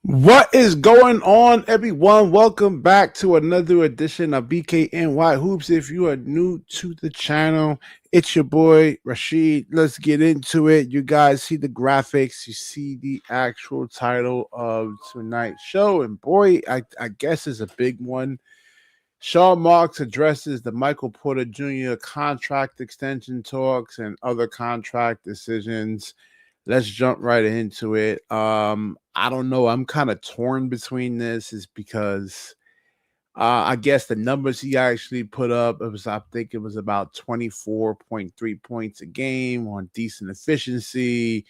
What is going on, everyone? Welcome back to another edition of BKNY Hoops. If you are new to the channel, it's your boy Rashid. Let's get into it. You guys see the graphics, you see the actual title of tonight's show, and boy, I guess it's a big one. Sean Marks addresses the Michael Porter Jr. contract extension talks and other contract decisions. Let's jump right into it. I don't know. I'm kind of torn between this, is because I guess the numbers he actually put up, I think it was about 24.3 points a game on decent efficiency.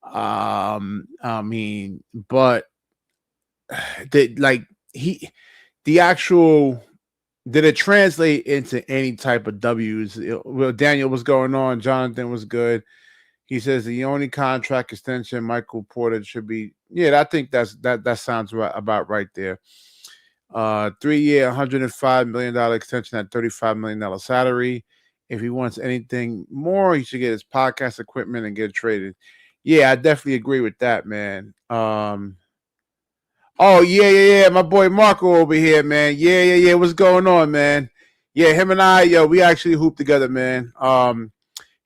I mean, but like he, the actual, did it translate into any type of W's? Well, Daniel, what's going on? Jonathan was good. He says the only contract extension Michael Porter should be. Yeah, I think that sounds right, about right there. 3 year, $105 million extension at $35 million salary. If he wants anything more, he should get his podcast equipment and get traded. Yeah, I definitely agree with that, man. Oh yeah. My boy Marco over here, man. Yeah. What's going on, man? Yeah, him and I, we actually hoop together, man.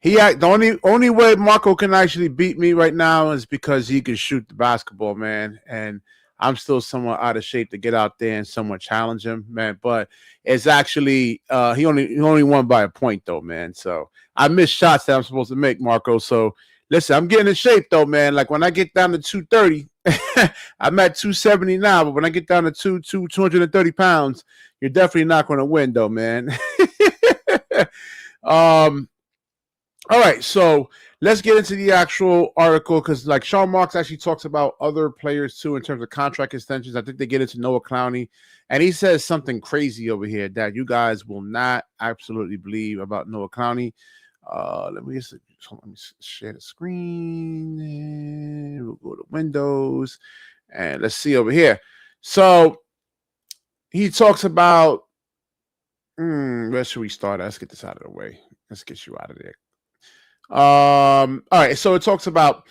The only way Marco can actually beat me right now is because he can shoot the basketball, man, and I'm still somewhat out of shape to get out there and somewhat challenge him, man. But it's actually he only won by a point though, man. So I missed shots that I'm supposed to make, Marco. So listen, I'm getting in shape though, man. Like when I get down to 230, I'm at 270 now, but when I get down to 230 pounds, you're definitely not going to win though, man. um all right, so let's get into the actual article, because like Sean Marks actually talks about other players too in terms of contract extensions. I think they get into Noah Clowney, and he says something crazy over here that you guys will not absolutely believe about Noah Clowney. Let me share the screen. And we'll go to Windows, and let's see over here. So he talks about. Where should we start? Let's get this out of the way. Let's get you out of there. All right, so it talks about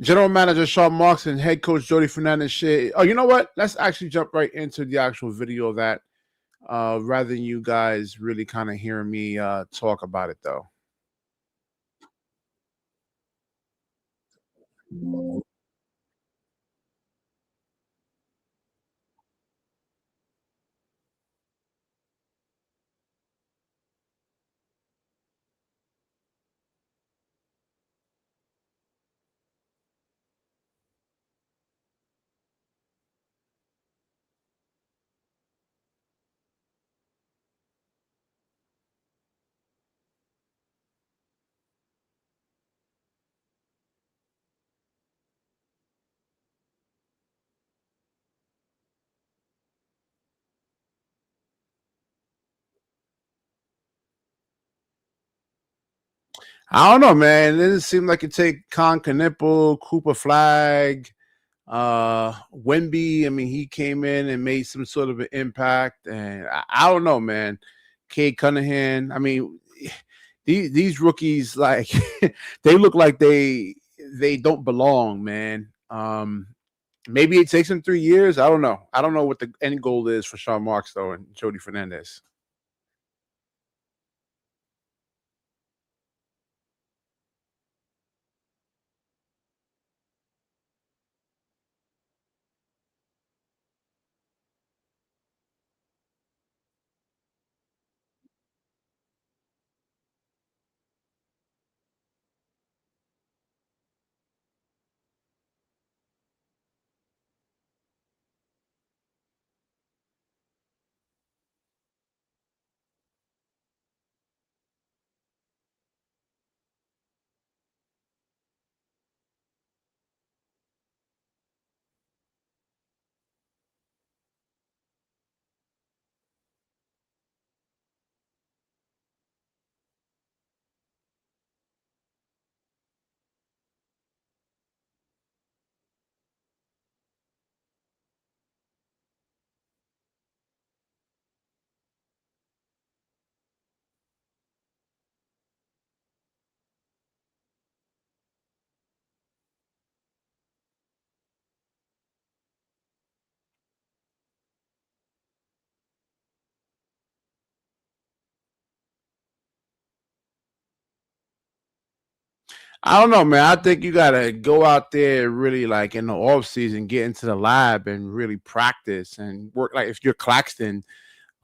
general manager Sean Marks and head coach Jody Fernandez shit. Oh, you know what? Let's actually jump right into the actual video of that, rather than you guys really kind of hearing me talk about it though. I don't know, man. It doesn't seem like it take Con Knipple, Cooper Flag, Wemby. I mean, he came in and made some sort of an impact, and I don't know, man. Cade Cunningham. I mean, these rookies, like they look like they don't belong, man. Maybe it takes them 3 years. I don't know. I don't know what the end goal is for Sean Marks though and Jody Fernandez. I don't know, man. I think you gotta go out there really like in the off season, get into the lab and really practice and work. Like if you're Claxton,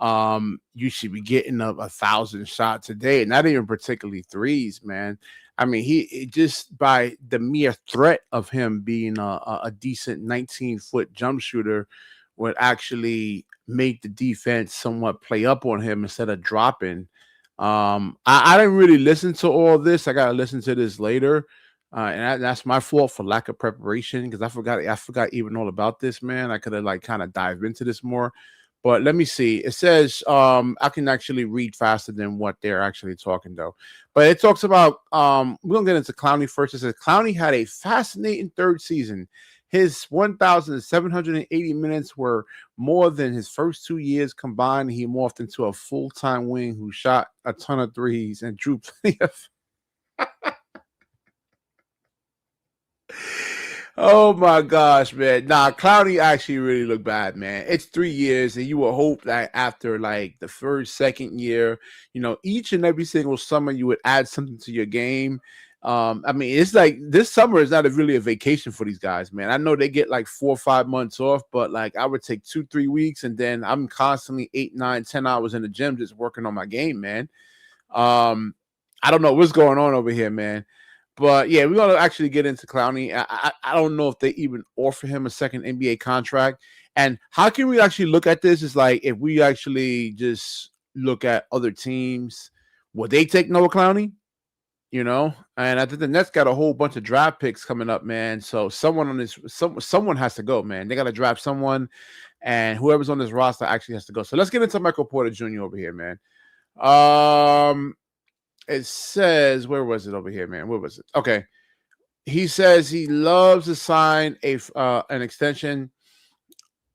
you should be getting up 1,000 shots a day, not even particularly threes, man. I mean, just by the mere threat of him being a decent 19-foot jump shooter would actually make the defense somewhat play up on him instead of dropping. I didn't really listen to all this. I gotta listen to this later. And that's my fault for lack of preparation because I forgot even all about this, man. I could have like kind of dived into this more. But let me see. It says I can actually read faster than what they're actually talking though. But it talks about we're gonna get into Clowney first. It says Clowney had a fascinating third season. His 1,780 minutes were more than his first 2 years combined. He morphed into a full-time wing who shot a ton of threes and drew plenty of. Oh my gosh, man. Nah, Cloudy actually really looked bad, man. It's 3 years, and you would hope that after like the first, second year, each and every single summer you would add something to your game. I mean, it's like this summer is not really a vacation for these guys, man. I know they get like 4 or 5 months off, but like I would take 2, 3 weeks, and then I'm constantly 8, 9, 10 hours in the gym just working on my game, man. Um, I don't know what's going on over here, man. But yeah, we're gonna actually get into Clowney. I don't know if they even offer him a second NBA contract. And how can we actually look at this? Is like if we actually just look at other teams, would they take Noah Clowney? And I think the Nets got a whole bunch of draft picks coming up, man. So someone has to go, man. They got to draft someone, and whoever's on this roster actually has to go. So let's get into Michael Porter Jr. over here, man. It says, where was it over here, man? Where was it? Okay. He says he loves to sign an extension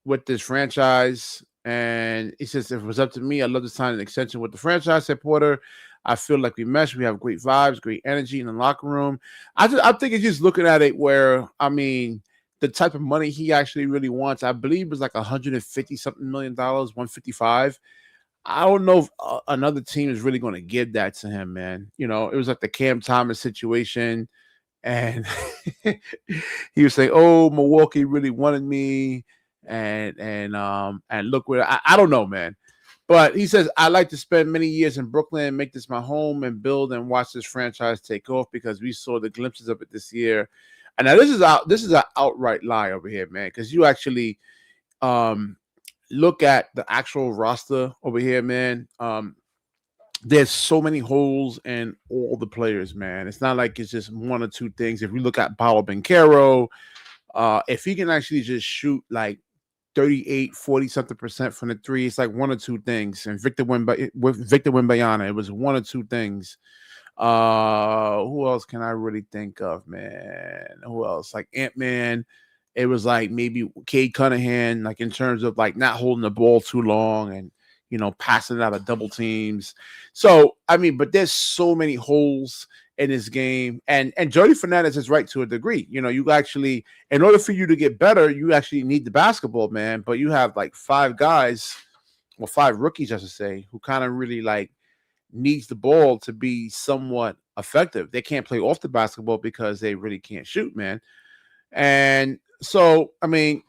with this franchise. And he says, if it was up to me, I'd love to sign an extension with the franchise, said Porter. I feel like we mesh. We have great vibes, great energy in the locker room. I think it's just looking at it where, I mean, the type of money he actually really wants, I believe, was like 150 something $1 million, 155. I don't know if another team is really going to give that to him, man. It was like the Cam Thomas situation, and he was saying, "Oh, Milwaukee really wanted me," and look where I don't know, man. But he says, "I like to spend many years in Brooklyn, make this my home, and build and watch this franchise take off because we saw the glimpses of it this year." And now this is an outright lie over here, man, because you actually look at the actual roster over here, man. There's so many holes in all the players, man. It's not like it's just one or two things. If we look at Paolo Banchero, if he can actually just shoot like 38, 40 something percent from the three, it's like one or two things. And Victor Wembanyama, it was one or two things. Who else can I really think of, man? Who else? Like Ant-Man. It was like maybe Cade Cunningham, like in terms of like not holding the ball too long and passing it out of double teams. So I mean, but there's so many holes in this game, and Jody Fernandez is right to a degree. You actually, in order for you to get better, you actually need the basketball, man. But you have like five guys, or five rookies, I should say, who kind of really like needs the ball to be somewhat effective. They can't play off the basketball because they really can't shoot, man. And so, I mean,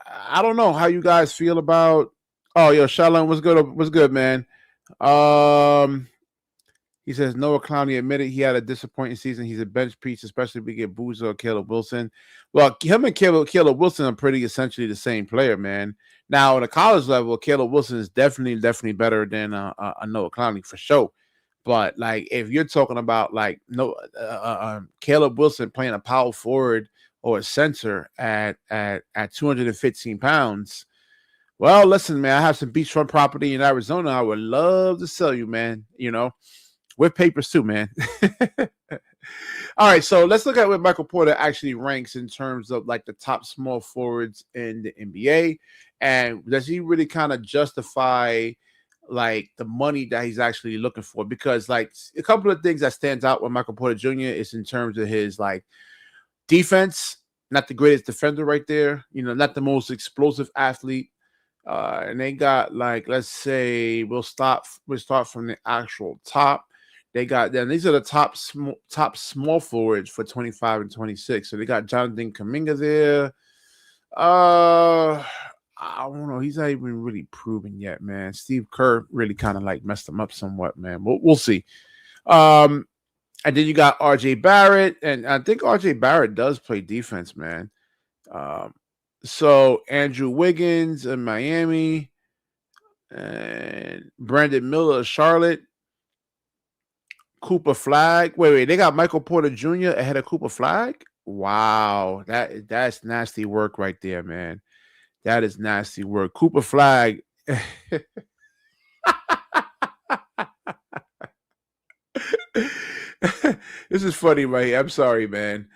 I don't know how you guys feel about. Oh, yo, Shalom, what's good? What's good, man? Um, he says Noah Clowney admitted he had a disappointing season. He's a bench piece, especially if we get Boozer or Caleb Wilson. Well, him and Caleb Wilson are pretty essentially the same player, man. Now, at a college level, Caleb Wilson is definitely better than a Noah Clowney for sure. But like, if you're talking about like Caleb Wilson playing a power forward or a center at 215 pounds. Well, listen, man, I have some beachfront property in Arizona. I would love to sell you, man. With papers too, man. All right, so let's look at what Michael Porter actually ranks in terms of like the top small forwards in the NBA, and does he really kind of justify like the money that he's actually looking for? Because like a couple of things that stands out with Michael Porter Jr. is in terms of his like defense, not the greatest defender right there, not the most explosive athlete. And they got like, let's say we'll start from the actual top. They got then these are the top small forwards for 25 and 26. So they got Jonathan Kuminga there. I don't know. He's not even really proven yet, man. Steve Kerr really kind of like messed him up somewhat, man. We'll see. And then you got RJ Barrett, and I think RJ Barrett does play defense, man. So Andrew Wiggins in Miami and Brandon Miller of Charlotte. Cooper Flag. Wait. They got Michael Porter Jr. ahead of Cooper Flag. Wow, that's nasty work right there, man. That is nasty work. Cooper Flag. This is funny right here. I'm sorry, man.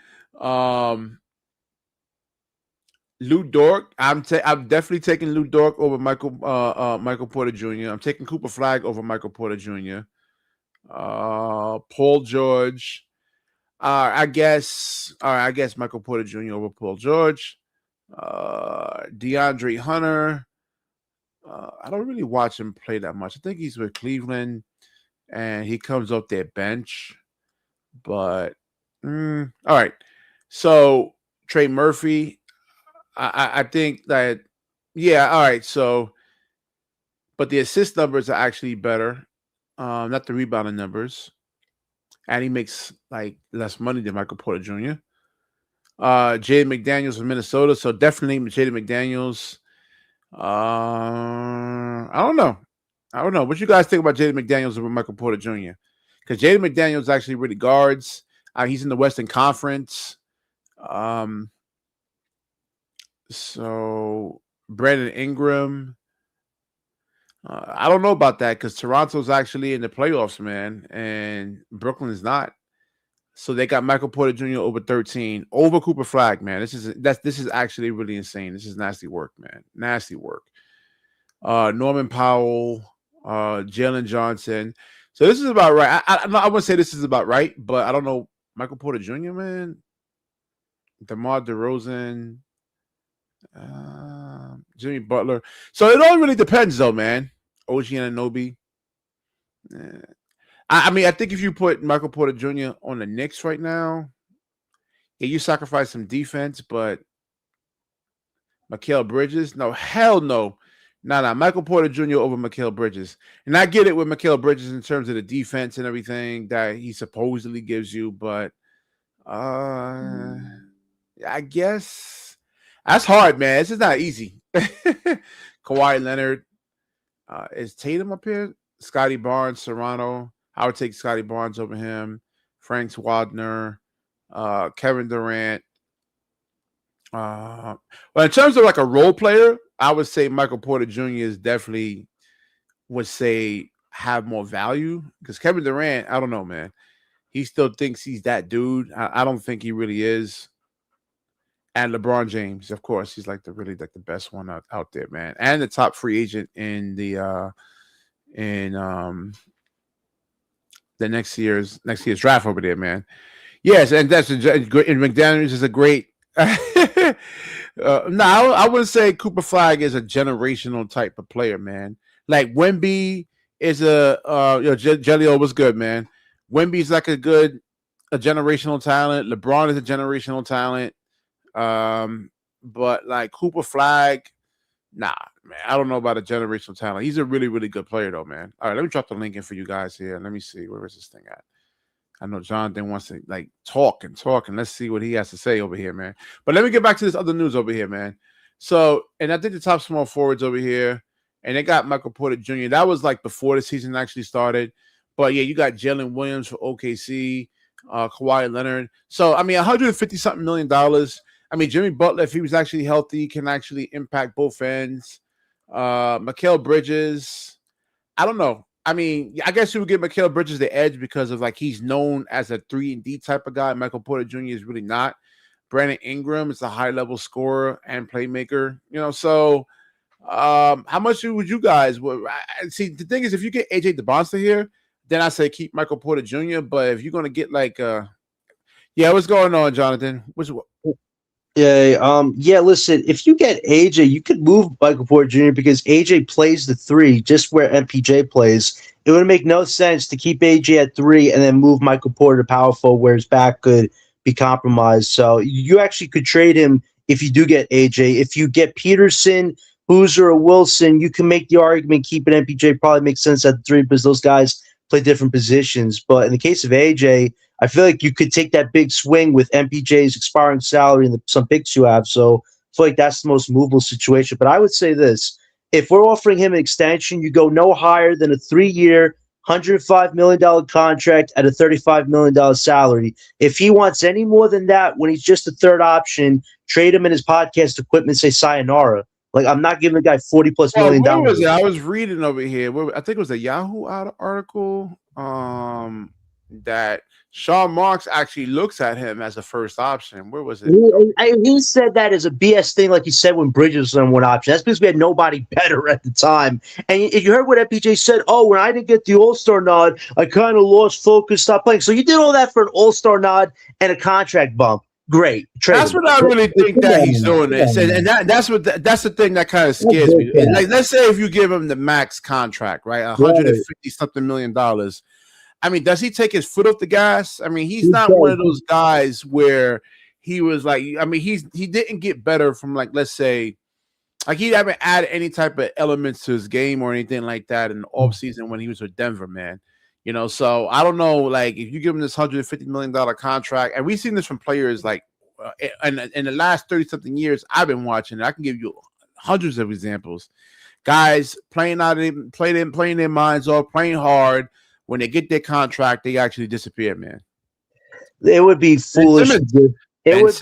Lou Dort. I'm definitely taking Lou Dort over Michael Porter Jr. I'm taking Cooper Flag over Michael Porter Jr. Paul George. I guess Michael Porter Jr. over Paul George. DeAndre Hunter. I don't really watch him play that much. I think he's with Cleveland, and he comes off their bench. But all right. So Trey Murphy. I think that all right. So, but the assist numbers are actually better, not the rebounding numbers, and he makes like less money than Michael Porter Jr. Jaden McDaniels from Minnesota, so definitely Jaden McDaniels. I don't know. What you guys think about Jaden McDaniels over Michael Porter Jr.? Because Jaden McDaniels actually really guards. He's in the Western Conference. So Brandon Ingram. I don't know about that because Toronto's actually in the playoffs, man, and Brooklyn is not. So they got Michael Porter Jr. over 13, over Cooper Flag, man. This is actually really insane. This is nasty work, man. Nasty work. Norman Powell, Jalen Johnson. So this is about right. I wouldn't say this is about right, but I don't know. Michael Porter Jr., man. DeMar DeRozan. Jimmy Butler. So it all really depends, though, man. OG Anunoby. I mean, I think if you put Michael Porter Jr. on the Knicks right now, you sacrifice some defense, but Mikal Bridges? No, hell no. Nah. Michael Porter Jr. over Mikal Bridges. And I get it with Mikal Bridges in terms of the defense and everything that he supposedly gives you, but I guess that's hard, man. This is not easy. Kawhi Leonard. Is Tatum up here? Scotty Barnes, Serrano. I would take Scotty Barnes over him. Frank Wagner, Kevin Durant. Well, in terms of like a role player, I would say Michael Porter Jr. is definitely have more value because Kevin Durant, I don't know, man. He still thinks he's that dude. I don't think he really is. And LeBron James, of course, he's like the best one out there, man. And the top free agent in the next year's draft over there, man. Yes, and that's great. And McDaniels is a great. No, I wouldn't say Cooper Flag is a generational type of player, man. Like Wemby is Jelio was good, man. Wemby's like a generational talent. LeBron is a generational talent. But like Cooper Flag, nah, man. I don't know about a generational talent. He's a really, really good player, though, man. All right, let me drop the link in for you guys here. Let me see. Where is this thing at? I know Jonathan wants to like talk and let's see what he has to say over here, man. But let me get back to this other news over here, man. So, and I think the top small forwards over here, and they got Michael Porter Jr. That was like before the season actually started. But yeah, you got Jalen Williams for OKC, Kawhi Leonard. So, I mean, $150-something million. I mean, Jimmy Butler, if he was actually healthy, can actually impact both ends. Mikal Bridges, I don't know. I mean, I guess you would give Mikal Bridges the edge because of like he's known as a 3-and-D type of guy. Michael Porter Jr. is really not. Brandon Ingram is a high-level scorer and playmaker. So how much would you guys see? The thing is, if you get AJ DeBonster here, then I say keep Michael Porter Jr. But if you're gonna get like, what's going on, Jonathan? Listen, if you get AJ, you could move Michael Porter Jr. because AJ plays the 3 just where MPJ plays, It would make no sense to keep AJ at 3 and then move Michael Porter to power forward where his back could be compromised. So you actually could trade him if you do get AJ. If you get Peterson, Boozer, or Wilson, you can make the argument keeping MPJ probably makes sense at the 3 because those guys play different positions. But in the case of AJ, I feel like you could take that big swing with MPJ's expiring salary and some picks you have. So I feel like that's the most movable situation. But I would say this. If we're offering him an extension, you go no higher than a 3-year, $105 million contract at a $35 million salary. If he wants any more than that when he's just a third option, trade him in his podcast equipment, say sayonara. Like, I'm not giving the guy 40 plus Well, million where was dollars. it? I was reading over here. I think it was a Yahoo article. That Sean Marks actually looks at him as a first option. Where was it? He said that as a BS thing, like he said when Bridges was on one option. That's because we had nobody better at the time. And you heard what FPJ said. Oh, when I didn't get the All-Star nod, I kind of lost focus, stopped playing. So you did all that for an All-Star nod and a contract bump. Great. That's what I really think that he's doing this, and that's the thing that kind of scares me. Like, let's say if you give him the max contract, right, $150 million. I mean, does he take his foot off the gas? I mean, he's not one of those guys where he was like, I mean, he didn't get better from, like, let's say, like, he haven't added any type of elements to his game or anything like that in the offseason when he was with Denver, man. You know, so I don't know, like, if you give him this $150 million contract, and we've seen this from players, like, in the last 30-something years I've been watching, I can give you hundreds of examples. Guys playing their minds off, playing hard. When they get their contract, they actually disappear, man. It would be foolish. He would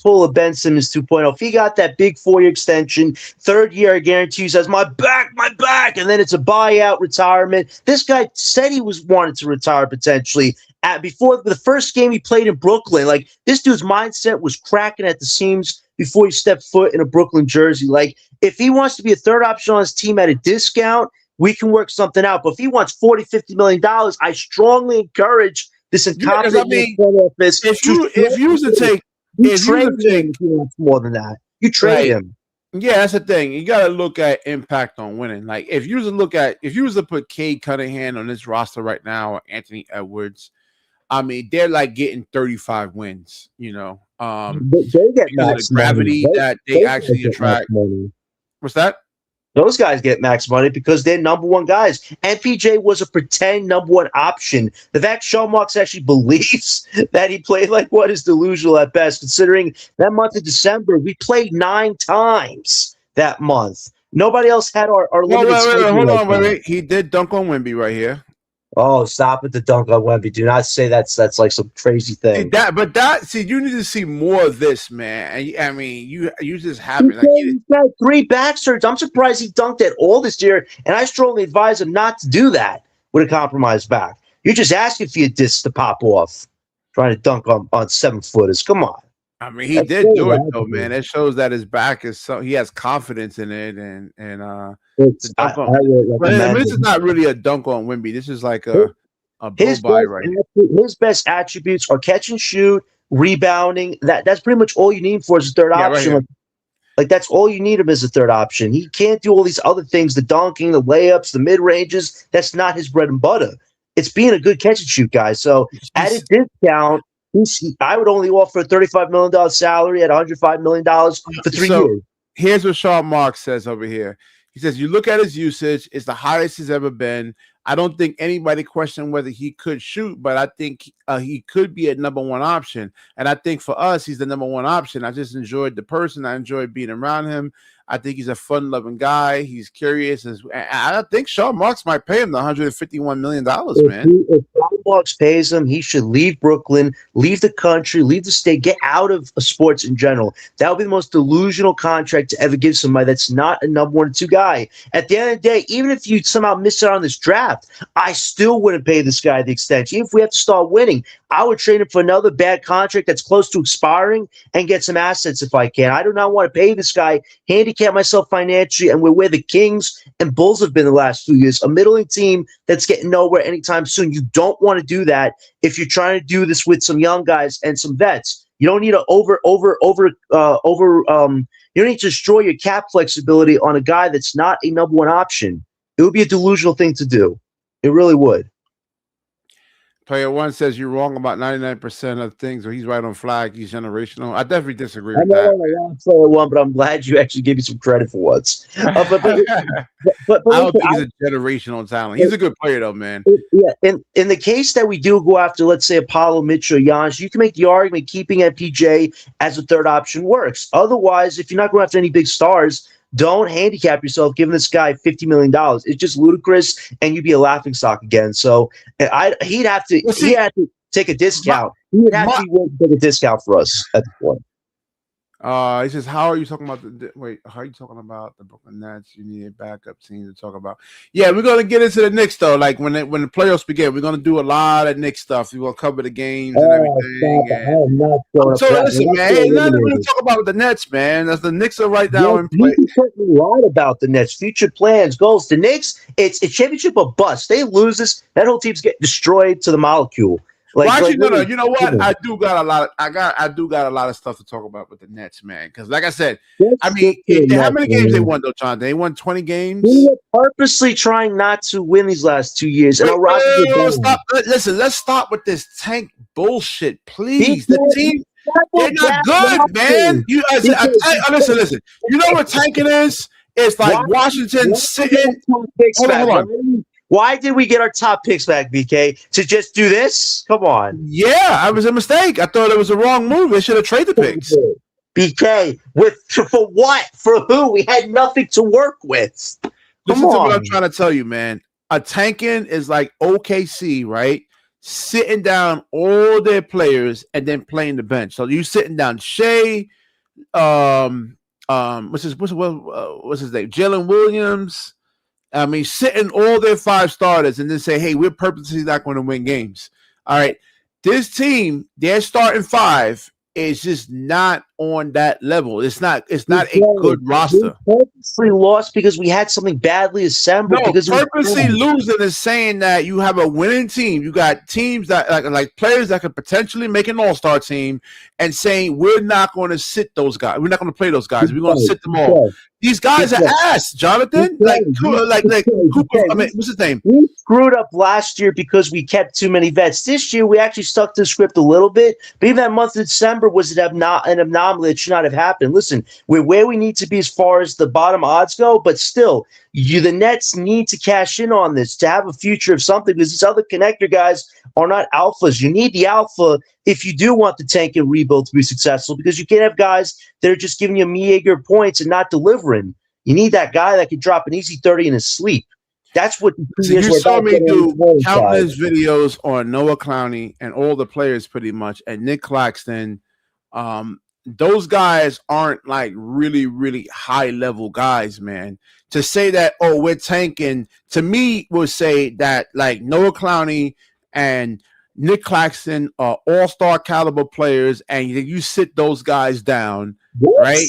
pull a Ben Simmons 2.0. If he got that big 4-year extension, 3rd year, I guarantee you, says, my back, and then it's a buyout retirement. This guy said he wanted to retire potentially before the first game he played in Brooklyn. Like, this dude's mindset was cracking at the seams before he stepped foot in a Brooklyn jersey. Like, if he wants to be a third option on his team at a discount, we can work something out. But if he wants $40-50 million, I strongly encourage this incompetent front office. If you was to take more than that, you trade him. Yeah, that's the thing. You got to look at impact on winning. Like, if you was to put Cade Cunningham on this roster right now, or Anthony Edwards, I mean, they're like getting 35 wins. You know, they get max the gravity that they actually attract. What's that? Those guys get max money because they're number one guys. MPJ was a pretend number one option. The fact Sean Marks actually believes that he played like what is delusional at best, considering that month of December, we played 9 times that month. Nobody else had our limited hold on, wait. He did dunk on Wemby right here. Oh, stop with the dunk on Wemby. Do not say that's like some crazy thing. See, you need to see more of this, man. I mean, you just happen. He's got 3 back surgeries. I'm surprised he dunked at all this year, and I strongly advise him not to do that with a compromised back. You're just asking for your disc to pop off, trying to dunk on 7-footers. Come on. I mean, he did do it though, man. It shows that his back is he has confidence in it, and this is not really a dunk on Wemby. This is like a blow-by right now. His best attributes are catch and shoot, rebounding. That's pretty much all you need for his third option. Right, like, that's all you need him as a third option. He can't do all these other things, the dunking, the layups, the mid-ranges. That's not his bread and butter. It's being a good catch and shoot guy. So at a discount, I would only offer a $35 million salary at $105 million for 3 years. Here's what Sean Marks says over here. He says, you look at his usage, it's the highest he's ever been. I don't think anybody questioned whether he could shoot, but I think he could be a number one option. And I think for us, he's the number one option. I just enjoyed the person. I enjoyed being around him. I think he's a fun-loving guy. He's curious. And I think Sean Marks might pay him the $151 million, man. If Sean Marks pays him, he should leave Brooklyn, leave the country, leave the state, get out of sports in general. That would be the most delusional contract to ever give somebody that's not a number 1 or 2 guy. At the end of the day, even if you somehow miss out on this draft, I still wouldn't pay this guy the extension. Even if we have to start winning, I would trade him for another bad contract that's close to expiring and get some assets if I can. I do not want to pay this guy, handicap myself financially, and we're where the Kings and Bulls have been the last 2 years, a middling team that's getting nowhere anytime soon. You don't want to do that if you're trying to do this with some young guys and some vets. You don't need to you don't need to destroy your cap flexibility on a guy that's not a number 1 option. It would be a delusional thing to do. It really would. Player one says you're wrong about 99% of things, or he's right on flag. He's generational. I definitely disagree I with know that. I'm a wrong player one, but I'm glad you actually gave me some credit for once. But I don't listen, think he's a generational talent. He's a good player, though, man. yeah, in the case that we do go after, let's say, Apollo, Mitchell, Giannis, you can make the argument keeping MPJ as a third option works. Otherwise, if you're not going after any big stars, don't handicap yourself giving this guy $50 million. It's just ludicrous, and you'd be a laughing stock again. So he'd have to Well, see, he'd have to take a discount. He would have to be willing to take a discount for us at the point. He says, "How are you talking about How are you talking about the Brooklyn Nets? You need a backup team to talk about." Yeah, we're gonna get into the Knicks though. Like when the playoffs begin, we're gonna do a lot of Knicks stuff. We're gonna cover the games and everything. Stop it. I am not going So listen, man, ain't nothing to really talk about with the Nets, man. That's the Knicks are right now in play. You certainly right about the Nets. Future plans, goals. The Knicks, it's a championship or bust. They lose this, that whole team's getting destroyed to the molecule. Well, actually, no. You know what? I do got a lot of stuff to talk about with the Nets, man. Because, like I said, I mean, how many games they won, though, John? They won 20 games. We were purposely trying not to win these last 2 years. And stop. Listen, let's stop with this tank bullshit, please. The team, they're not good, man. Listen. You know what tanking is? It's like Washington sitting. Hold on. Why did we get our top picks back, BK? To just do this? Come on. Yeah, it was a mistake. I thought it was a wrong move. They should have traded the picks. BK, for what? For who? We had nothing to work with. Listen to what I'm trying to tell you, man. A tanking is like OKC, right? Sitting down all their players and then playing the bench. So you sitting down Shea, what's his name? Jalen Williams. I mean, sitting all their 5 starters and then say, hey, we're purposely not going to win games. All right. This team, their starting 5 is just not on that level. It's not a good roster. We purposely lost because we had something badly assembled. No, purposely losing is saying that you have a winning team. You got teams that like players that could potentially make an all-star team and saying we're not going to sit those guys. We're not going to play those guys. We're going to sit them all. These guys are ass, Jonathan. Like Cooper. I mean, what's his name? We screwed up last year because we kept too many vets. This year, we actually stuck to the script a little bit. But even that month of December was an anomaly that should not have happened. Listen, we're where we need to be as far as the bottom odds go, but still, the Nets need to cash in on this to have a future of something because these other connector guys are not alphas. You need the alpha if you do want the tank and rebuild to be successful because you can't have guys that are just giving you meager points and not delivering. You need that guy that can drop an easy 30 in his sleep. That's what you saw me do countless videos on Noah Clowney and all the players pretty much, and Nick Claxton. Those guys aren't like really, really high level guys, man. To say that, oh, we're tanking, to me would say that like Noah Clowney and Nick Claxton are all-star caliber players, and you sit those guys down, right?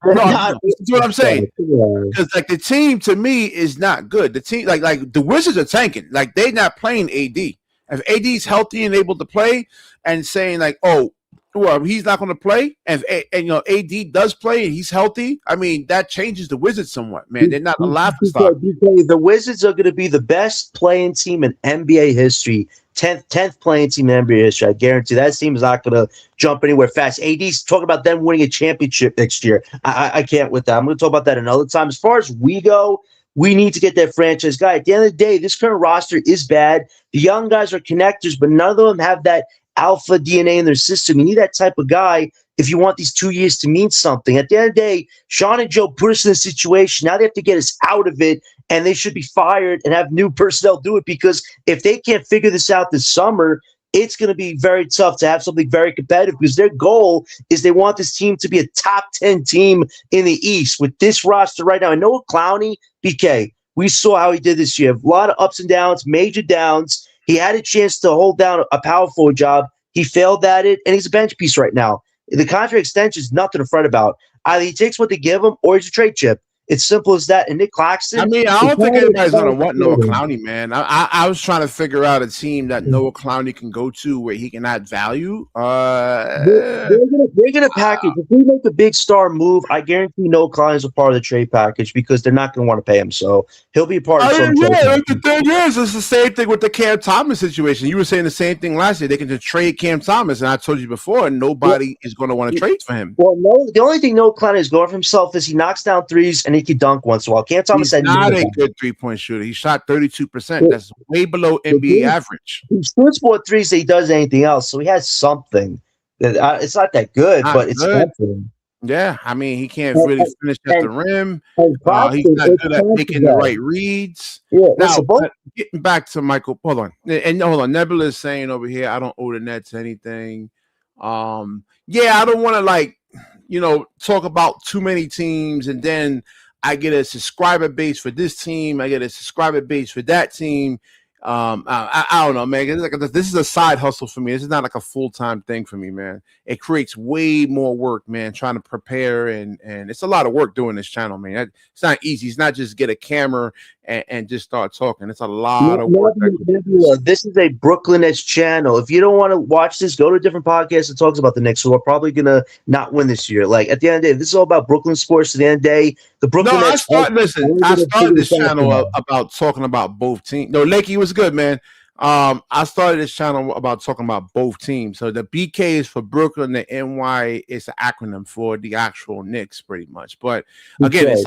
No, that's what I'm saying. Because like the team to me is not good. The team, like the Wizards are tanking. Like they're not playing AD. If AD's healthy and able to play, and saying like, oh, well, he's not going to play, and AD does play and he's healthy. I mean, that changes the Wizards somewhat, man. They're not a laughing stock. The Wizards are going to be the best playing team in NBA history. 10th playing team in NBA history. I guarantee that team is not going to jump anywhere fast. AD's talking about them winning a championship next year. I can't with that. I'm going to talk about that another time. As far as we go, we need to get that franchise guy. At the end of the day, this current roster is bad. The young guys are connectors, but none of them have that alpha DNA in their system. You need that type of guy if you want these 2 years to mean something. At the end of the day, Sean and Joe put us in a situation. Now they have to get us out of it, and they should be fired and have new personnel do it because if they can't figure this out this summer, it's going to be very tough to have something very competitive because their goal is they want this team to be a top 10 team in the East. With this roster right now, I know Clowney, BK, we saw how he did this year. A lot of ups and downs, major downs. He had a chance to hold down a power forward job. He failed at it, and he's a bench piece right now. The contract extension is nothing to fret about. Either he takes what they give him or he's a trade chip. It's simple as that. And Nick Claxton, I mean, I don't think anybody's gonna want Noah Clowney, man. I was trying to figure out a team that Noah Clowney can go to where he can add value. They're gonna package. If we make a big star move, I guarantee Noah Clowney is a part of the trade package because they're not going to want to pay him. So he'll be a part of some. Yeah, the thing is, it's the same thing with the Cam Thomas situation. You were saying the same thing last year. They can just trade Cam Thomas, and I told you before, nobody is going to want to trade for him. Well, no, the only thing Noah Clowney is going for himself is he knocks down threes and he can dunk once in a while. Cam Thomas He's not a good 3-point shooter. He shot 32%. That's way below NBA average. He shoots more threes than he does anything else, so he has something. It's not that good, but it's something. Yeah, I mean, he can't really finish at the rim. He's not good at making the right reads. Yeah, now, getting back to Michael, hold on. Nebula is saying over here, I don't owe the Nets anything. Yeah, I don't want to talk about too many teams, and then I get a subscriber base for this team. I get a subscriber base for that team. I don't know, man. This is a side hustle for me. This is not like a full-time thing for me, man. It creates way more work, man, trying to prepare, and it's a lot of work doing this channel, man. It's not easy. It's not just get a camera and just start talking. It's a lot of work. This is a Brooklyn Nets channel. If you don't want to watch this, go to a different podcast that talks about the Knicks, who are probably going to not win this year. Like, at the end of the day, this is all about Brooklyn sports. At the end of the day, the Brooklyn Nets. I started this channel about talking about both teams. No, Lakey was good, man. I started this channel about talking about both teams. So the BK is for Brooklyn, the NY is an acronym for the actual Knicks, pretty much. But again, it's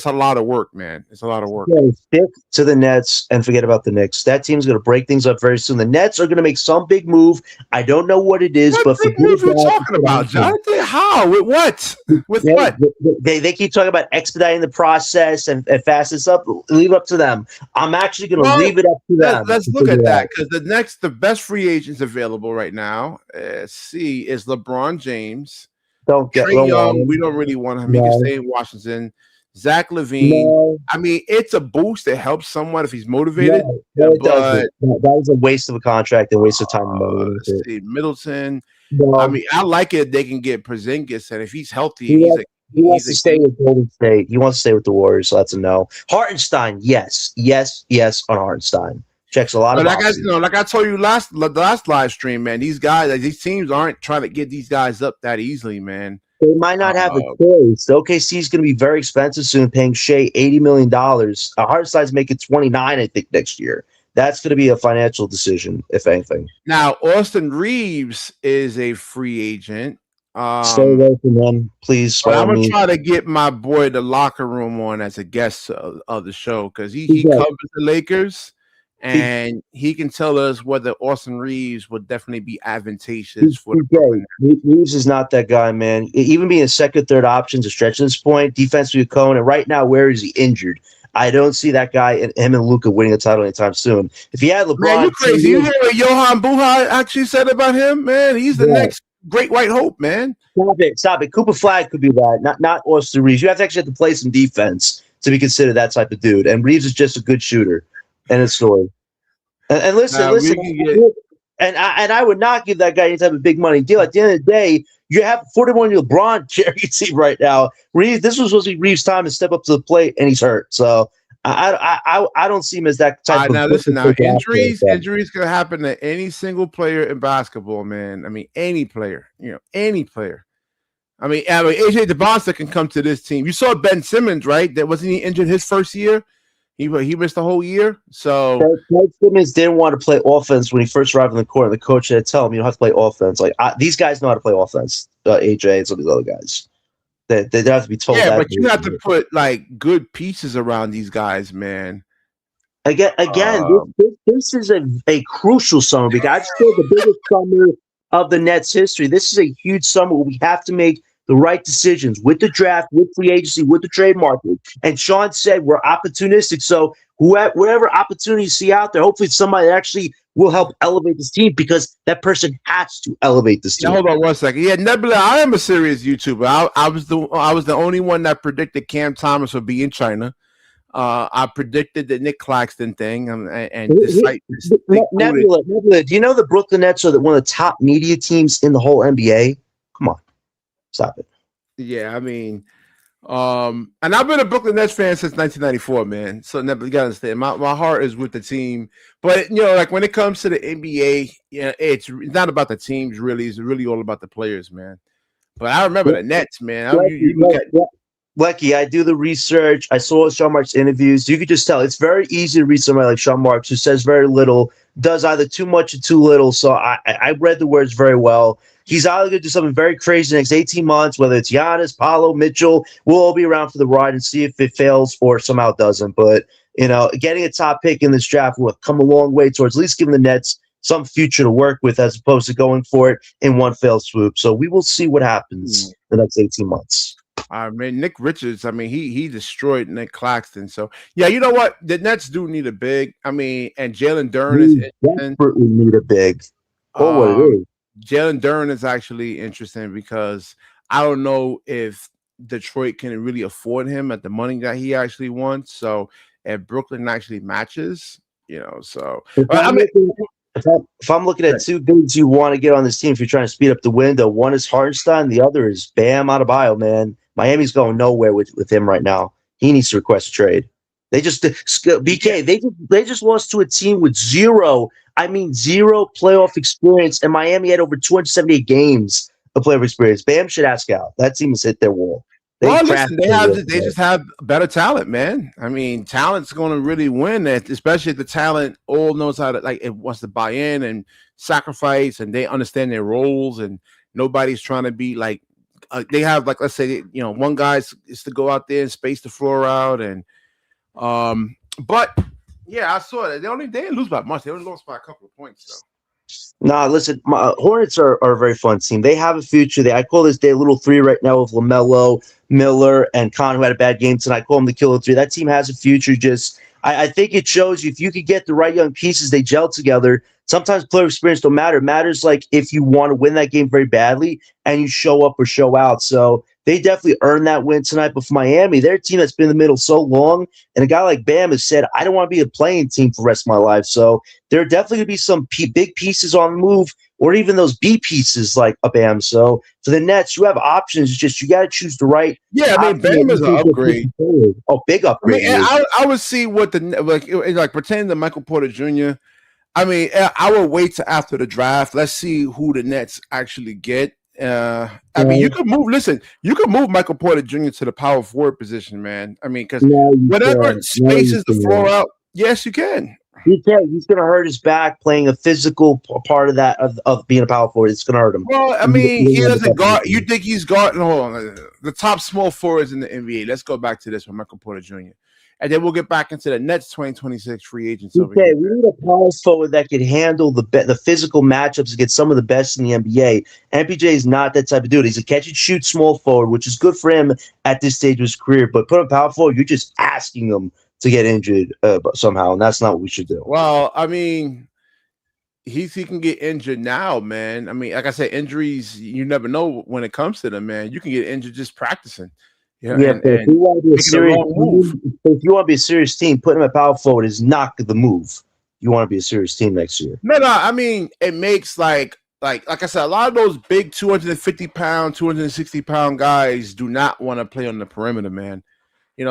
a lot of work, man. It's a lot of work. Stick to the Nets and forget about the Knicks. That team's going to break things up very soon. The Nets are going to make some big move. I don't know what it is, but big move you're talking about, Jonathan? How? With what? With what? They keep talking about expediting the process and fast this up. Leave it up to them. I'm actually going to leave it up to them. Let's look at that, because the best free agents available right now, is LeBron James. Trae Young. We don't really want him. He can stay in Washington. Zach LaVine. I mean, it's a boost. It helps someone if he's motivated. That is a waste of a contract and waste of time. Middleton. I mean, I like it. They can get Porzingis, and if he's healthy, he wants to stay with Golden State. He wants to stay with the Warriors, so that's a no. Hartenstein, yes on Hartenstein. Checks a lot of boxes. Like I told you the last live stream, man. These guys, these teams aren't trying to get these guys up that easily, man. They might not have a choice. The OKC is going to be very expensive soon, paying Shea $80 million. Hartenstein's making 29, I think, next year. That's going to be a financial decision, if anything. Now, Austin Reeves is a free agent. Stay away from them, please. I'm going to try to get my boy the locker room on as a guest of the show, because he covers the Lakers. And he can tell us whether Austin Reeves would definitely be advantageous for the Reeves is not that guy, man. Even being a second, third option to stretch at this point, defensively with Cohen, and right now, where is he injured? I don't see that guy and him and Luka winning a title anytime soon. If he had LeBron, man, you crazy. You hear what Johan Buha actually said about him, man? He's the next great white hope, man. Stop it. Cooper Flag could be that, not Austin Reeves. You have to play some defense to be considered that type of dude. And Reeves is just a good shooter. And it's story. And listen. And I would not give that guy any type of big money deal. At the end of the day, you have 41 LeBron cherry team right now. Reeves, this was supposed to be Reeves' time to step up to the plate, and he's hurt. So I don't see him as that type of. Now listen, injuries can happen to any single player in basketball, man. I mean, any player. Any player. I mean, AJ DeBonsta can come to this team. You saw Ben Simmons, right? That wasn't he injured his first year? He missed the whole year. So Ben Simmons didn't want to play offense when he first arrived on the court. The coach had to tell him, you don't have to play offense. Like these guys know how to play offense. AJ and some of these other guys. They have to be told. Yeah, but you have to put like good pieces around these guys, man. Again, this is a crucial summer because I've still the biggest summer of the Nets history. This is a huge summer where we have to make the right decisions with the draft, with free agency, with the trade market. And Sean said we're opportunistic. So whatever opportunity you see out there, hopefully somebody actually will help elevate this team because that person has to elevate this team. Now, hold on 1 second. Yeah, Nebula, I am a serious YouTuber. I was the only one that predicted Cam Thomas would be in China. I predicted the Nick Claxton thing, and Nebula, do you know the Brooklyn Nets are one of the top media teams in the whole NBA? Come on. Stop it. Yeah, I mean, And I've been a Brooklyn Nets fan since 1994, man. So never you gotta understand. My heart is with the team, but like when it comes to the NBA, yeah, it's not about the teams really. It's really all about the players, man. But I remember the Nets, man. You look at Lecky, I do the research. I saw Sean Marks interviews. You could just tell it's very easy to read somebody like Sean Marks who says very little, does either too much or too little. So I read the words very well. He's either going to do something very crazy the next 18 months, whether it's Giannis, Paulo, Mitchell. We'll all be around for the ride and see if it fails or somehow doesn't. But, getting a top pick in this draft will come a long way towards at least giving the Nets some future to work with as opposed to going for it in one fell swoop. So we will see what happens the next 18 months. I mean, Nick Richards. I mean, he destroyed Nick Claxton. So yeah, you know what? The Nets do need a big. I mean, and Jalen Duren is desperately need a big. Oh, what it is. Jalen Duren is actually interesting because I don't know if Detroit can really afford him at the money that he actually wants. So if Brooklyn actually matches, so if I'm looking at two bigs you want to get on this team, if you're trying to speed up the window, one is Hartenstein, the other is Bam Adebayo, man. Miami's going nowhere with him right now. He needs to request a trade. They just BK. They just lost to a team with zero playoff experience, and Miami had over 278 games of playoff experience. Bam should ask out. That team has hit their wall. They just have better talent, man. I mean, talent's going to really win it, especially if the talent all knows how to it wants to buy in and sacrifice, and they understand their roles, and nobody's trying to be like. They have let's say one guy is to go out there and space the floor out, and but yeah, I saw that they didn't lose by much. They only lost by a couple of points though. Nah, listen, Hornets are a very fun team. They have a future. I call this day a little three right now with LaMelo, Miller, and Con, who had a bad game tonight. I call them the killer three. That team has a future. Just I think it shows you if you could get the right young pieces, they gel together. Sometimes player experience don't matter. It matters if you want to win that game very badly and you show up or show out. So they definitely earned that win tonight. But for Miami, they're a team that's been in the middle so long. And a guy like Bam has said, I don't want to be a playing team for the rest of my life. So there are definitely going to be some big pieces on the move or even those B pieces like a Bam. So for the Nets, you have options. It's just you got to choose the right. Yeah, I mean, Bam is an upgrade. Oh, big upgrade. I mean, I would see what the pretending to Michael Porter Jr. I mean, I would wait till after the draft. Let's see who the Nets actually get. I mean, you could move. Listen, you could move Michael Porter Jr. to the power forward position, man. I mean, because whatever spaces the floor out, yes, you can. He can. He's going to hurt his back playing a physical part of that of being a power forward. It's going to hurt him. Well, I mean, he doesn't guard. You think he's guarding? Hold on, the top small forwards in the NBA. Let's go back to this with Michael Porter Jr. And then we'll get back into the Nets 2026 free agents. Okay, we need a power forward that can handle the physical matchups against some of the best in the NBA. MPJ is not that type of dude. He's a catch and shoot small forward, which is good for him at this stage of his career. But put him power forward, you're just asking him to get injured somehow, and that's not what we should do. Well, I mean, he can get injured now, man. I mean, like I said, injuries, you never know when it comes to them, man. You can get injured just practicing. Yeah, if you want to be a serious team, putting him at power forward is not the move. You want to be a serious team next year. No. I mean, it makes like I said, a lot of those big 250-pound, 260-pound guys do not want to play on the perimeter, man.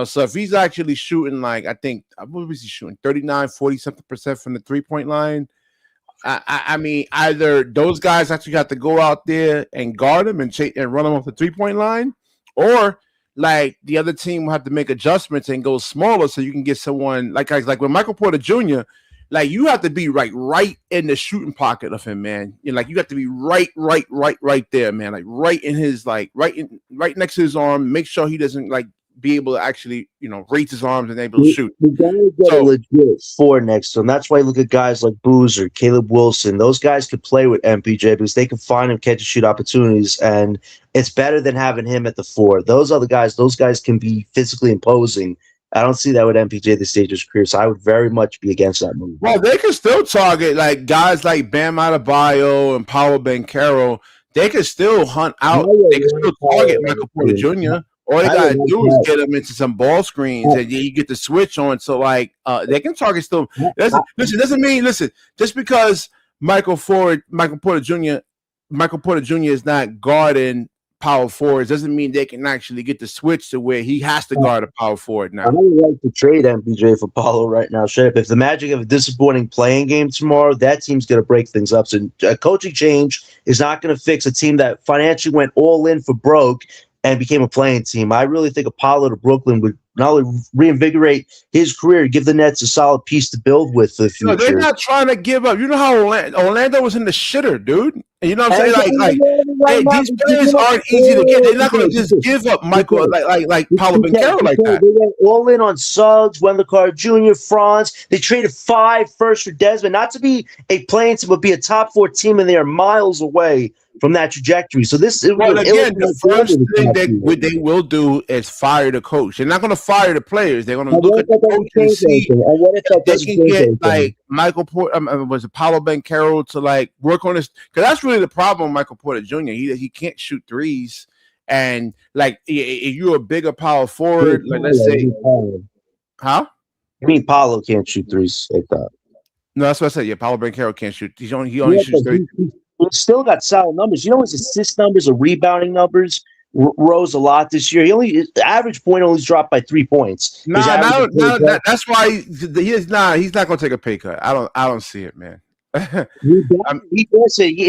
So if he's actually shooting I think what was he shooting 39, 40-something% from the 3-point line. I mean, either those guys actually have to go out there and guard him and run him off the 3-point line, or the other team will have to make adjustments and go smaller so you can get someone like with Michael Porter Jr. You have to be right in the shooting pocket of him, man. You have to be right there, man. Right in his right next to his arm. Make sure he doesn't be able to actually raise his arms and able to shoot. We gotta get a legit four next to him. That's why you look at guys like Boozer, Caleb Wilson. Those guys could play with MPJ because they can find him catch and shoot opportunities, and it's better than having him at the four. Those other guys, can be physically imposing. I don't see that with MPJ at this stage of his career, so I would very much be against that move. Well, they can still target guys like Bam Adebayo and Paolo Banchero. They can still hunt out. They can still target Michael Porter Jr. All they gotta do is get them into some ball screens, and you get the switch on. So they can target still. Doesn't mean just because Michael Porter Jr. is not guarding power forwards doesn't mean they can actually get the switch to where he has to guard a power forward I now. would like to trade MPJ for Paulo right now. Straight up, if the Magic have a disappointing playing game tomorrow, that team's going to break things up. So a coaching change is not going to fix a team that financially went all in for broke and became a playing team. I really think Apollo to Brooklyn would not only reinvigorate his career, give the Nets a solid piece to build with for the No, they're future. not trying to give up. You know how Orlando was in the shitter, dude. And you know what I'm saying? Hey, these players aren't easy to get. They're not going to just give up Michael like Paulo Banchero like that. They went all in on Suggs, Wendell Carter Jr., Franz. They traded 5 firsts for Desmond, not to be a playing team, but be a top 4 team, and they are miles away from that trajectory. So this is well, again, the first thing they will do is fire the coach. They're not going to fire the players. They're going to look at the coach and see if they can get like Michael Porter, was it Paulo Banchero to like work on this, because that's really the problem with Michael Porter Jr. He can't shoot threes, and like if you're a bigger power forward, like let's say, huh? I mean, Paulo can't shoot threes like that. No, that's what I said. Yeah, Paulo Banchero can't shoot. He only shoots three. He's still got solid numbers. You know, his assist numbers or rebounding numbers rose a lot this year. The average point only dropped by 3 points. That's why he's not going to take a pay cut. I don't see it, man. If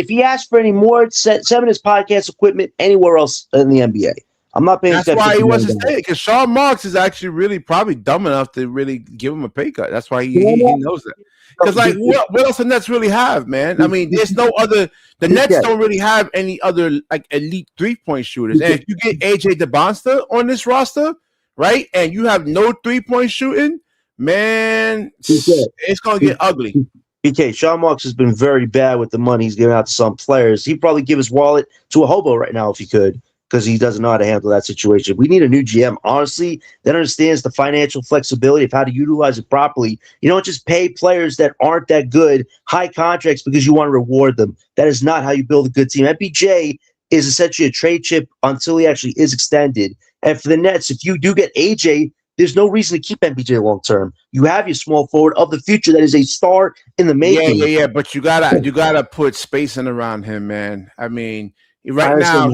he asks for any more, send his podcast equipment anywhere else in the NBA. I'm not paying attention. That's why he wants to stay, because Sean Marks is actually really probably dumb enough to really give him a pay cut. That's why he knows that. Because like what else the Nets really have, man? I mean, there's no other. The Nets don't really have any other like elite 3-point shooters. And if you get AJ DeBonsta on this roster, right, and you have no 3-point shooting, man, it's gonna get ugly. BK, Sean Marks has been very bad with the money he's giving out to some players. He'd probably give his wallet to a hobo right now if he could, because he doesn't know how to handle that situation. We need a new GM, honestly, that understands the financial flexibility of how to utilize it properly. You don't just pay players that aren't that good high contracts because you want to reward them. That is not how you build a good team. MPJ is essentially a trade chip until he actually is extended. And for the Nets, if you do get AJ, there's no reason to keep MPJ long term. You have your small forward of the future that is a star in the making. Yeah. But you gotta put spacing around him, man. I mean, right now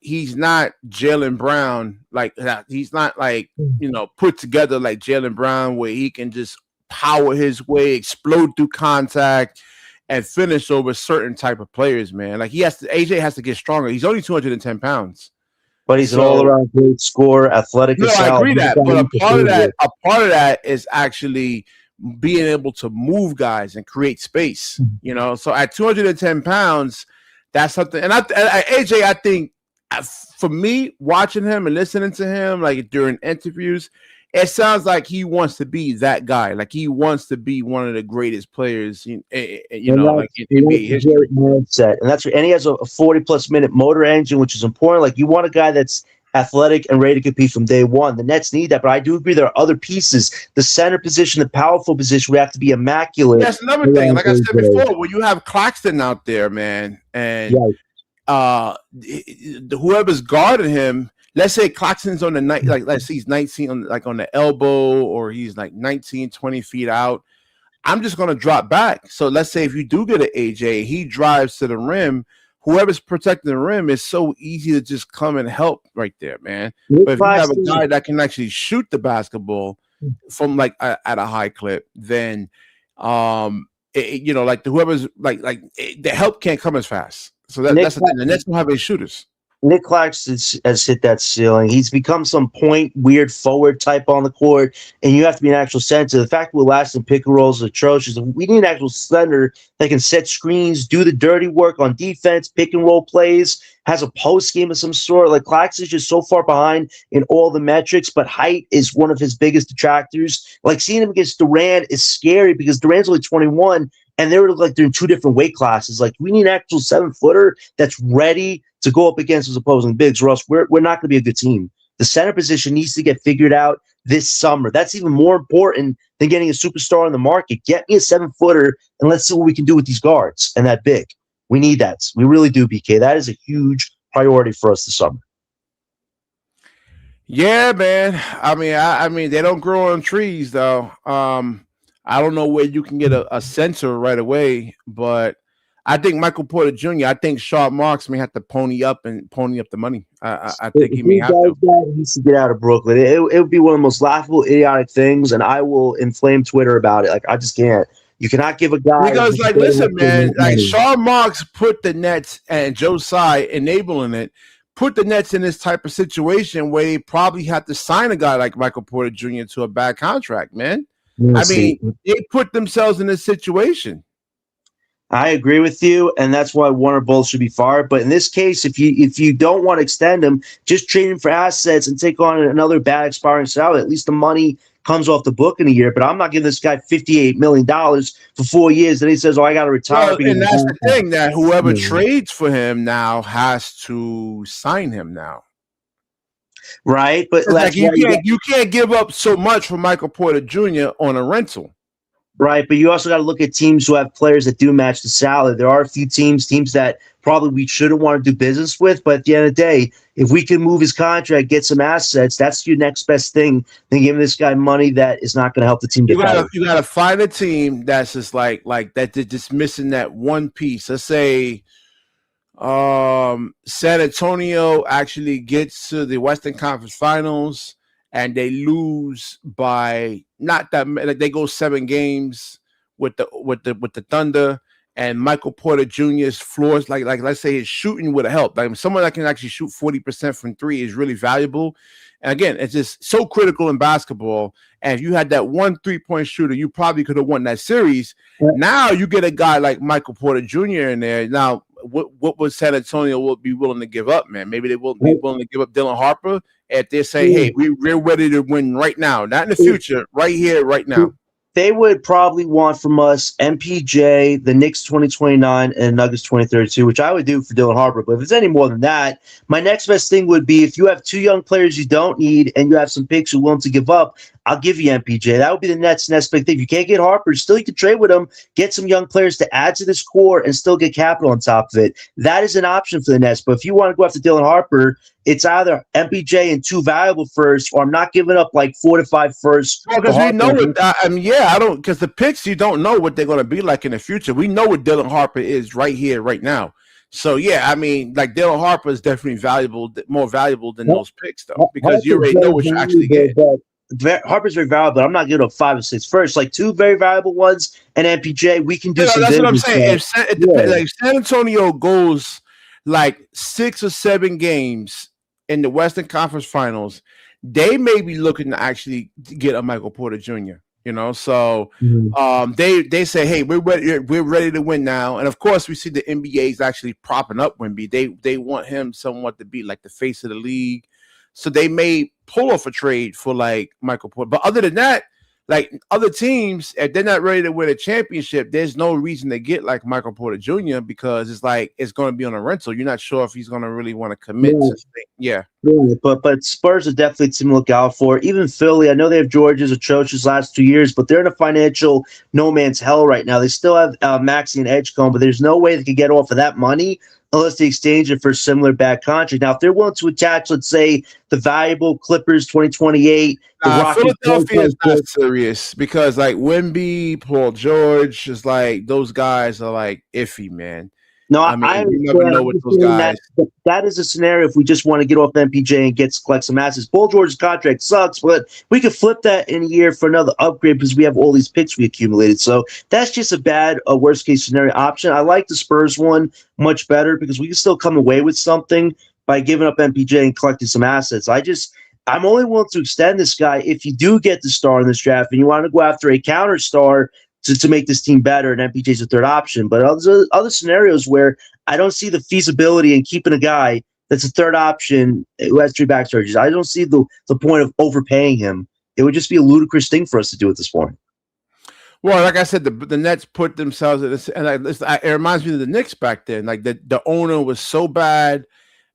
he's not Jaylen Brown like that. He's not like put together like Jaylen Brown, where he can just power his way, explode through contact, and finish over certain type of players, man. Like AJ has to get stronger. He's only 210 pounds. But he's an all-around great scorer, athletic. No, I agree that. But a part of that is actually being able to move guys and create space. So at 210 pounds, that's something. And AJ, I think for me, watching him and listening to him, like during interviews, it sounds like he wants to be that guy. Like he wants to be one of the greatest players, like in NBA history. Mindset. And he has a 40-plus minute motor engine, which is important. Like you want a guy that's athletic and ready to compete from day one. The Nets need that, but I do agree there are other pieces. The center position, the powerful position, we have to be immaculate. That's another thing. Like I said before, when you have Claxton out there, man, and whoever's guarding him. Let's say Claxton's on the night, like let's say he's 19 on the elbow, or he's like 19, 20 feet out. I'm just gonna drop back. So let's say if you do get an AJ, he drives to the rim. Whoever's protecting the rim is so easy to just come and help right there, man. But if you have a guy that can actually shoot the basketball from like at a high clip, then whoever's the help can't come as fast. So that's the thing. The Nets don't have any shooters. Nick Claxton has hit that ceiling. He's become some point weird forward type on the court, and you have to be an actual center. The fact we're last in pick and rolls is atrocious. We need an actual center that can set screens, do the dirty work on defense, pick and roll plays, has a post game of some sort. Like Claxton's just so far behind in all the metrics, but height is one of his biggest detractors. Like seeing him against Durant is scary because Durant's only 21, and they're in 2 different weight classes. Like we need an actual 7-footer that's ready to go up against his opposing bigs, or else we're not going to be a good team. The center position needs to get figured out this summer. That's even more important than getting a superstar on the market. Get me a 7-footer, and let's see what we can do with these guards and that big. We need that. We really do, BK. That is a huge priority for us this summer. Yeah, man. I mean, they don't grow on trees, though. I don't know where you can get a center right away, but I think Michael Porter Jr. I think Sharp Marks may have to pony up the money. I think he If may he have does to. that, he needs to get out of Brooklyn. It would be one of the most laughable, idiotic things, and I will inflame Twitter about it. Like, I just can't. You cannot give a guy Because, who's like, good enough listen, to man, make like money. Sharp Marks put the Nets and Joe Tsai enabling it, put the Nets in this type of situation where they probably have to sign a guy like Michael Porter Jr. to a bad contract, man. We'll I see. mean, they put themselves in this situation. I agree with you, and that's why Warner Bulls should be fired. But in this case, if you don't want to extend him, just trade him for assets and take on another bad expiring salary. At least the money comes off the book in a year. But I'm not giving this guy $58 million for 4 years, and he says, "Oh, I got to retire." Well, and Being that's the thing that whoever yeah. trades for him now has to sign him now. Right, but It's like that's why you can't give up so much for Michael Porter Jr. on a rental. right, but you also got to look at teams who have players that do match the salary. There are a few teams that probably we shouldn't want to do business with, but at the end of the day, if we can move his contract, get some assets, that's your next best thing than giving this guy money that is not going to help the team get better. You gotta find a team that's just like that. They're just missing that one piece. Let's say San Antonio actually gets to the Western Conference Finals and they lose by not that like they go 7 games with the Thunder, and Michael Porter Jr.'s floors like let's say his shooting would have helped. Like someone that can actually shoot 40% from three is really valuable. And again, it's just so critical in basketball. And if you had that one 3-point shooter, you probably could have won that series. Yeah. Now you get a guy like Michael Porter Jr. in there. Now, what would San Antonio will be willing to give up, man? Maybe they will be willing to give up Dylan Harper if they're saying, hey, we're ready to win right now, not in the future, right here, right now. They would probably want from us MPJ, the Knicks 2029, and Nuggets 2032, which I would do for Dylan Harper. But if it's any more than that, my next best thing would be if you have 2 young players you don't need and you have some picks you're willing to give up, I'll give you MPJ. That would be the next big thing. If you can't get Harper, still you can trade with him, get some young players to add to this core, and still get capital on top of it. That is an option for the Nets. But if you want to go after Dylan Harper, it's either MPJ and 2 valuable firsts, or I'm not giving up like 4 to 5 firsts. Well, because we know it. I mean, yeah, I don't because the picks you don't know what they're going to be like in the future. We know what Dylan Harper is right here, right now. So yeah, I mean, like Dylan Harper is definitely more valuable than those picks, though, because you already know what you actually get. Harper's very valuable, but I'm not giving up 5 or 6 first. Like 2 very valuable ones and MPJ, we can do some. That's what I'm saying. If San Antonio goes like 6 or 7 games in the Western Conference Finals, they may be looking to actually get a Michael Porter Jr. You know, so they say, hey, we're ready to win now. And of course, we see the NBA is actually propping up Wemby. They want him somewhat to be like the face of the league. So they may pull off a trade for like Michael Porter. But other than that, like other teams, if they're not ready to win a championship, there's no reason to get like Michael Porter Jr. because it's like it's going to be on a rental. You're not sure if he's going to really want to commit. Yeah. But Spurs are definitely a team to look out for. Even Philly, I know they have George's atrocious last 2 years, but they're in a financial no man's hell right now. They still have Maxey and Edgecombe, but there's no way they could get off of that money unless they exchange it for a similar bad contract. Now, if they're willing to attach, let's say, the valuable Clippers 2028, the Rockets. Philadelphia is not serious because, like, Wemby, Paul George is like those guys are like iffy, man. No, I you never know what those guys. That is a scenario if we just want to get off MPJ and collect some assets. Paul George's contract sucks, but we could flip that in a year for another upgrade because we have all these picks we accumulated. So that's just a worst case scenario option. I like the Spurs one much better because we can still come away with something by giving up MPJ and collecting some assets. I'm only willing to extend this guy if you do get the star in this draft and you want to go after a counter star to make this team better, and MPJ's a third option. But other scenarios where I don't see the feasibility in keeping a guy that's a third option who has 3 back surgeries. I don't see the point of overpaying him. It would just be a ludicrous thing for us to do at this point. Well, like I said, the Nets put themselves in this, and it reminds me of the Knicks back then. Like the owner was so bad,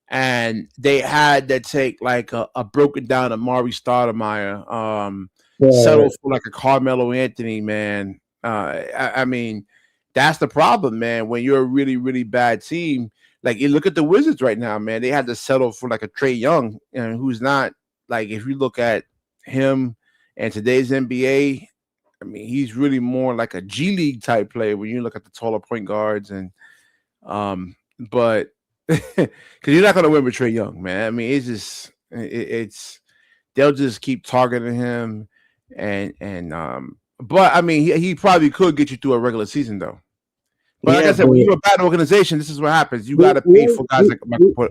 and they had to take like a broken down Amari Stoudemire, settle for like a Carmelo Anthony, man. I mean, that's the problem, man. When you're a really, really bad team, like you look at the Wizards right now, man, they had to settle for like a Trae Young, who's not like if you look at him and today's NBA, I mean, he's really more like a G League type player when you look at the taller point guards and But because you're not going to win with Trey Young, man. I mean, it's just it's they'll just keep targeting him, and. But I mean, he probably could get you through a regular season, though. But like Yeah, I said, but when you're a bad organization, this is what happens. You got to pay we, for guys like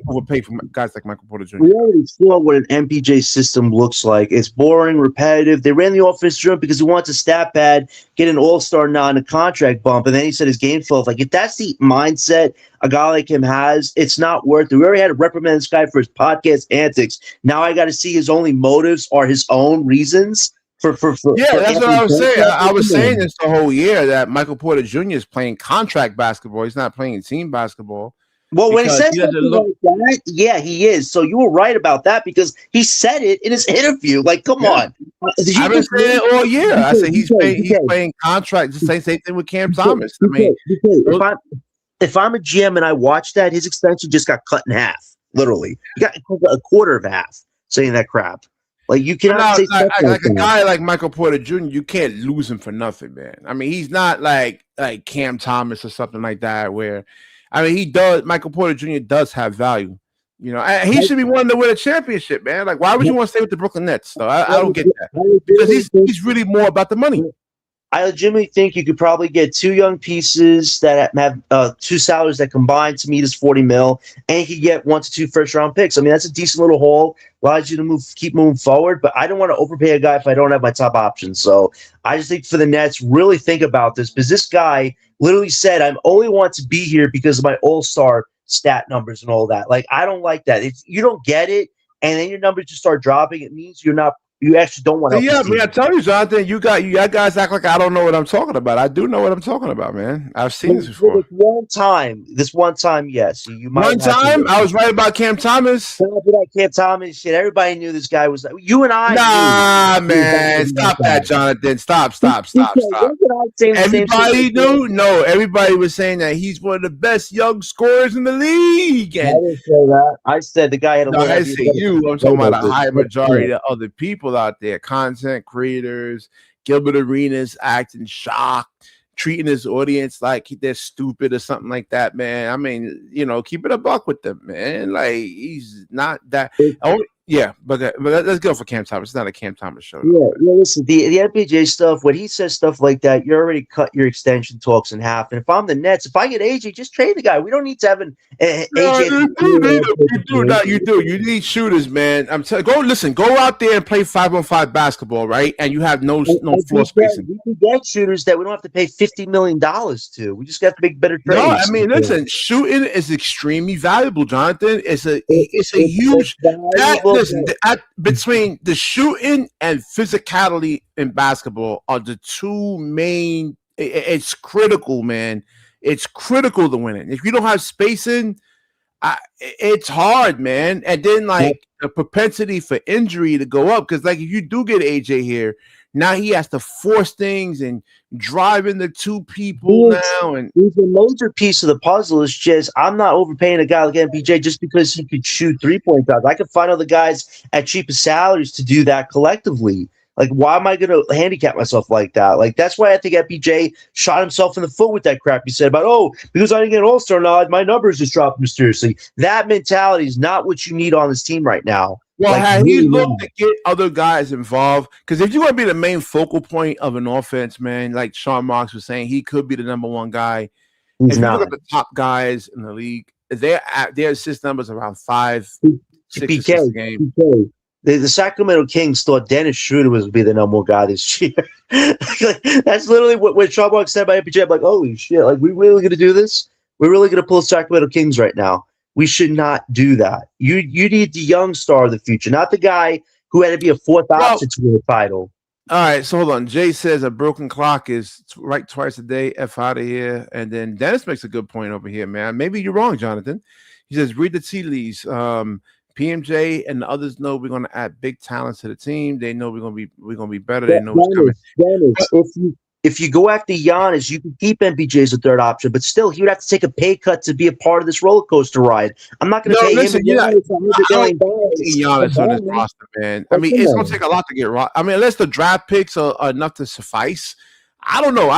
overpay for guys like Michael Porter Jr. we already saw what an MPJ system looks like. It's boring, repetitive. They ran the offense through him because he wants a stat pad, get an all-star nod, and a contract bump, and then he said his game fell off. Like, if that's the mindset a guy like him has, it's not worth it. We already had to reprimand this guy for his podcast antics. Now I got to see his only motives are his own reasons. Yeah, For that's what I was saying. I was saying this. this the whole year that Michael Porter Jr. is playing contract basketball. He's not playing team basketball Well, when he because says he doesn't something look. like that, yeah, he is. So you were right about that because he said it in his interview. Like, come Yeah. on. Did you I've been saying it all year. I said he's playing contract. The same thing with Cam Thomas. I mean, if I'm a GM and I watch that, his extension just got cut in half. Literally, he got a quarter of half saying that crap. Like, you cannot say like a guy like Michael Porter Jr., you can't lose him for nothing, man. I mean, he's not like Cam Thomas or something like that. Where, I mean, he does. Michael Porter Jr. does have value, you know. And he should be wanting to win a championship, man. Like, why would you want to stay with the Brooklyn Nets? Though I don't get that because he's really more about the money. I legitimately think you could probably get two young pieces that have two salaries that combine to meet his 40 mil, and you could get 1 to 2 first round picks. I mean, that's a decent little haul, allows you to keep moving forward. But I don't want to overpay a guy if I don't have my top options. So I just think for the Nets, really think about this because this guy literally said, "I only want to be here because of my all-star stat numbers and all that." Like, I don't like that. If you don't get it, and then your numbers just start dropping, it means you actually don't want to. Yeah, I mean, I tell you, Jonathan, you guys act like I don't know what I'm talking about. I do know what I'm talking about, man. I've seen this before. This one time, yes. You might one time, I was right about Cam Thomas. Cam Thomas, shit. Everybody knew this guy was. You and I. Nah, man, stop that, Jonathan. Stop. Everybody knew. No, everybody was saying that he's one of the best young scorers in the league. And I didn't say that. I said the guy had a. No, I say you. I'm talking about a high majority of other people out there, content creators, Gilbert Arenas acting shocked, treating his audience like they're stupid or something like that, man. I mean, you know, keep it a buck with them, man. Like, he's not that. Yeah, but let's go for Cam Thomas. It's not a Cam Thomas show. Yeah, listen, the MPJ stuff, when he says stuff like that, you already cut your extension talks in half. And if I'm the Nets, if I get AJ, just trade the guy. We don't need to have an AJ. You do. You need shooters, man. I'm telling. Go out there and play 5-on-5 basketball, right? And you have no floor spacing. We can get shooters that we don't have to pay $50 million to. We just got to make better trades. No, I mean, listen, shooting is extremely valuable, Jonathan. It's a huge. Listen, between the shooting and physicality in basketball are the two main. It's critical, man. It's critical to winning. If you don't have spacing, it's hard, man. And then the propensity for injury to go up because, if you do get AJ here, now he has to force things and driving the two people now. And he's a major piece of the puzzle. Is just I'm not overpaying a guy like MPJ just because he could shoot 3-point shots. I could find other guys at cheaper salaries to do that collectively. Like, why am I going to handicap myself like that? Like, that's why I think MPJ shot himself in the foot with that crap he said about, because I didn't get an all-star nod, my numbers just dropped mysteriously. That mentality is not what you need on this team right now. Well, had he looked to get other guys involved, because if you want to be the main focal point of an offense, man, like Sean Marks was saying, he could be the number one guy. If you look at the top guys in the league, their assist numbers around 5, 6 assists a game. The Sacramento Kings thought Dennis Schroeder was going to be the number one guy this year. That's literally what Sean Marks said by MPJ. I'm like, holy shit, like, we really going to do this? We're really going to pull Sacramento Kings right now. We should not do that. You need the young star of the future, not the guy who had to be a fourth option to win the title. All right, so hold on. Jay says a broken clock is right twice a day. F out of here. And then Dennis makes a good point over here, man. Maybe you're wrong, Jonathan. He says, read the tea leaves. PMJ and the others know we're going to add big talents to the team. They know we're going to be better. They know what's coming. Dennis, if you go after Giannis, you can keep MPJ as a third option, but still, he would have to take a pay cut to be a part of this roller coaster ride. I'm not going to pay him $100 million. Giannis on this roster, man. I mean, it's going to take a lot to get right. I mean, unless the draft picks are enough to suffice. I don't know.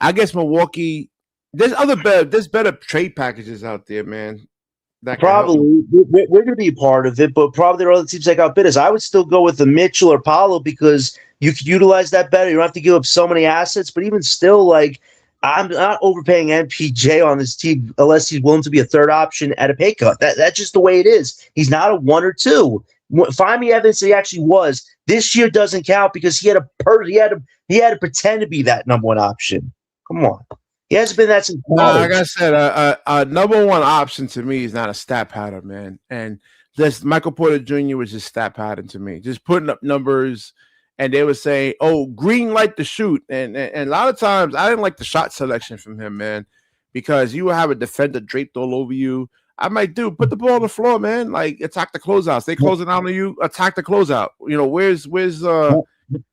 I guess Milwaukee there's better trade packages out there, man, that can help. Probably we're going to be a part of it, but probably there are other teams that got bidders. I would still go with the Mitchell or Paulo because you could utilize that better. You don't have to give up so many assets, but even still, like I'm not overpaying MPJ on this team unless he's willing to be a third option at a pay cut. That's just the way it is. He's not a 1 or 2. Find me evidence that he actually was. This year doesn't count because he had to pretend to be that number 1 option. Come on. He hasn't been that since college. Like I said, a number 1 option to me is not a stat pattern, man. And this Michael Porter Jr. was just stat pattern to me, just putting up numbers. And they would say, "Oh, green light to shoot," and a lot of times I didn't like the shot selection from him, man, because you will have a defender draped all over you. I might put the ball on the floor, man. Like attack the closeouts. They closing out on you. Attack the closeout. You know where's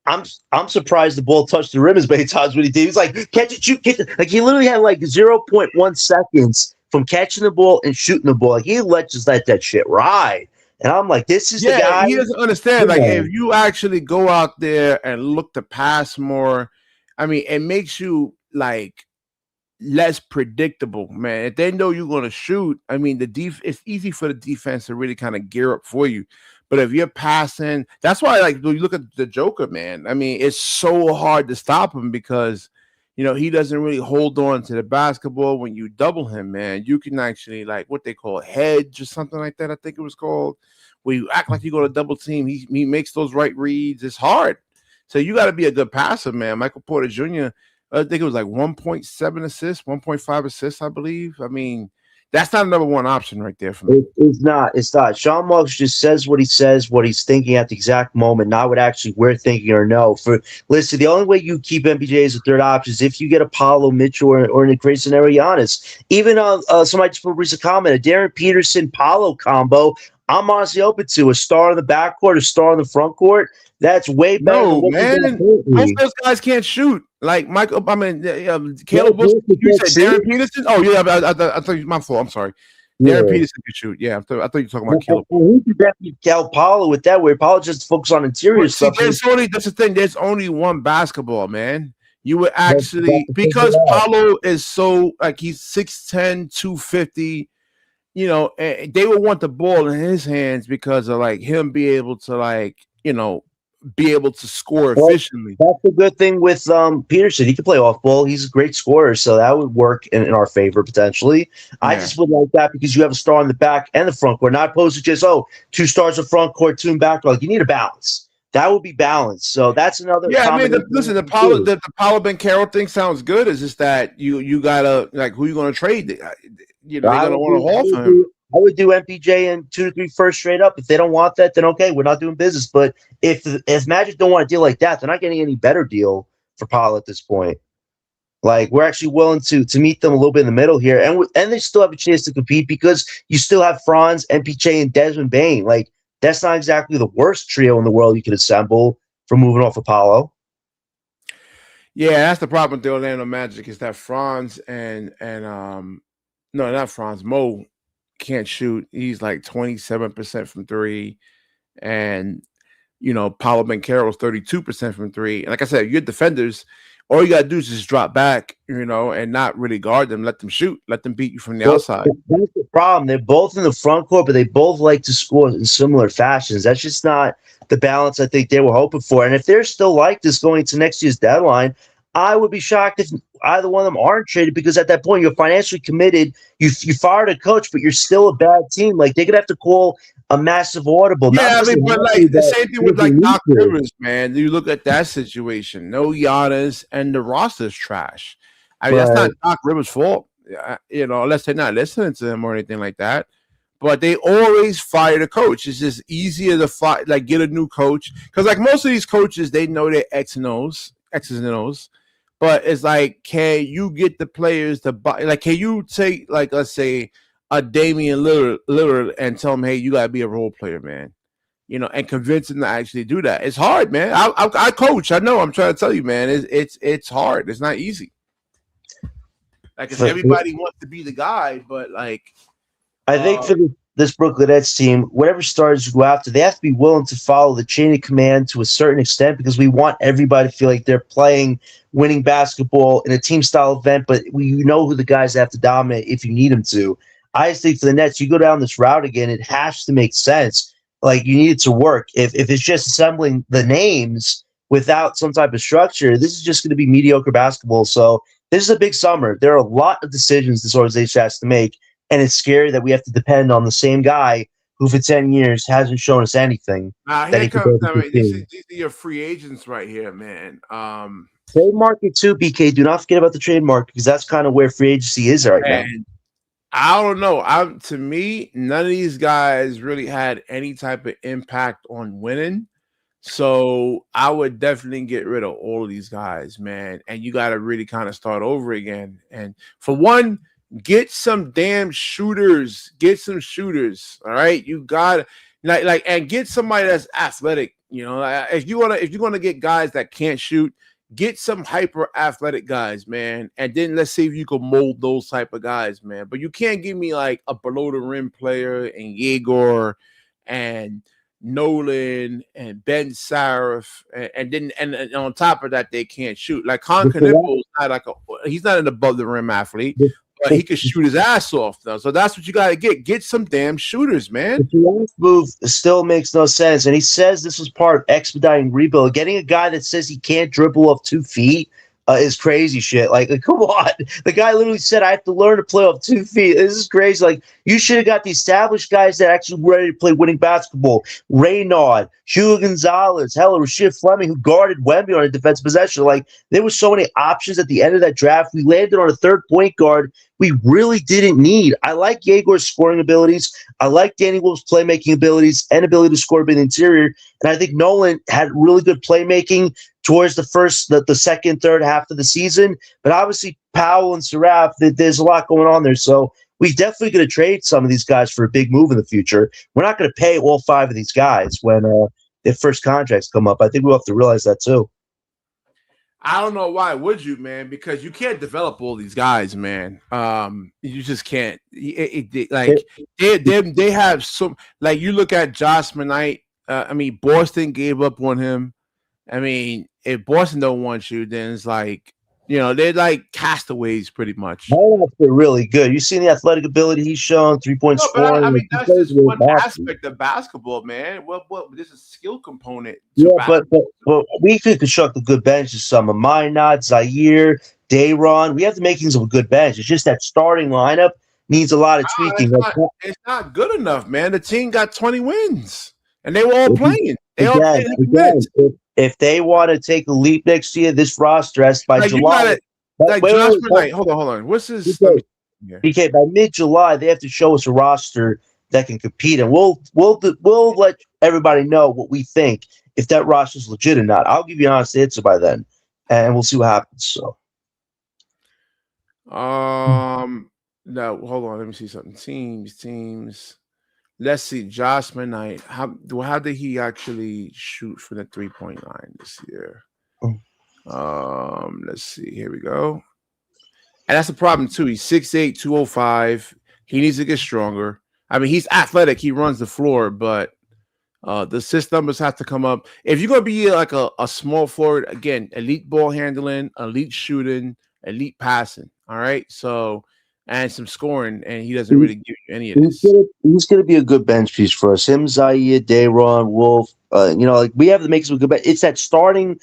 I'm surprised the ball touched the rim as many times when he did. He's like, catch it, shoot, catch it. Like he literally had like 0.1 seconds from catching the ball and shooting the ball. Like he just let that shit ride. And I'm like, this is the guy. He doesn't understand. Like if you actually go out there and look to pass more, I mean, it makes you like less predictable, man. If they know you're going to shoot, I mean, it's easy for the defense to really kind of gear up for you. But if you're passing, that's why, like, you look at the Joker, man. I mean, it's so hard to stop him because, you know, he doesn't really hold on to the basketball. When you double him, man, you can actually, like, what they call hedge or something like that, I think it was called, where you act like you're going to double team. He makes those right reads. It's hard. So you got to be a good passer, man. Michael Porter Jr., I think it was like 1.7 assists, 1.5 assists, I believe. I mean, that's not a number 1 option right there for me. It's not. It's not. Sean Marks just says what he says, what he's thinking at the exact moment, not what actually we're thinking or no. Listen, the only way you keep MPJ as a third option is if you get Apollo, Mitchell, or in a great scenario, Giannis. Even somebody just put a recent comment, a Darren Peterson Paulo combo. I'm honestly open to a star in the backcourt, a star in the front court. That's way better. No, man. Most of those guys can't shoot. Like Michael, I mean, Caleb Wilson. You said Darren Peterson? Oh, yeah. I thought you my fault. I'm sorry. Darren Peterson could shoot. Yeah, I thought you were talking about Caleb. He could definitely Cal Paulo with that, where Paulo just focus on interior stuff. That's the thing. There's only one basketball, man. You would actually, because Paulo is so, like, he's 6'10", 250. You know, they would want the ball in his hands because of, like, him be able to, like, you know, be able to score efficiently. That's the good thing with Peterson. He can play off ball. He's a great scorer, so that would work in our favor potentially. Yeah. I just would like that because you have a star in the back and the front court, not opposed to just 2 stars in front court, 2 in back. Like you need a balance. That would be balanced. So that's another. Yeah, I mean, the Paulo Banchero thing sounds good. It's just that you gotta, like, who you gonna trade? You know, they're gonna want to haul for him. I would do MPJ and 2 to 3 first straight up. If they don't want that, then okay, we're not doing business. But if Magic don't want a deal like that, they're not getting any better deal for Paulo at this point. Like we're actually willing to meet them a little bit in the middle here, and they still have a chance to compete because you still have Franz, MPJ, and Desmond Bane. Like that's not exactly the worst trio in the world you could assemble for moving off Apollo. Yeah, that's the problem with the Orlando Magic is that Franz and no, not Franz, Mo can't shoot. He's like 27% from 3, and you know, Paulo Banchero is 32% from 3. And like I said, your defenders, all you gotta do is just drop back, you know, and not really guard them. Let them shoot. Let them beat you from the outside. That's the problem. They're both in the front court, but they both like to score in similar fashions. That's just not the balance I think they were hoping for. And if they're still like this going to next year's deadline, I would be shocked if either one of them aren't traded because at that point you're financially committed. You fired a coach, but you're still a bad team. Like they're gonna have to call a massive audible. Yeah, I mean, but like the same thing with like Doc Rivers, man. You look at that situation. No Giannis, and the roster's trash. I mean, that's not Doc Rivers' fault, you know, unless they're not listening to him or anything like that. But they always fire the coach. It's just easier to like get a new coach because like most of these coaches, they know their X's and O's. But it's like, can you get the players to buy? Like, can you take, like, let's say, a Damian Lillard and tell him, hey, you gotta be a role player, man, you know, and convince him to actually do that? It's hard, man. I coach. I know. I'm trying to tell you, man. It's hard. It's not easy. Like, everybody wants to be the guy, but like, I think this Brooklyn Nets team, whatever stars you go after, they have to be willing to follow the chain of command to a certain extent because we want everybody to feel like they're playing winning basketball in a team style event, but you know who the guys have to dominate if you need them to. I just think for the Nets, you go down this route again, it has to make sense. Like you need it to work. If it's just assembling the names without some type of structure, this is just going to be mediocre basketball. So this is a big summer. There are a lot of decisions this organization has to make. And it's scary that we have to depend on the same guy who for 10 years hasn't shown us anything Now that here he could comes. build a I good mean, team. these are your free agents right here, man. Trade market too, BK. Do not forget about the trade market because that's kind of where free agency is right now. And I don't know. To me, none of these guys really had any type of impact on winning. So I would definitely get rid of all of these guys, man. And you got to really kind of start over again. And for one, get some damn shooters. Get some shooters. All right, you got and get somebody that's athletic. You know, if you're gonna get guys that can't shoot, get some hyper athletic guys, man. And then let's see if you can mold those type of guys, man. But you can't give me like a below the rim player and Yegor and Nolan and Ben Sarif, and on top of that, they can't shoot. Like Con Knippel is not like he's not an above the rim athlete, but he could shoot his ass off though. So that's what you got to get. Get some damn shooters, man. The last move still makes no sense, and he says this was part of expediting rebuild. Getting a guy that says he can't dribble off 2 feet is crazy shit. Like, come on, the guy literally said I have to learn to play off 2 feet. This is crazy. Like, you should have got the established guys that actually were ready to play winning basketball. Raynaud, Hugo Gonzalez, hell, Rashid Fleming, who guarded Wemby on a defensive possession. Like, there were so many options at the end of that draft. We landed on a third point guard we really didn't need. I like Yegor's scoring abilities. I like Danny Wolf's playmaking abilities and ability to score in the interior. And I think Nolan had really good playmaking towards the second, third half of the season. But obviously, Powell and Saraf, there's a lot going on there. So we definitely going to trade some of these guys for a big move in the future. We're not going to pay all 5 of these guys when their first contracts come up. I think we'll have to realize that too. I don't know why would you, man? Because you can't develop all these guys, man. You just can't. They have some. Like you look at Josh Manite. I mean, Boston gave up on him. I mean, if Boston don't want you, then it's like they're like castaways, pretty much. They're really good. You seen the athletic ability he's shown, 3-point scoring. I mean, that's just one aspect of basketball, man. What? There's a skill component. But we could construct a good bench this summer. Minot, Zaire, Dayron. We have the makings of a good bench. It's just that starting lineup needs a lot of tweaking. It's not good enough, man. The team got 20 wins, and they were all playing. They all played if they want to take a leap next year, this roster has by July. Hold on. What's his? BK, by mid-July, they have to show us a roster that can compete, and we'll let everybody know what we think if that roster is legit or not. I'll give you an honest answer by then, and we'll see what happens. So, no, hold on. Let me see something. Teams. Let's see. Josh Manite. How did he actually shoot for the 3-point line this year? Let's see. Here we go. And that's the problem too. He's 6'8", 205. He needs to get stronger. I mean, he's athletic. He runs the floor, but the assist numbers have to come up. If you're gonna be like a small forward, again, elite ball handling, elite shooting, elite passing. All right. So and some scoring, and he doesn't really give you any of this. He's gonna be a good bench piece for us. Him, Zaire, Dayron, Wolf. Like we have to make some good bench. It's that starting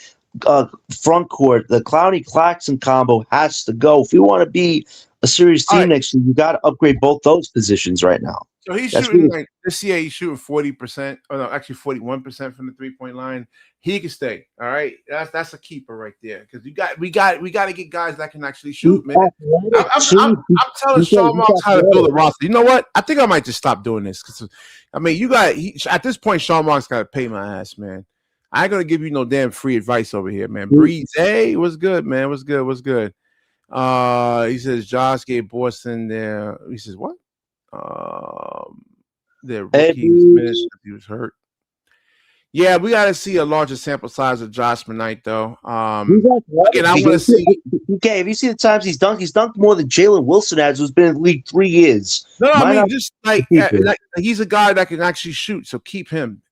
front court, the Clowney Claxton combo has to go. If we want to be a serious team next year, you got to upgrade both those positions right now. So he's shooting like this year. He's shooting 40%, or no, actually 41% from the 3-point line. He can stay. All right, that's a keeper right there because we got to get guys that can actually shoot, man. I'm telling Sean Marks how to build a roster. You know what? I think I might just stop doing this because I mean, at this point, Sean Marks got to pay my ass, man. I ain't gonna give you no damn free advice over here, man. Breeze, hey, what's good, man? What's good? He says Josh gave Boston there. He says what? Their rookie minutes he was hurt. Yeah, we got to see a larger sample size of Josh Knight, though. He's athletic. Again, I want to see. Okay, have you seen the times he's dunked? He's dunked more than Jalen Wilson has, who's been in the league 3 years. No, I Might mean not just be people. like he's a guy that can actually shoot, so keep him.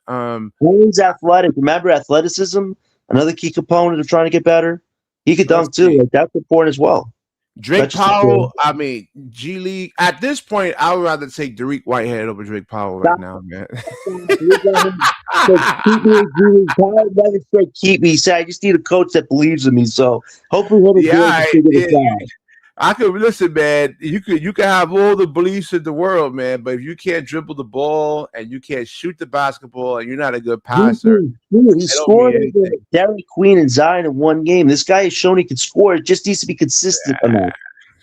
He's athletic. Remember athleticism? Another key component of trying to get better. He could Let's dunk too. see. Like, that's important as well. Drake Powell, I mean, G League. At this point, I would rather take Derek Whitehead over Drake Powell right now, man. Keep me. He said, I just need a coach that believes in me. So hopefully he'll figure this out. I could listen, man. You could have all the beliefs in the world, man, but if you can't dribble the ball and you can't shoot the basketball and you're not a good passer, he scored Derek Queen and Zion in one game. This guy has shown he can score. It just needs to be consistent enough.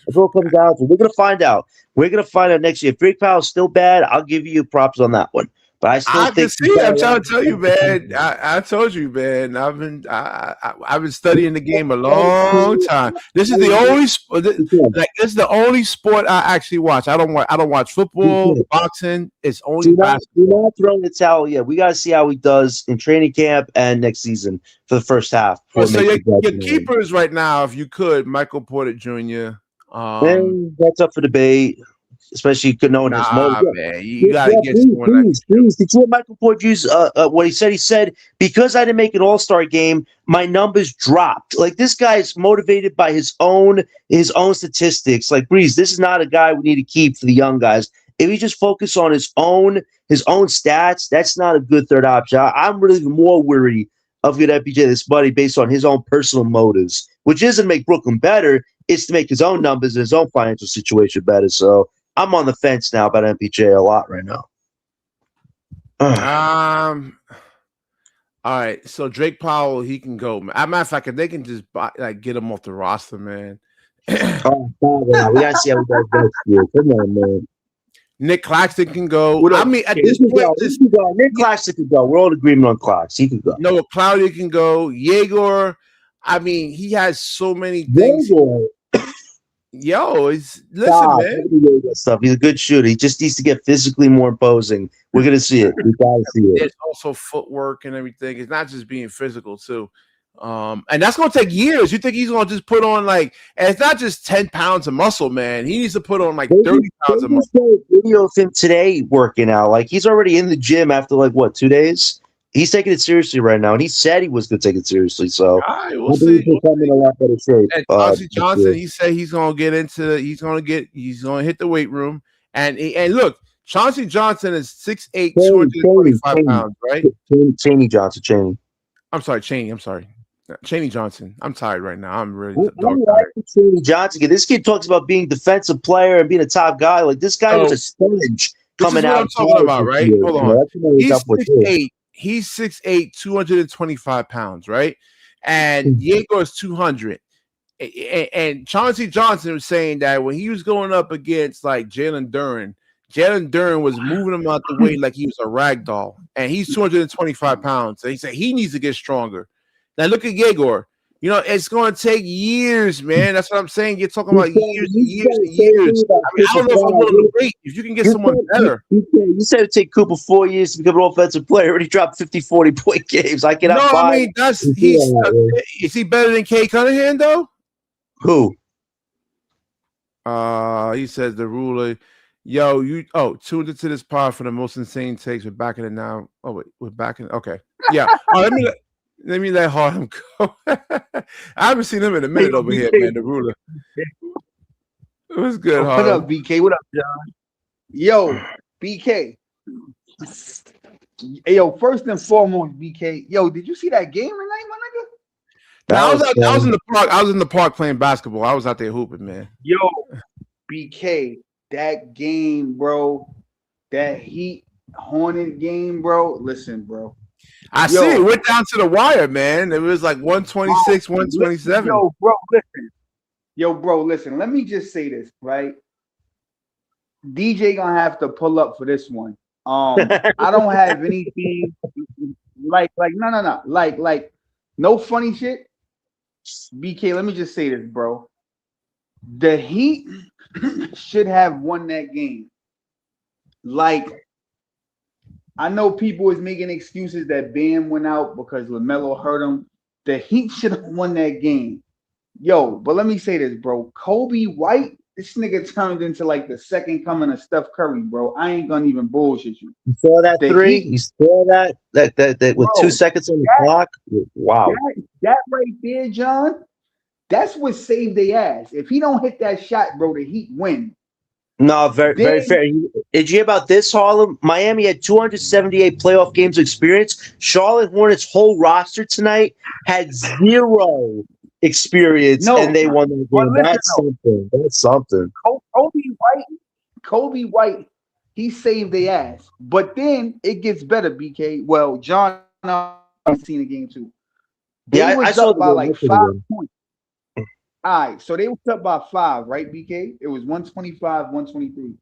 That's what it comes down to. We're gonna find out. We're gonna find out next year. If Drake Powell's still bad, I'll give you props on that one. But I still think I'm trying to tell you, man. I told you, man. I've been studying the game a long time. This is the only this is the only sport I actually watch. I don't watch football, boxing. It's only basketball. We're not throwing the towel yet. We got to see how he does in training camp and next season for the first half. So your keepers right now, if you could, Michael Porter Jr. That's up for debate. Especially knowing his motive. Man, you gotta get someone. Please. Did you hear Michael Porter's what he said? He said, because I didn't make an all-star game, my numbers dropped. Like, this guy is motivated by his own statistics. Like, Breeze, this is not a guy we need to keep for the young guys. If he just focus on his own stats, that's not a good third option. I'm really more worried of good FPJ this buddy based on his own personal motives, which isn't to make Brooklyn better. It's to make his own numbers and his own financial situation better. So I'm on the fence now about MPJ a lot right now. All right, so Drake Powell, he can go. As a matter of fact, if they can just get him off the roster, man. We gotta see how he does next year. Come on, man. Nick Claxton can go. I mean, at this point, Nick Claxton can go. We're all in agreement on Clax. He can go. Noah Claudia can go. Yegor, I mean, he has so many things. Listen, man. Stuff. He's a good shooter. He just needs to get physically more imposing. We're gonna see it. We gotta see it. There's also footwork and everything. It's not just being physical too. And that's gonna take years. You think he's gonna just put on and it's not just 10 pounds of muscle, man. He needs to put on 30 pounds of muscle. Video of him today working out. Like, he's already in the gym after 2 days. He's taking it seriously right now, and he said he was going to take it seriously. So we'll see. He'll come in a lot better shape. And Chauncey Johnson, he said he's going to he's going to hit the weight room. And look, Chauncey Johnson is 6'8", 225 pounds, right? Chaney Johnson. I'm sorry, Chaney. Chaney Johnson. I'm tired right now. I'm really tired. Chaney Johnson. This kid talks about being a defensive player and being a top guy. Like, this guy was a sponge coming out. I'm talking about, right? Hold on. He's 6'8". He's 6'8", 225 pounds, right? And Yegor is 200. And Chauncey Johnson was saying that when he was going up against Jalen Duren was moving him out the way like he was a rag doll. And he's 225 pounds. And he said he needs to get stronger. Now look at Yegor. It's going to take years, man. That's what I'm saying. You're talking about years and years and years. I don't know if I'm willing to wait. If you can get someone better. You said it'd take Cooper 4 years to become an offensive player. Already dropped 50, 40-point games. I cannot buy. I mean, is he better than Kay Cunningham, though? Who? He says the ruler. Yo, tuned into this pod for the most insane takes. We're back in it now. Oh, wait, we're back in. Okay. Yeah. Let me let Harlem go. I haven't seen him in a minute over here, man. The ruler. It was good, Harlem. What up, BK? What up, John? Yo, BK. Hey, yo, first and foremost, BK. Yo, did you see that game tonight, my nigga? I was in the park. I was in the park playing basketball. I was out there hooping, man. Yo, BK, that game, bro. That Heat Hornet game, bro. Listen, bro. I see it went down to the wire, man. It was 126, 127. Yo, bro, listen. Let me just say this, right? DJ gonna have to pull up for this one. I don't have anything no funny shit. BK, let me just say this, bro. The Heat should have won that game. I know people is making excuses that Bam went out because LaMelo hurt him. The Heat should have won that game. Yo, but let me say this, bro. Kobe White, this nigga turned into like the second coming of Steph Curry, bro. I ain't gonna even bullshit you. You saw that The three? Heat, You saw that with bro, 2 seconds on the clock? Wow. that right there, John, that's what saved their ass. If he don't hit that shot, bro, the Heat win. No, very, Then very fair. Did you hear about this, Harlem? Miami had 278 playoff games of experience. Charlotte Hornets' whole roster tonight had 0 experience, no, and they won the but game. listen That's though, something. That's something. Kobe White, he saved their ass. But then it gets better, BK. Well, John seen the game too. Yeah, They I was saw up the by game. like 5 points. All right, so they was up by 5, right, BK? It was 125, 123.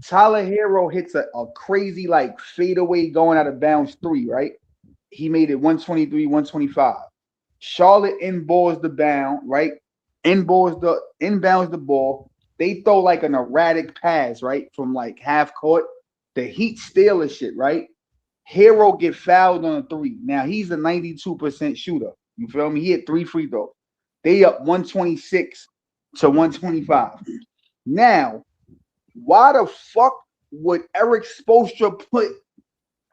Tyler Hero hits a crazy like fadeaway going out of bounds 3, right? He made it 123, 125. Charlotte inbounds the bound, right? Inbounds the ball. They throw like an erratic pass, right? From like half court. The Heat steal the shit, right? Hero get fouled on a 3. Now he's a 92% shooter. You feel me? He hit 3 free throws. They up 126 to 125. Now, why the fuck would Eric Spoelstra put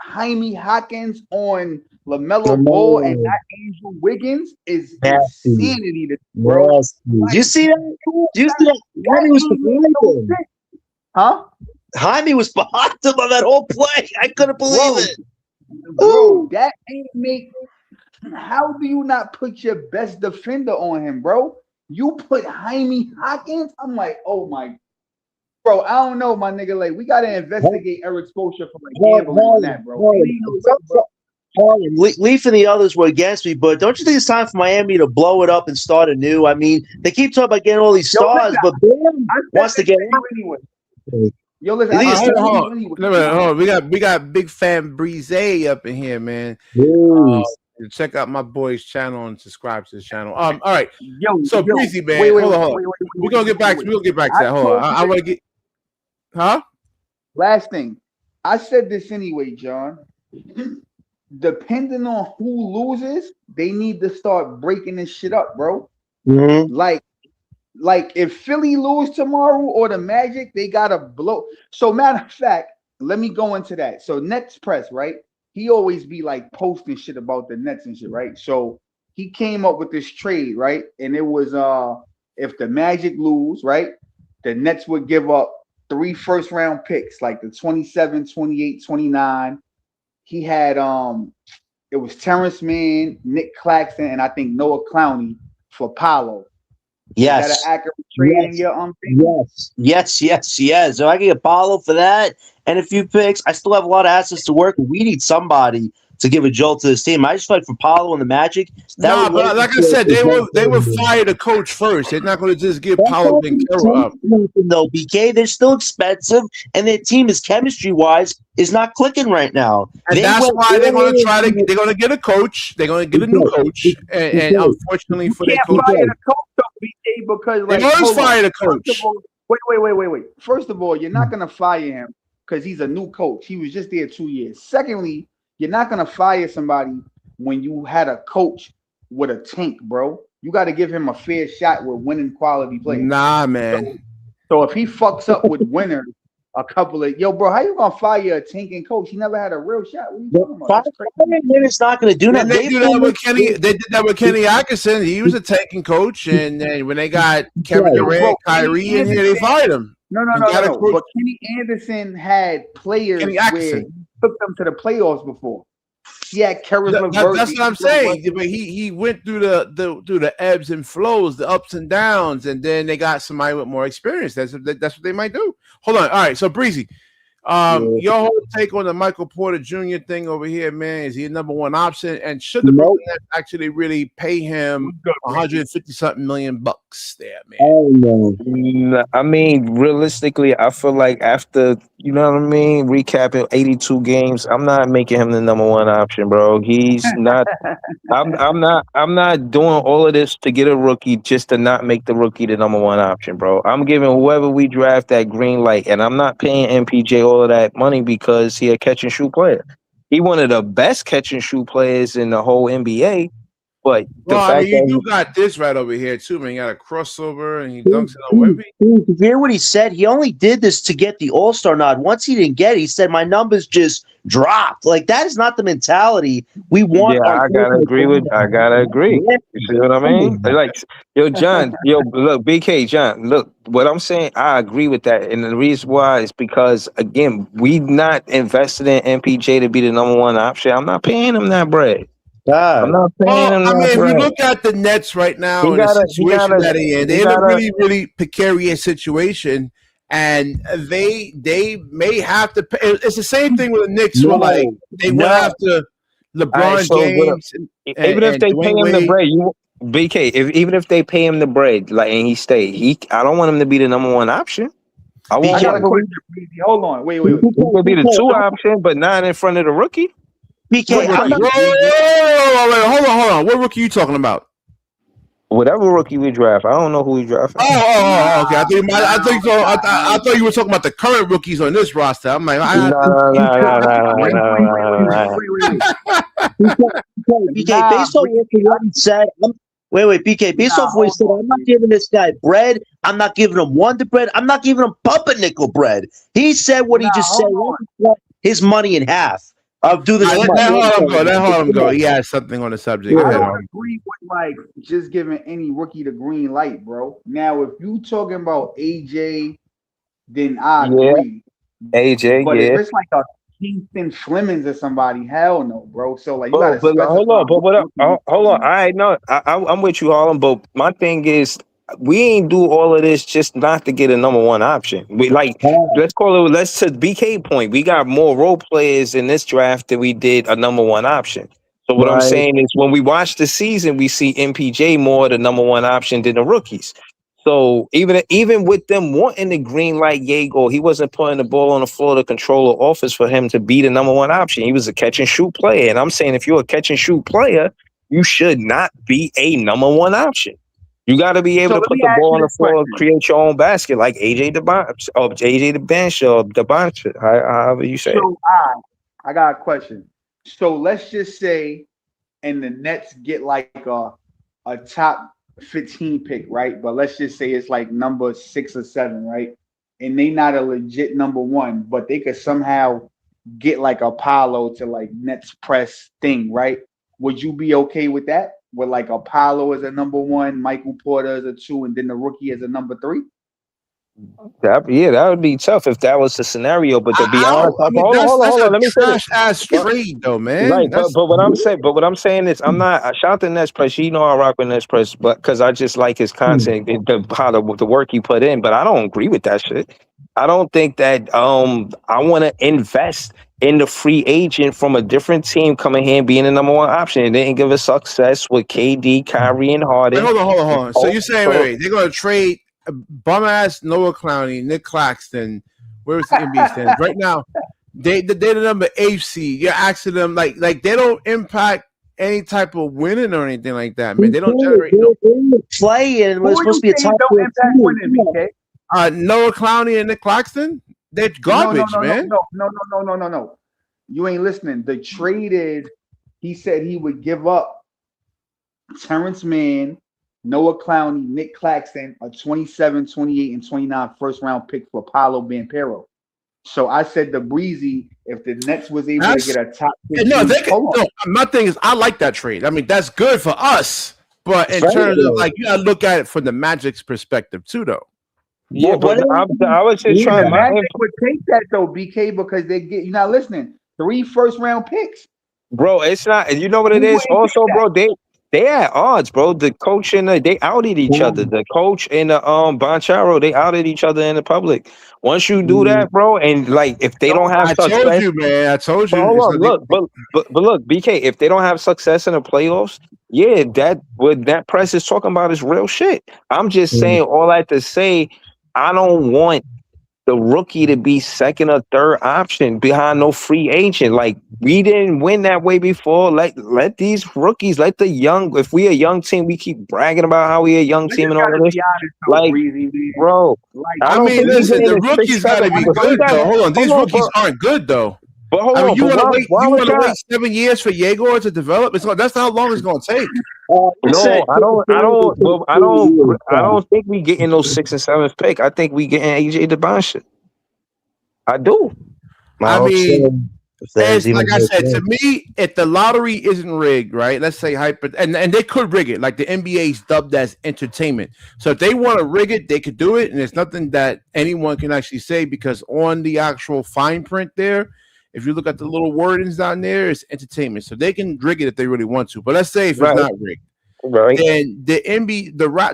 Jaime Hawkins on LaMelo Ball and not Andrew Wiggins? Is insanity, bro. Nasty. Do you see that? Do you see that? Jaime was behind him. Huh? Jaime was behind him on that whole play. I couldn't believe it. Bro, that ain't make. How do you not put your best defender on him, bro? You put Jaime Hawkins. I'm like, oh my, bro. I don't know, my nigga. Like, we gotta investigate Eric Spoelstra for like gambling on that, bro. Leaf and the others were against me, but don't you think it's time for Miami to blow it up and start anew? I mean, they keep talking about getting all these stars, but Bam wants to get out. Anyway. Yo, listen, hold on. We got big fan Breeze up in here, man. Check out my boy's channel and subscribe to his channel. All right. So Breezy, man. Hold on. We're gonna get back to that. Hold on. I want to get. Huh? Last thing, I said this anyway, John. Depending on who loses, they need to start breaking this shit up, bro. Mm-hmm. Like if Philly lose tomorrow or the Magic, they gotta blow. So matter of fact, let me go into that. So Nets press, right? He always be like posting shit about the Nets and shit, right? So he came up with this trade, right? And it was if the Magic lose, right, the Nets would give up 3 first-round picks, like the 27, 28, 29. He had it was Terrence Mann, Nick Claxton, and I think Noah Clowney for Paolo. Yes. Is that an accurate trade in your Yes. So I can get Paolo for that and a few picks. I still have a lot of assets to work with. We need somebody to give a jolt to this team. I just feel like for Paolo and the Magic. But like I said, they would fire the coach first. They're not going to just give Paolo Banchero up. Though, BK, they're still expensive, and their team is chemistry-wise is not clicking right now. And that's why they're going to they're going to get a coach. They're going to get a new coach. And unfortunately for their coach, fire the coach though, BK, because like, they always fire the coach. Wait. First of all, you're not going to fire him because he's a new coach. He was just there 2 years. Secondly, you're not going to fire somebody when you had a coach with a tank, bro. You got to give him a fair shot with winning quality players. Nah, man. So if he fucks up with winners, a couple of bro, how you gonna fire a tanking coach? He never had a real shot. What are you talking about? It's not going to do that. They did that with Kenny Atkinson. He was a tanking coach, and then when they got Kevin Durant, Kyrie in here, they fired him. No. But Kenny Anderson had players where he took them to the playoffs before. He had charisma. That's what I'm saying. But he went through the ebbs and flows, the ups and downs, and then they got somebody with more experience. That's what they might do. Hold on. All right. So Breezy, your whole take on the Michael Porter Jr. thing over here, man. Is he a number one option? And should the Brooklyn Nets actually really pay him $150-something million? Bucks there, man. Oh no. I mean, realistically, I feel like after recapping 82 games, I'm not making him the number one option, bro. He's not. I'm not doing all of this to get a rookie just to not make the rookie the number one option, bro. I'm giving whoever we draft that green light, and I'm not paying MPJ all of that money because he a catch and shoot player. He one of the best catch and shoot players in the whole NBA. But the Well, I fact mean, you that do got this right over here too, man. You got a crossover and he dunks it on Wemby. Did you hear what he said? He only did this to get the All-Star nod. Once he didn't get it, he said, my numbers just dropped. Like, that is not the mentality we want. I gotta agree. You see what I mean? Like, John, look, BK, John, look, what I'm saying, I agree with that. And the reason why is because, again, we not invested in MPJ to be the number one option. I'm not paying him that bread. I'm not paying him I that mean, if bread. you look at the Nets right now He and the gotta- situation that they're in a really, really precarious situation, and they may have to pay. It's the same thing with the Knicks, where like they will have to LeBron Alright, so James, even if they pay Dwayne him the Wade. bread, BK, even if they pay him the bread, like, and he stay, I don't want him to be the number one option. I I got a want question. Hold on. Wait. he could be the two option, but not in front of the rookie. BK, I'm not. Hold on. What rookie are you talking about? Whatever rookie we draft, I don't know who we draft. Okay. I thought you were talking about the current rookies on this roster. I'm like, BK, based on what he said, wait, BK, based off what he said, I'm not giving this guy bread. I'm not giving him Wonder bread. I'm not giving him pumpernickel bread. He said what he just said. His money in half. I'll do this. Let him go. He has something on the subject. I don't agree with like just giving any rookie the green light, bro. Now, if you talking about AJ, then I agree. AJ, but if it's like a Kingston Flemings or somebody, hell no, bro. So like, you gotta hold on. But what up? Hold on. I know. I'm with you, Harlem. But my thing is, we ain't do all of this just not to get a number one option. We let's to BK point. We got more role players in this draft than we did a number one option. So what I'm saying is, when we watch the season, we see MPJ more the number one option than the rookies. So even with them wanting the green light, Yago, he wasn't putting the ball on the floor to control the offense for him to be the number one option. He was a catch and shoot player, and I'm saying if you're a catch and shoot player, you should not be a number one option. You got to be able to put the ball on the floor and create your own basket, like AJ DeBanch or DeBanch, however you say it. So I got a question. So let's just say, and the Nets get like a top 15 pick, right? But let's just say it's like number 6 or 7, right? And they not a legit number 1, but they could somehow get like Apollo to like Nets press thing, right? Would you be okay with that? With like Apollo as a number 1, Michael Porter as a 2, and then the rookie as a number 3? That would be tough if that was the scenario. But to be honest, hold on. Let me trash ass trade though, man. Right, but what I'm saying is, I'm not. I shout the Nets Press. You know, I rock with Nets Press, but because I just like his content, the work he put in. But I don't agree with that shit. I don't think that. I want to invest in the free agent from a different team coming here and being the number 1 option. It didn't give us success with KD, Kyrie, and Harden. Wait, hold on. So you're saying, wait, they're gonna trade bum ass Noah Clowney, Nick Claxton. Where's the NBA stands right now? They're the number 8 seed. You're asking them like they don't impact any type of winning or anything like that, man. They don't generate play, and we're supposed to be a top don't impact winning, BK? Noah Clowney and Nick Claxton. They're garbage, man. No. You ain't listening. They traded. He said he would give up Terrence Mann, Noah Clowney, Nick Claxton, a 27, 28, and 29 first-round pick for Paolo Banchero. So I said to Breezy, if the Nets was able to get a top 15, my thing is, I like that trade. I mean, that's good for us. But in terms of like, you gotta look at it from the Magic's perspective too, though. Yeah, but I was just trying. Magic would take that though, BK, because they get. You're not listening. 3 first-round picks, bro. It's not. You know what it is. Also, bro, they at odds, bro. The coach and they outed each other. The coach and the Banchero, they outed each other in the public. Once you do that, bro, and like if they don't have success, I told you. But look, BK, if they don't have success in the playoffs, yeah, that what that press is talking about is real shit. I'm just saying all that to say, I don't want the rookie to be second or third option behind no free agent. Like we didn't win that way before. Let these rookies, let the young. If we a young team, we keep bragging about how we a young We team just and all gotta of this. be honest, though, Like, Breezy, man. bro, Like, I I don't mean, think we listen, getting the a rookies 6-7. got to be But we good got though. Hold on, these hold on, rookies aren't good though. but hold I mean, on. you But want to wait? why You would want to y'all? wait 7 years for Jaguar to develop? That's how long it's going to take. No, I don't think we getting those 6th and 7th pick. I think we getting AJ DeBonshire. I do. I mean, If there's it's even like I more said to chance. me, if the lottery isn't rigged, right? Let's say and they could rig it, like the NBA's dubbed as entertainment. So if they want to rig it, they could do it, and it's nothing that anyone can actually say because on the actual fine print there, if you look at the little wordings down there, it's entertainment. So they can rig it if they really want to. But let's say if it's Right, not rigged, right. then the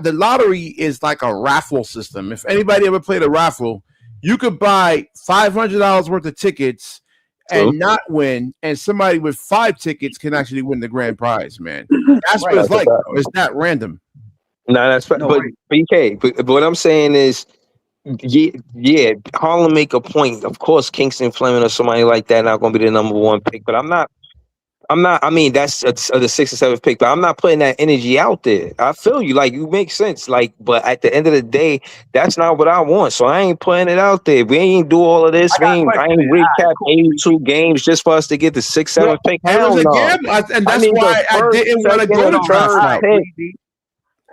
the lottery is like a raffle system. If anybody ever played a raffle, you could buy $500 worth of tickets True. and not win, and somebody with 5 tickets can actually win the grand prize, man. That's what right. it's That's a like, fact. bro. It's that random. No, that's No, but right. BK. But what I'm saying is, yeah. Harlem make a point. Of course, Kingston Fleming or somebody like that not going to be the number one pick. But I'm not. I'm not. I mean, that's the 6th or 7th pick, but I'm not putting that energy out there. I feel you. Like you make sense. Like, but at the end of the day, that's not what I want. So I ain't putting it out there. We ain't do all of this. I got a I question. ain't All right, recap cool. 82 games just for us to get the 6th, Bro, 7th pick. it was Hell a no. gamble, and I that's need the why I first, didn't want to second, go the and Hold on. draft All third right, route. pick. Breezy.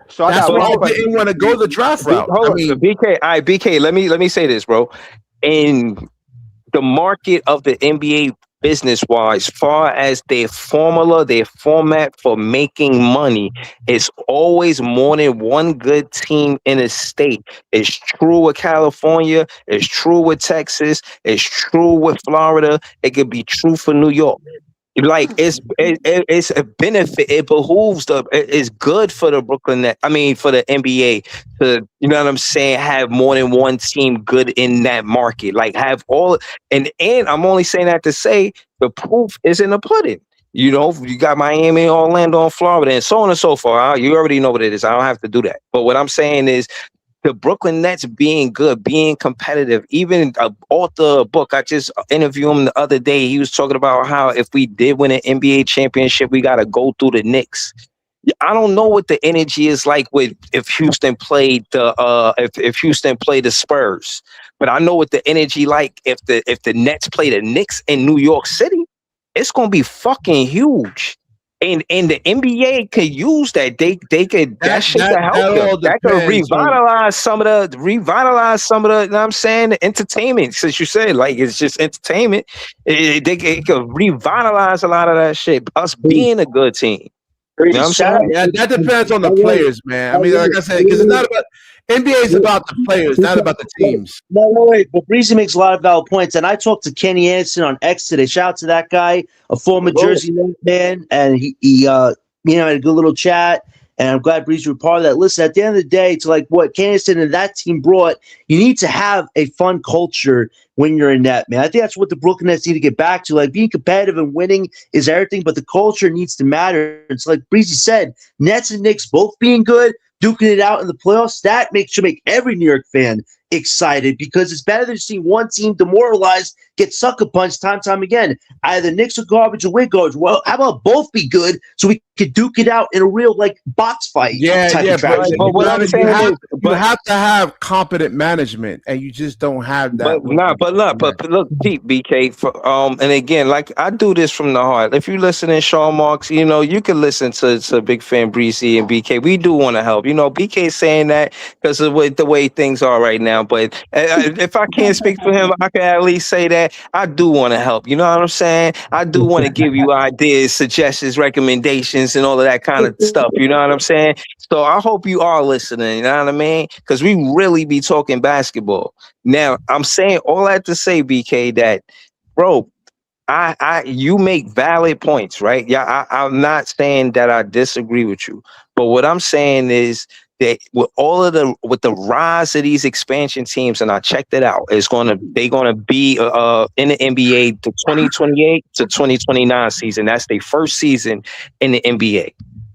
So I That's got But why one I question didn't for want you, to go the Breezy. draft route. I hold on, mean, BK. All right, BK. Let me say this, bro. In the market of the NBA business wise, far as their formula, their format for making money, it's always more than one good team in a state. It's true with California, it's true with Texas, it's true with Florida, it could be true for New York. Like it's a benefit. It behooves it's good for the Brooklyn Net. I mean, for the NBA to what I'm saying. Have more than one team good in that market. Like have all and I'm only saying that to say the proof is in the pudding. You got Miami, Orlando, and Florida, and so on and so forth. You already know what it is. I don't have to do that. But what I'm saying is the Brooklyn Nets being good, being competitive. Even author book, I just interviewed him the other day. He was talking about how if we did win an NBA championship, we got to go through the Knicks. I don't know what the energy is like with if Houston played the if Houston played the Spurs, but I know what the energy like if the Nets play the Knicks in New York City. It's gonna be fucking huge. And the NBA could use that. They could that shit could help that them. all That could depends on. revitalize some of the, you know what I'm saying, the entertainment. Since you said like it's just entertainment, it could revitalize a lot of that shit. Us being a good team. You know what I'm Shout saying? out Yeah, that depends on the I want- players, man. I I mean, like I want- said, because it's not about NBA is about the players, not about the teams. No, wait. But Breezy makes a lot of valid points. And I talked to Kenny Anderson on X today. Shout out to that guy, a former Jersey man. And he had a good little chat. And I'm glad Breezy was part of that. Listen, at the end of the day, to like what Kenny Anderson and that team brought, you need to have a fun culture when you're in that, man. I think that's what the Brooklyn Nets need to get back to. Like being competitive and winning is everything, but the culture needs to matter. It's like Breezy said, Nets and Knicks both being good, duking it out in the playoffs, that should make every New York fan excited because it's better than seeing one team demoralized, get sucker punched time again. Either Knicks are garbage or we're garbage. Well, how about both be good so we could duke it out in a real like box fight type Yeah, of but traction? But what I'm saying is, you have to have competent management, and you just don't have that. but look, Pete, BK, and again, like I do this from the heart. If you listen in Sean Marks, you can listen to Big Fan Breezy and BK. We do want to help. BK saying that because of the way things are right now. But if I can't speak for him, I can at least say that I do want to help. You know what I'm saying? I do want to give you ideas, suggestions, recommendations, and all of that kind of stuff. You know what I'm saying? So I hope you are listening. You know what I mean? Because we really be talking basketball. Now, I'm saying all that to say, BK, that, bro, you make valid points, right? Yeah, I'm not saying that I disagree with you, but what I'm saying is that with the rise of these expansion teams, and I checked it out, they're gonna be in the NBA the 2028 to 2029 season. That's their first season in the NBA.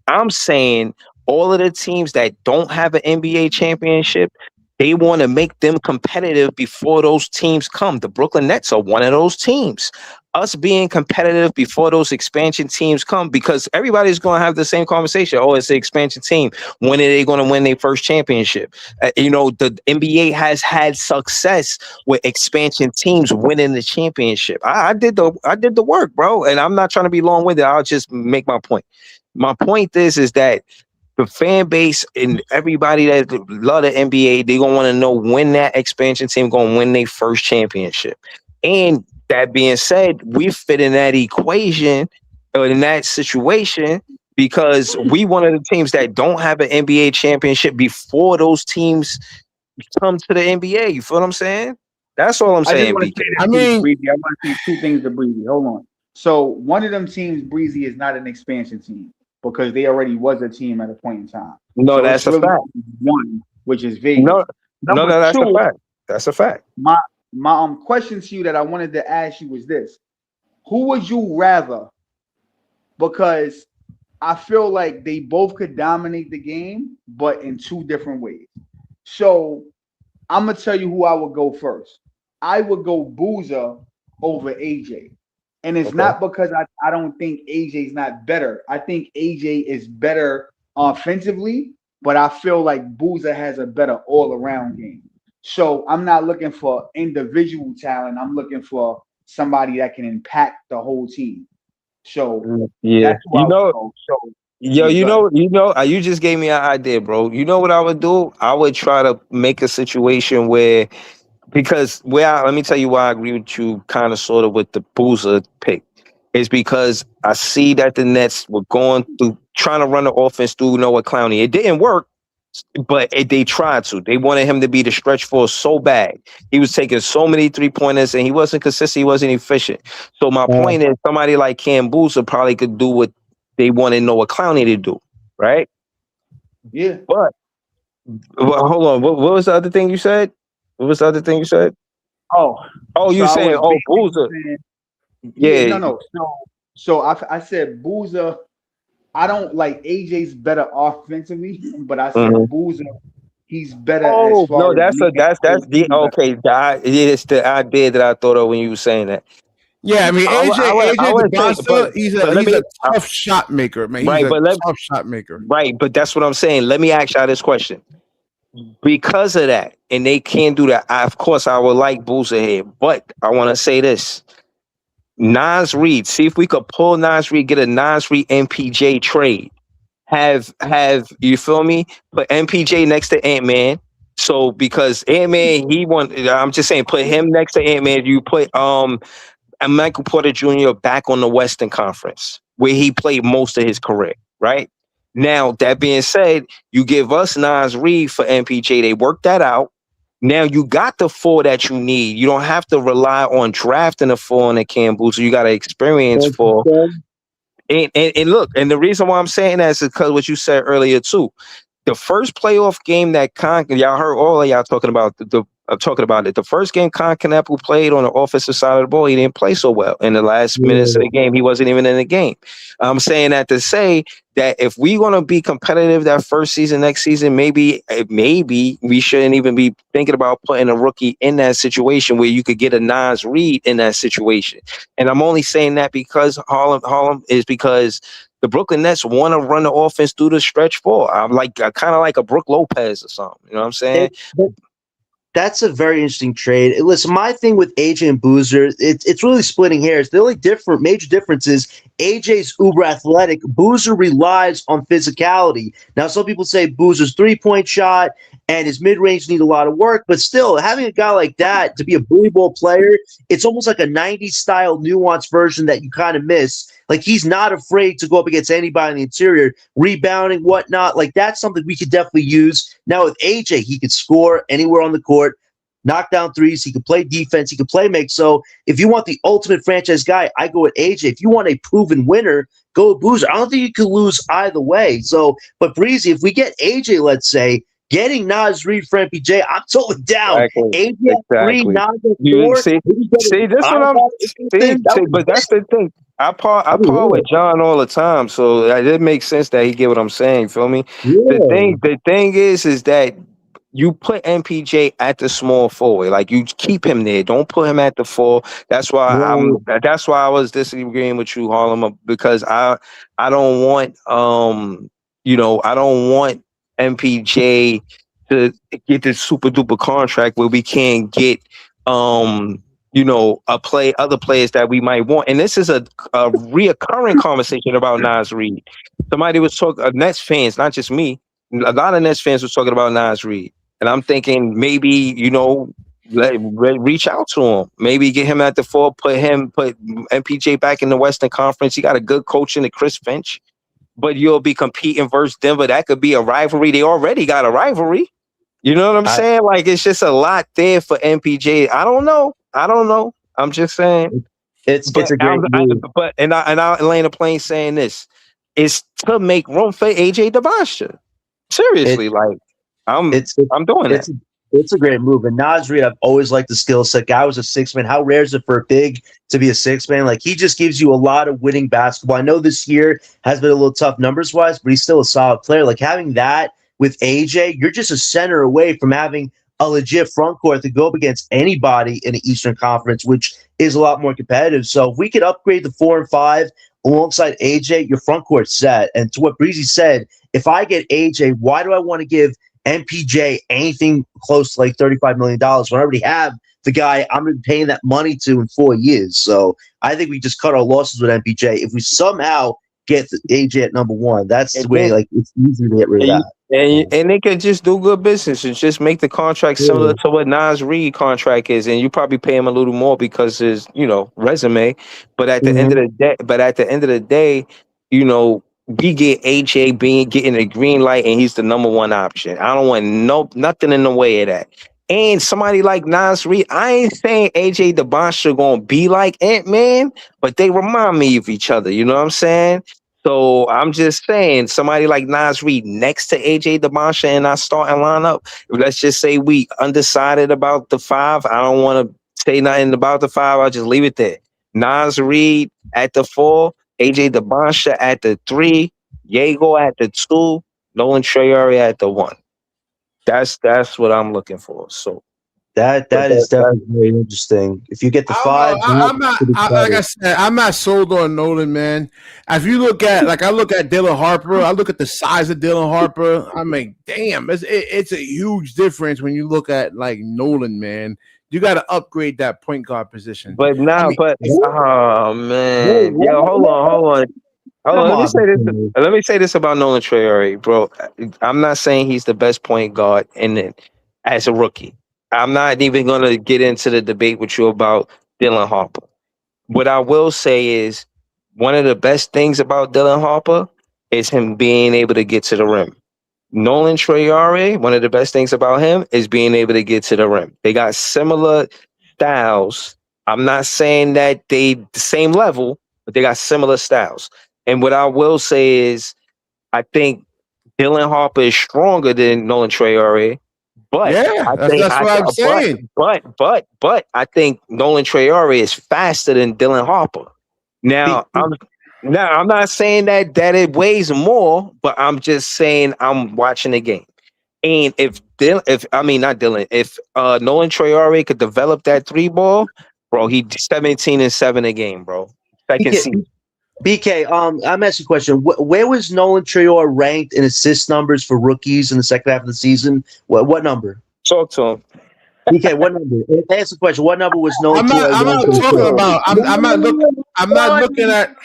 I'm saying all of the teams that don't have an NBA championship, they want to make them competitive before those teams come. The Brooklyn Nets are one of those teams. Us being competitive before those expansion teams come, because everybody's going to have the same conversation. Oh, it's the expansion team. When are they going to win their first championship? The NBA has had success with expansion teams winning the championship. I did the work, bro, and I'm not trying to be long-winded. I'll just make my point. My point is that the fan base and everybody that love the NBA, they gonna want to know when that expansion team gonna win their first championship. And that being said, we fit in that equation or in that situation because we one of the teams that don't have an NBA championship before those teams come to the NBA. You feel what I'm saying? That's all I'm I just saying, want to BK. say this, Breezy. I want to say two things to Breezy. Hold on. So one of them teams, Breezy, is not an expansion team because they already was a team at a point in time. No, So that's it's a really fact. one, which is Vegas. No, Number that's two, a fact. That's a fact. my question to you that I wanted to ask you was this: who would you rather? Because I feel like they both could dominate the game, but in two different ways. So I'm gonna tell you who I would go first. I would go Boozer over AJ. And it's not because I don't think AJ's not better. I think AJ is better offensively, but I feel like Boozer has a better all-around game. So I'm not looking for individual talent. I'm looking for somebody that can impact the whole team. So Yeah, that's who I would go. So yo, yeah, go ahead. you just gave me an idea, bro. You know what I would do? I would try to make a situation where, let me tell you why I agree with you kind of sort of with the Boozer pick. Is because I see that the Nets were going through trying to run the offense through Noah Clowney. It didn't work, but they tried to. They wanted him to be the stretch four so bad. He was taking so many 3-pointers and he wasn't consistent. He wasn't efficient. So my point is, somebody like Cam Boozer probably could do what they wanted Noah Clowney to do, right? Yeah. But hold on, what was the other thing you said? What was the other thing you said? Oh, You so saying, Boozer? Yeah, no. So I said Boozer. I don't like AJ's better offensively, but I said Boozer, he's better as far No, as that's the okay. It's the idea that I thought of when you were saying that. Yeah, I mean AJ DeBosta, he's a tough shot maker, man. He's a tough shot maker. Right, but that's what I'm saying. Let me ask y'all this question. Because of that, and they can't do that, of course I would like Boozer here, but I want to say this. Nas Reed, see if we could pull Nas Reed, get a Nas Reed MPJ trade. Have you feel me? Put MPJ next to Ant-Man. So because Ant-Man, I'm just saying, put him next to Ant-Man. You put and Michael Porter Jr. back on the Western Conference, where he played most of his career, right? Now, that being said, you give us Nas Reed for MPJ. They work that out. Now you got the four that you need. You don't have to rely on drafting a four in a Cam Boozer. You got an experience for. And look, and the reason why I'm saying that is because what you said earlier too. The first playoff game that y'all heard all of y'all talking about talking about it. The first game Knappel played on the offensive side of the ball, he didn't play so well. In the last minutes of the game, he wasn't even in the game. I'm saying that to say that if we want to be competitive that first season, next season, maybe we shouldn't even be thinking about putting a rookie in that situation where you could get a Nas Reed in that situation. And I'm only saying that because Harlem is because the Brooklyn Nets want to run the offense through the stretch four. I'm kind of like a Brook Lopez or something. You know what I'm saying? That's a very interesting trade. Listen, my thing with AJ and Boozer, it's really splitting hairs. The only major difference is AJ's uber athletic. Boozer relies on physicality. Now, some people say Boozer's 3-point shot and his mid-range need a lot of work, but still, having a guy like that to be a bully ball player, it's almost like a 90s style nuanced version that you kind of miss. Like, he's not afraid to go up against anybody in the interior, rebounding, whatnot. Like, that's something we could definitely use. Now, with AJ, he could score anywhere on the court, knock down threes. He could play defense. He could play make. So, if you want the ultimate franchise guy, I go with AJ. If you want a proven winner, go with Boozer. I don't think you could lose either way. So, but Breezy, if we get AJ, let's say, getting Nas Reed for MPJ, I'm totally down. AJ at 3, Nas at 4. See, this what I'm see, but that's the thing. I par with John all the time, so it makes sense that he get what I'm saying. Feel me? Yeah. The thing is that you put MPJ at the small forward, like you keep him there. Don't put him at the 4. That's why I was disagreeing with you, Harlem, because I don't want I don't want MPJ to get this super duper contract where we can't get other players that we might want. And this is a reoccurring conversation about Nas Reed. Somebody was talking, Nets fans, not just me, a lot of Nets fans was talking about Nas Reed. And I'm thinking maybe, reach out to him. Maybe get him at the 4, put MPJ back in the Western Conference. He got a good coach in the Chris Finch. But you'll be competing versus Denver. That could be a rivalry. They already got a rivalry. You know what I'm saying? Like, it's just a lot there for MPJ. I don't know. I'm just saying. It's a great move. And I Elena Plain saying this is to make room for AJ DeBasha. Seriously, I'm doing it. It's a great move. And Nas Reed, I've always liked the skill set. Guy was a 6-man. How rare is it for a big to be a 6-man? Like, he just gives you a lot of winning basketball. I know this year has been a little tough numbers wise, but he's still a solid player. Like, having that with AJ, you're just a center away from having a legit front court to go up against anybody in the Eastern Conference, which is a lot more competitive. So if we could upgrade the 4 and 5 alongside AJ, your front court's set. And to what Breezy said, if I get AJ, why do I want to give MPJ anything close to like $35 million when I already have the guy I'm going to be paying that money to in 4 years? So I think we just cut our losses with MPJ. If we somehow get AJ at number 1, that's the way, like, it's easy to get rid of that. And they can just do good business and just make the contract similar to what Nas Reed contract is, and you probably pay him a little more because his resume. But at the end of the day, we get AJ getting a green light, and he's the number 1 option. I don't want nothing in the way of that. And somebody like Nas Reed, I ain't saying AJ DeBasha gonna be like Ant-Man, but they remind me of each other. You know what I'm saying? So I'm just saying, somebody like Nas Reed next to AJ DeBasha in our starting lineup. Let's just say we undecided about the 5. I don't want to say nothing about the 5. I'll just leave it there. Nas Reed at the 4, AJ DeBasha at the 3, Diego at the 2, Nolan Traore at the 1. That's what I'm looking for. So that is definitely very interesting. If you get the 5, like I said, I'm not sold on Nolan, man. If you look at, I look at Dylan Harper, I look at the size of Dylan Harper. I mean, damn, it's a huge difference when you look at like Nolan, man. You got to upgrade that point guard position. But now, oh man, yo, hold on. Let me say this about Nolan Traore, bro. I'm not saying he's the best point guard as a rookie. I'm not even going to get into the debate with you about Dylan Harper. What I will say is one of the best things about Dylan Harper is him being able to get to the rim. Nolan Traore, one of the best things about him is being able to get to the rim. They got similar styles. I'm not saying that they the same level, but they got similar styles. And what I will say is I think Dylan Harper is stronger than Nolan Traore. But that's what I'm saying. But I think Nolan Traore is faster than Dylan Harper. Now I'm not saying that it weighs more, but I'm just saying I'm watching the game. And if Nolan Traore could develop that 3 ball, bro, he's 17-7 a game, bro. Second season. BK, I'm asking a question. Where was Nolan Traore ranked in assist numbers for rookies in the second half of the season? What number? Talk to him. BK, what number? Ask the question. What number was Nolan Traore? I'm not looking at.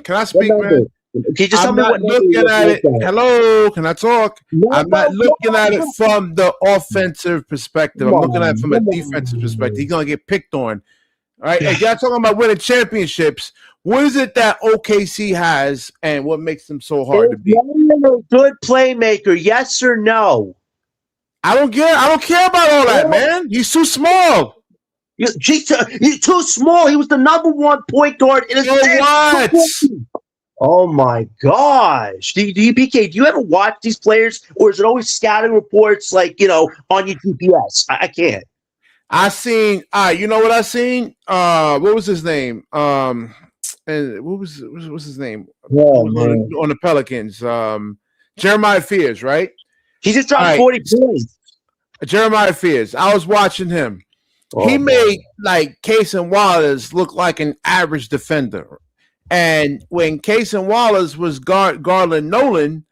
Can I speak, man? Can you just tell me what looking at it? Hello, can I talk? I'm not looking at it from the offensive perspective. I'm looking at it from a defensive perspective. He's gonna get picked on. All right, if y'all talking about winning championships, what is it that OKC has, and what makes them so hard to beat? Good playmaker, yes or no? I don't care about all that, man. He's too small. He's too small. He was the number 1 point guard in his what? Oh my gosh. BK, do you ever watch these players, or is it always scouting reports like, on your GPS? I can't. I seen you know what I seen? What was his name? And what's his name? Oh, Who was man. on the Pelicans? Jeremiah Fears, right? He just All dropped right. 40 points. Jeremiah Fears. I was watching him. He Oh, made like Case and Wallace look like an average defender. And when Case and Wallace was Garland Nolan,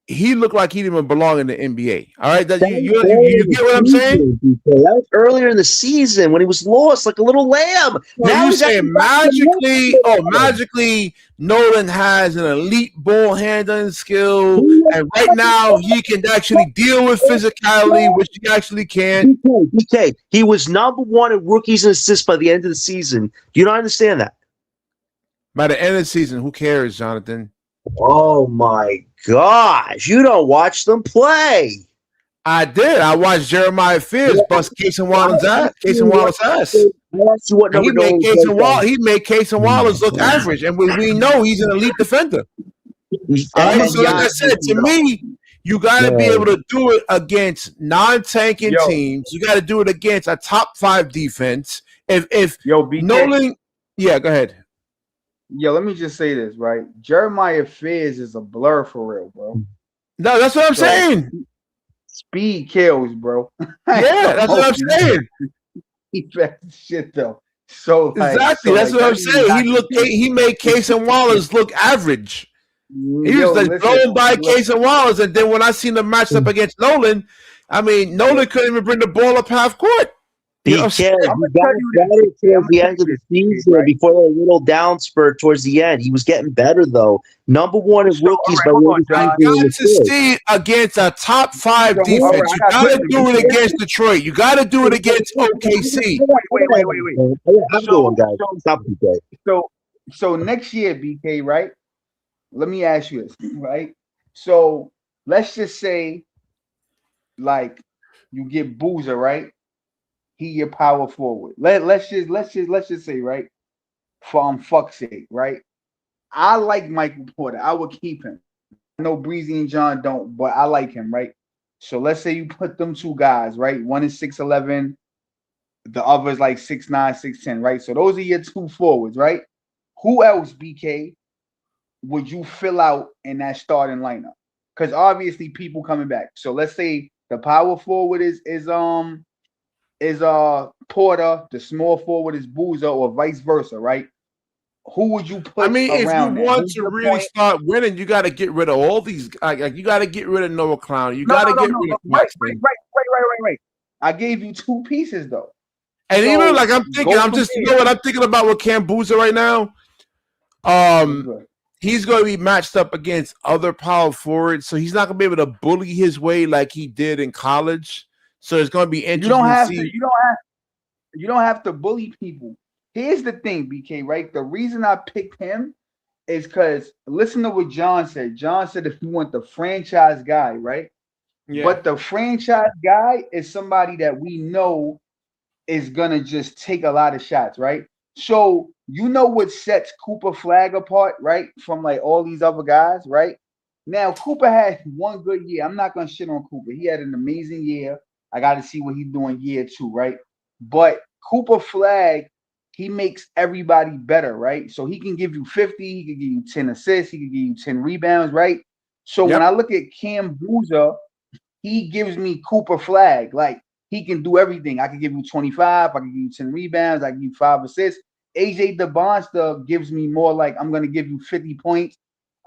he looked like he didn't even belong in the NBA. All right, That you was get what I'm saying? BK. That was earlier in the season when he was lost like a little lamb. Well, Now you he's saying magically Nolan has an elite ball handling skill, and right now he can actually deal with physicality, which he actually can. BK, he was #1 in rookies and assists by the end of the season. Do you not understand that? By the end of the season, who cares, Jonathan? Oh my gosh, you don't watch them play. I did. I watched Jeremiah Fears bust Case and Wallace's ass. I asked you what And number Nolan he made Case and Wallace look average, and we know he's an elite defender. All right, so like I said, to me, you got to be able to do it against non-tanking teams. You got to do it against a top 5 defense. If BK, Nolan, yeah, go ahead. Let me just say this, right? Jeremiah Fears is a blur for real, bro. No, that's what I'm saying. Speed kills, bro. Yeah, that's what I'm saying. He fast shit though. So exactly, that's what I'm saying. He made Case and Wallace look average. He was like blown by Case and Wallace, and then when I seen the matchup against Nolan, I mean, Nolan couldn't even bring the ball up half court. He got better towards the end of the season, right? Before a little down spurt towards the end. He was getting better though. #1 in rookies by you got to see against a top 5 defense. You got to do it against Detroit. You got to do it against OKC. Wait. I'm going, guys. Stop, BK. So next year, BK, right? Let me ask you this, right? So let's just say, like, you get Boozer, right? He your power forward. Let's just say, right? For fuck's sake, right? I like Michael Porter. I would keep him. I know Breezy and John don't, but I like him, right? So let's say you put them 2 guys, right? One is 6'11", the other is like 6'9", 6'10", right? So those are your 2 forwards, right? Who else, BK, would you fill out in that starting lineup? Because obviously people coming back. So let's say the power forward is Porter, the small forward is Boozer, or vice versa, right? Who would you put? I mean, if you want to really start winning, you got to get rid of all these. Like you got to get rid of Noah Clown. You got to get rid of right. I gave you 2 pieces though, and even like I'm thinking about with Cam Boozer right now. He's going to be matched up against other power forwards, so he's not going to be able to bully his way like he did in college. So it's going to be interesting. You don't have to bully people. Here's the thing, BK, right? The reason I picked him is because listen to what John said. John said if you want the franchise guy, right? Yeah. But the franchise guy is somebody that we know is gonna just take a lot of shots, right? So you know what sets Cooper Flag apart, right? From like all these other guys, right? Now Cooper had one good year. I'm not gonna shit on Cooper. He had an amazing year. I got to see what he's doing year 2, right? But Cooper Flag, he makes everybody better, right? So he can give you 50, he can give you 10 assists, he can give you 10 rebounds, right? So when I look at Cam Boozer, he gives me Cooper Flag. Like, he can do everything. I can give you 25, I can give you 10 rebounds, I can give you 5 assists. AJ DeBonster gives me more like, I'm going to give you 50 points,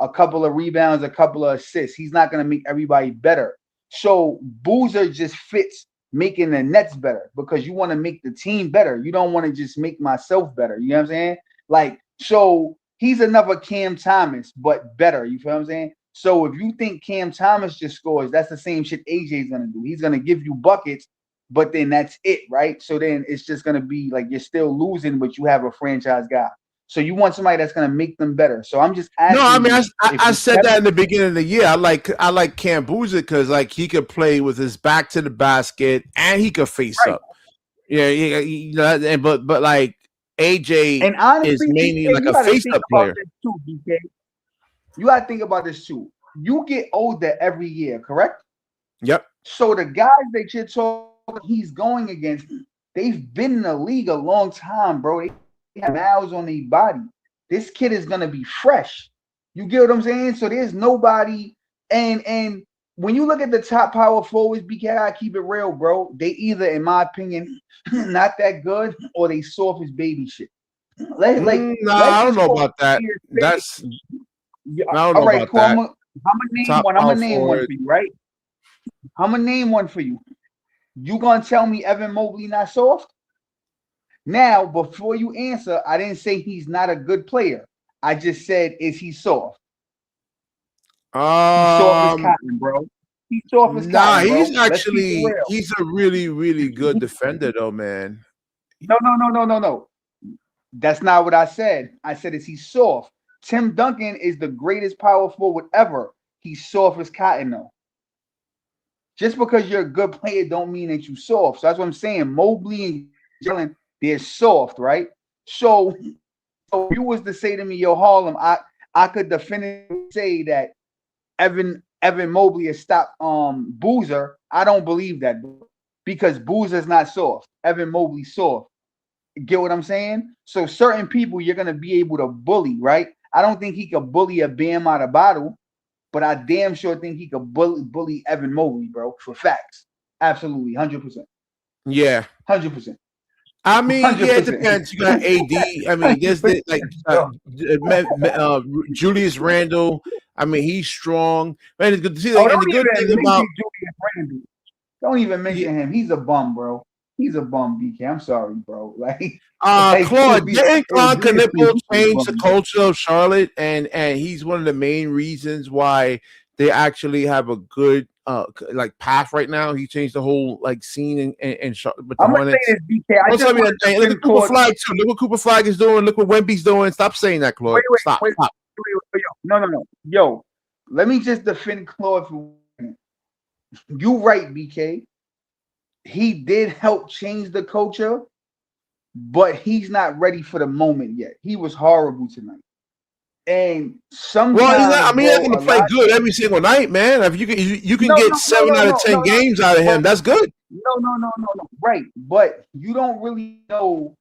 a couple of rebounds, a couple of assists. He's not going to make everybody better. So Boozer just fits making the Nets better because you want to make the team better. You don't want to just make myself better. You know what I'm saying? Like, so he's another Cam Thomas, but better. You feel what I'm saying? So if you think Cam Thomas just scores, that's the same shit AJ's going to do. He's going to give you buckets, but then that's it, right? So then it's just going to be like you're still losing, but you have a franchise guy. So you want somebody that's going to make them better. So I'm just asking. No, I mean, I said that in the beginning of the year. I like Cam Boozer because like he could play with his back to the basket and he could face up. Yeah, but like AJ And honestly, is mainly BK, like you a gotta face think up about player. this too, BK. You gotta think about this too. You get older every year, correct? Yep. So the guys that you're talking, he's going against, they've been in the league a long time, bro. They have miles on their body. This kid is gonna be fresh. You get what I'm saying? So there's nobody, and when you look at the top power forwards, BK, I keep it real, bro. They either, in my opinion, not that good, or they soft as baby shit. Let's Nah, I don't just know call about that. it a spade. That's Yeah, I don't all know right, about cool. I'm that. gonna name Top one. I'm power gonna name one forward. for you, right? I'm gonna name one for you. You gonna tell me Evan Mobley not soft? Now, before you answer, I didn't say he's not a good player. I just said, is he soft? He's soft as Um, cotton, bro. He's soft as nah, cotton, bro. Let's keep it real. he's a really, really good defender though, man. No. That's not what I said. I said, is he soft? Tim Duncan is the greatest power forward ever. He's soft as cotton, though. Just because you're a good player don't mean that you're soft. So that's what I'm saying. Mobley and Jalen, they're soft, right? So if you was to say to me, yo, Harlem, I could definitively say that Evan Mobley has stopped Boozer. I don't believe that, because Boozer's not soft. Evan Mobley's soft. Get what I'm saying? So certain people you're gonna be able to bully, right? I don't think he could bully a Bam out of bottle, but I damn sure think he could bully Evan Mobley, bro, for facts. Absolutely, 100%. Yeah. 100%. I mean, yeah, it 100%. depends. You got AD. I mean, there's the, like Julius Randle. I mean, he's strong. Man, it's good to see. Oh, Like, and the don't good even thing about mention Julius Randle. Don't even mention him. He's a bum, bro. He's a bum, BK. I'm sorry, bro. Like Claude, didn't Claude Julius Knipple Randle, change the bum, bro. culture of Charlotte, and he's one of the main reasons why they actually have a good like path right now. He changed the whole like scene in Charlotte with the I'm gonna say Hornets. this, BK. I Don't just tell me want that. to Hey, look at defend Cooper Claude. Flag too. Look what Cooper Flag is doing. Look what Wemby's doing. Stop saying that, Claude. Stop. Wait. No. Yo, let me just defend Claude for you. Right, BK. He did help change the culture, but he's not ready for the moment yet. He was horrible tonight. And Well, he's not, sometimes, I mean, he's not bro, going a to play lot. good every single night, man. If you can No, get 7 out of 10 games out of him, that's good. No. Right, but you don't really know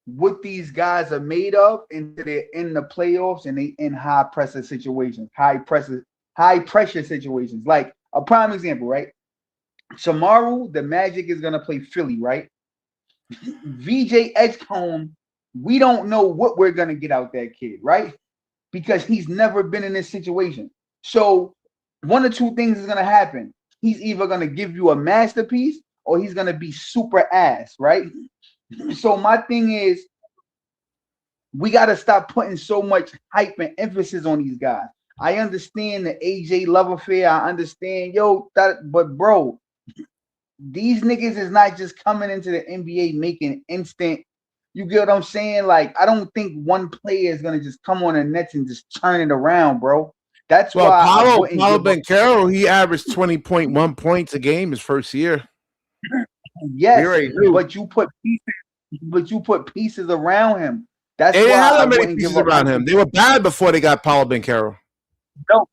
what these guys are made of until they're in the playoffs and they in high pressure situations, high pressure situations. Like a prime example, right? Tomorrow, the Magic is gonna play Philly, right? VJ Edgecombe, we don't know what we're gonna get out that kid, right? Because he's never been in this situation. So one or two things is gonna happen. He's either gonna give you a masterpiece or he's gonna be super ass, right? So my thing is, we gotta stop putting so much hype and emphasis on these guys. I understand the AJ love affair. I understand, but bro, these niggas is not just coming into the NBA making instant. You get what I'm saying? Like, I don't think one player is gonna just come on the Nets and just turn it around, bro. That's Well, why I Paulo wouldn't give up. Banchero, he averaged 20.1 points a game his first year. Yes, but you put pieces around him. That's They didn't why have I that many wouldn't pieces give up. around him. They were bad before they got Paulo Banchero. No,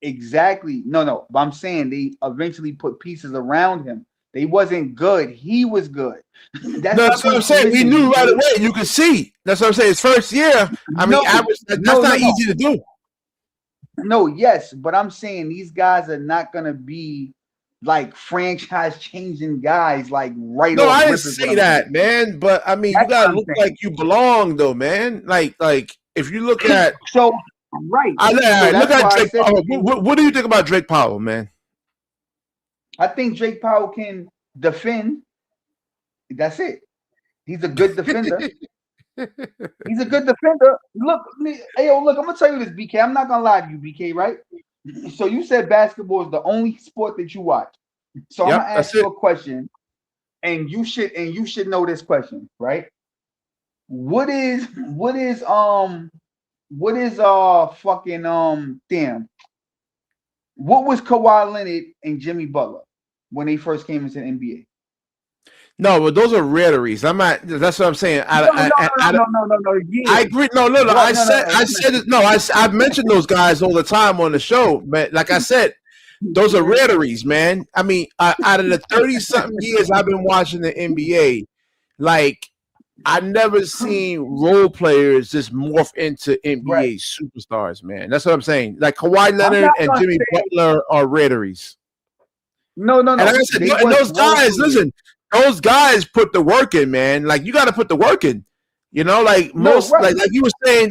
exactly. No. But I'm saying they eventually put pieces around him. They wasn't good. He was good. That's what I'm saying. We knew right away. You could see. That's what I'm saying. His first year, I mean, that's not easy to do. No, yes, but I'm saying these guys are not gonna be like franchise changing guys like right No, off. I didn't say that, man. But I mean, you gotta look like you belong, though, man. Like if you look at so right, look at Drake Powell. What do you think about Drake Powell, man? I think Drake Powell can defend. That's it. He's a good defender. He's a good defender. Look, I'm gonna tell you this, BK. I'm not gonna lie to you, BK, right? So you said basketball is the only sport that you watch. So I'm gonna ask you a question, and you should know this question, right? What is fucking damn. What was Kawhi Leonard and Jimmy Butler when they first came into the NBA? No, but those are rareries. I'm not. That's what I'm saying. No. Yeah. I agree. No. But, I said it. No, I've mentioned those guys all the time on the show, but like I said, those are rareries, man. I mean, out of the 30-something years I've been watching the NBA, like I never seen role players just morph into NBA superstars, man. That's what I'm saying. Like Kawhi Leonard and Jimmy Butler are rareries. No. And like I said, and those guys, listen, those guys put the work in, man. Like you got to put the work in. You know, like most, like you were saying,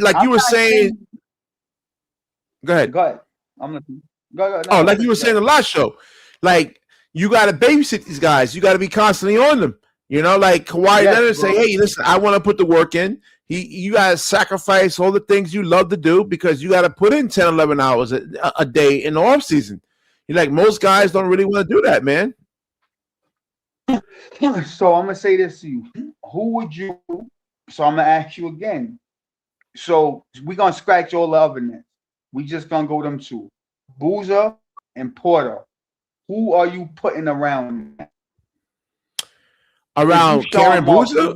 Go ahead. I'm listening. Go. No, like you were saying the last show, like you got to babysit these guys. You got to be constantly on them. You know, like Kawhi Leonard say, "Hey, listen, I want to put the work in." You got to sacrifice all the things you love to do because you got to put in 10, 11 hours a day in the off season. You're like most guys don't really want to do that, man. So I'm gonna say this to you: who would you? So I'm gonna ask you again. So we're gonna scratch all the other nets. We just gonna go them two, Boozer and Porter. Who are you putting around? Around Karen Boozer?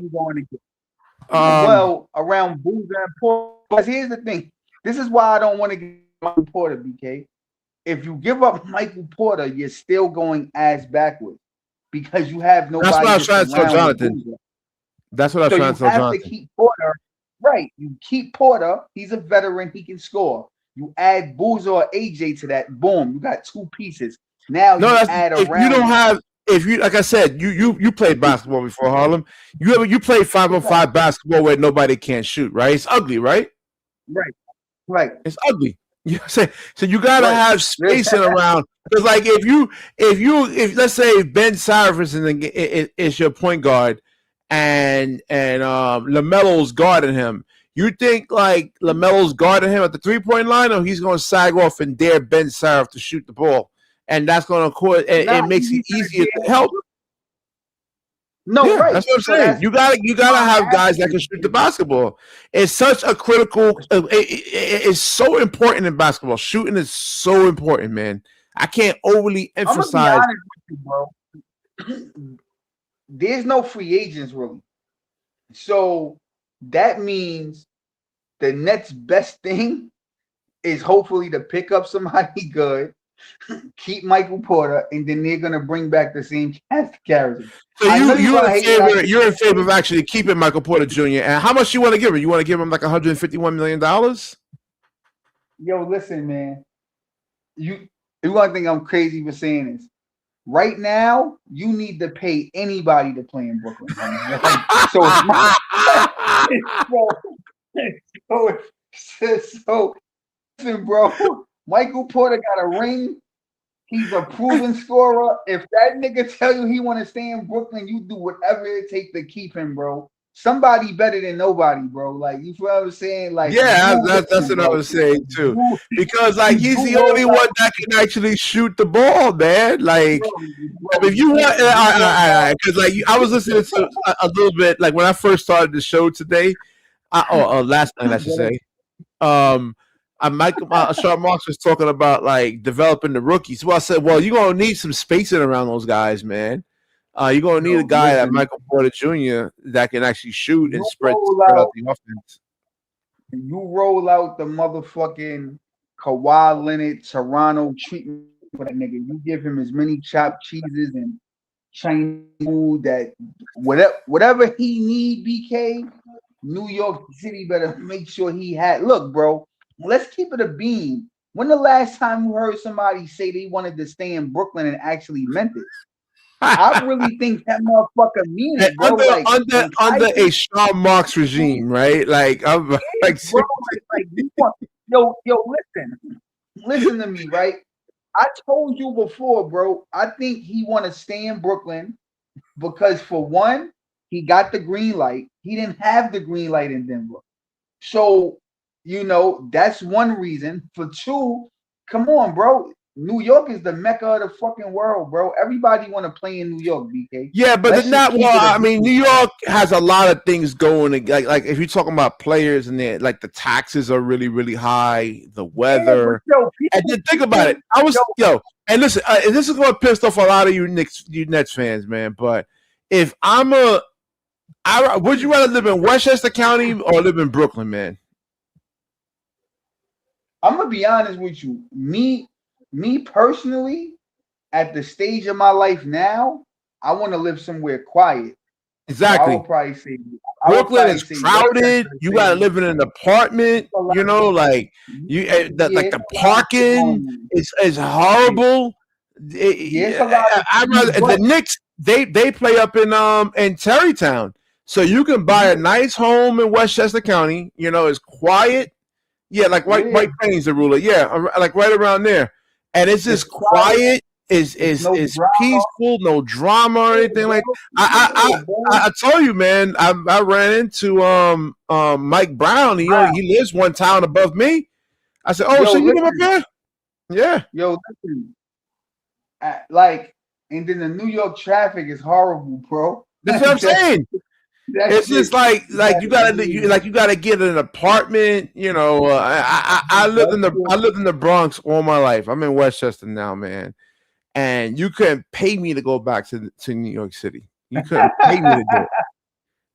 Well, around Boozer and Porter. Because here's the thing: this is why I don't want to get Michael Porter, BK. If you give up Michael Porter, you're still going ass backwards because you have nobody. That's what I was trying to tell Jonathan. That's what I was trying to tell Jonathan. You have to keep Porter. Right. You keep Porter. He's a veteran. He can score. You add Boozer or AJ to that. Boom. You got two pieces. Now you add if around. You don't have. If you, like I said, you played basketball before, Harlem. You played 5-on-5 basketball where nobody can shoot, right? It's ugly, right? Right. It's ugly. You know what I'm saying? So you gotta have spacing around. Because like if let's say Ben Cyrus is your point guard and LaMelo's guarding him, you think like LaMelo's guarding him at the 3-point line, or he's gonna sag off and dare Ben Cyrus to shoot the ball? And that's going to cause it makes it easier to help. No, right. That's what I'm saying. You gotta have guys that can shoot the basketball. It's such a critical. It's so important in basketball. Shooting is so important, man. I can't overly emphasize. I'm gonna be honest with you, bro. There's no free agents really, so that means the Nets' best thing is hopefully to pick up somebody good. Keep Michael Porter, and then they're gonna bring back the same cast of characters. So you're in favor of actually keeping Michael Porter Jr. And how much you want to give him? You want to give him like $151 million? Yo, listen, man. You want to think I'm crazy for saying this? Right now, you need to pay anybody to play in Brooklyn. So listen, bro. Michael Porter got a ring. He's a proven scorer. If that nigga tell you he want to stay in Brooklyn, you do whatever it takes to keep him, bro. Somebody better than nobody, bro. Like, you feel what I'm saying? Like, yeah, that's what I was saying too. Because like he's the only one that can actually shoot the ball, man. Like, if you want, because like I was listening to a little bit, like when I first started the show today, last night I should say. Sean Marks was talking about like developing the rookies. Well, I said, well, you're gonna need some spacing around those guys, man. You're gonna need a guy like Michael Porter Jr. that can actually shoot and spread out the offense. You roll out the motherfucking Kawhi Leonard Toronto treatment for that nigga. You give him as many chopped cheeses and Chinese food that whatever he need, BK. New York City better make sure he had. Look, bro. Let's keep it a beam. When the last time you heard somebody say they wanted to stay in Brooklyn and actually meant it? I really think that motherfucker mean it, bro. Under a Sean Marks regime, right? Like I'm like, bro, yo, listen to me, right? I told you before, bro. I think he want to stay in Brooklyn because for one, he got the green light. He didn't have the green light in Denver, so. You know, that's one reason. For two, come on, bro. New York is the mecca of the fucking world, bro. Everybody want to play in New York, BK. Yeah, but I mean, New York has a lot of things going. Like if you're talking about players and like the taxes are really, really high, the weather. Yeah, and then think about it. And listen, and this is what pissed off a lot of you Nets fans, man. But if would you rather live in Westchester County or live in Brooklyn, man? I'm gonna be honest with you. Me personally, at the stage of my life now, I want to live somewhere quiet. Exactly. So I would probably say Brooklyn is crowded. You gotta live in an apartment. You know, like the parking is horrible. I rather the Knicks. They play up in Terrytown, so you can buy a nice home in Westchester County. You know, it's quiet. Yeah, like White Plains, the ruler. Yeah, like right around there, and it's just quiet. Is peaceful, no drama or anything like. I told you, man. I ran into Mike Brown. He lives one town above me. I said, "Oh, so you live up there?" Yeah. Yo, listen. Like, and then the New York traffic is horrible, bro. That's what I'm saying. It's just like you gotta get an apartment. You know, I lived in the Bronx all my life. I'm in Westchester now, man. And you couldn't pay me to go back to New York City. You couldn't pay me to do it.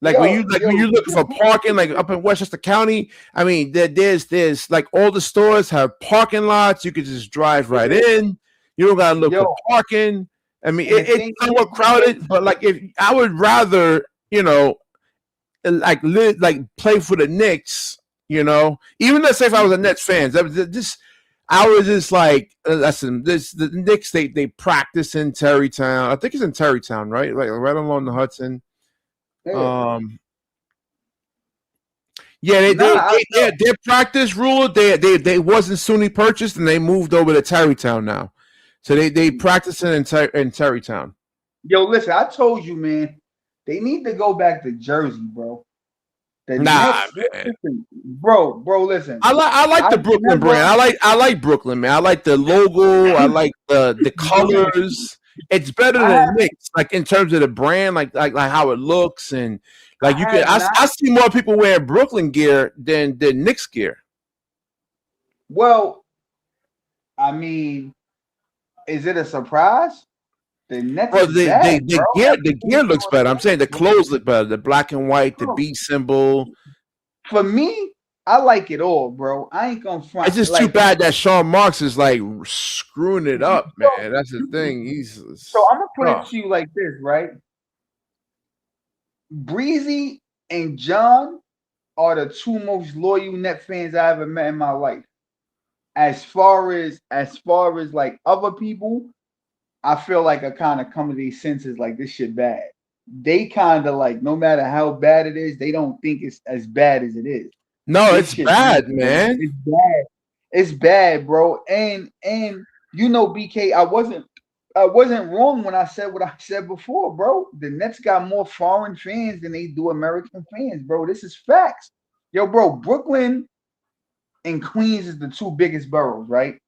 Like when you look for parking, like up in Westchester County, I mean, there's like all the stores have parking lots. You could just drive right in. You don't gotta look for parking. I mean, it's somewhat crowded, but like if I would rather, you know, like play for the Knicks, you know, even let's say if I was a Nets fan, I was just like, listen, the Knicks, they practice in Terrytown. I think it's in Terrytown, right? Like right along the Hudson. Their practice rule, they wasn't SUNY purchased and they moved over to Terrytown now. So they practicing in Terrytown. Yo, listen, I told you, man, they need to go back to Jersey, bro. Listen, bro, listen. I like the Brooklyn brand. I like Brooklyn, man. I like the logo. I like the colors. It's better than Knicks, like in terms of the brand, like how it looks, and like I see more people wearing Brooklyn gear than Knicks gear. Well, I mean, is it a surprise? The Nets the gear looks better. I'm saying the clothes look better. The black and white, the B symbol. For me, I like it all, bro. I ain't gonna front. It's just too bad that Sean Marks is like screwing it up, man. That's the thing. So I'm gonna put it to you like this, right? Breezy and John are the two most loyal Net fans I ever met in my life. As far as like other people, I feel like I kind of come to these senses like this shit bad. They kind of like, no matter how bad it is, they don't think it's as bad as it is. No, it's bad, man. It's bad. It's bad, bro. And you know, BK, I wasn't wrong when I said what I said before, bro. The Nets got more foreign fans than they do American fans, bro. This is facts. Yo, bro, Brooklyn and Queens is the two biggest boroughs, right?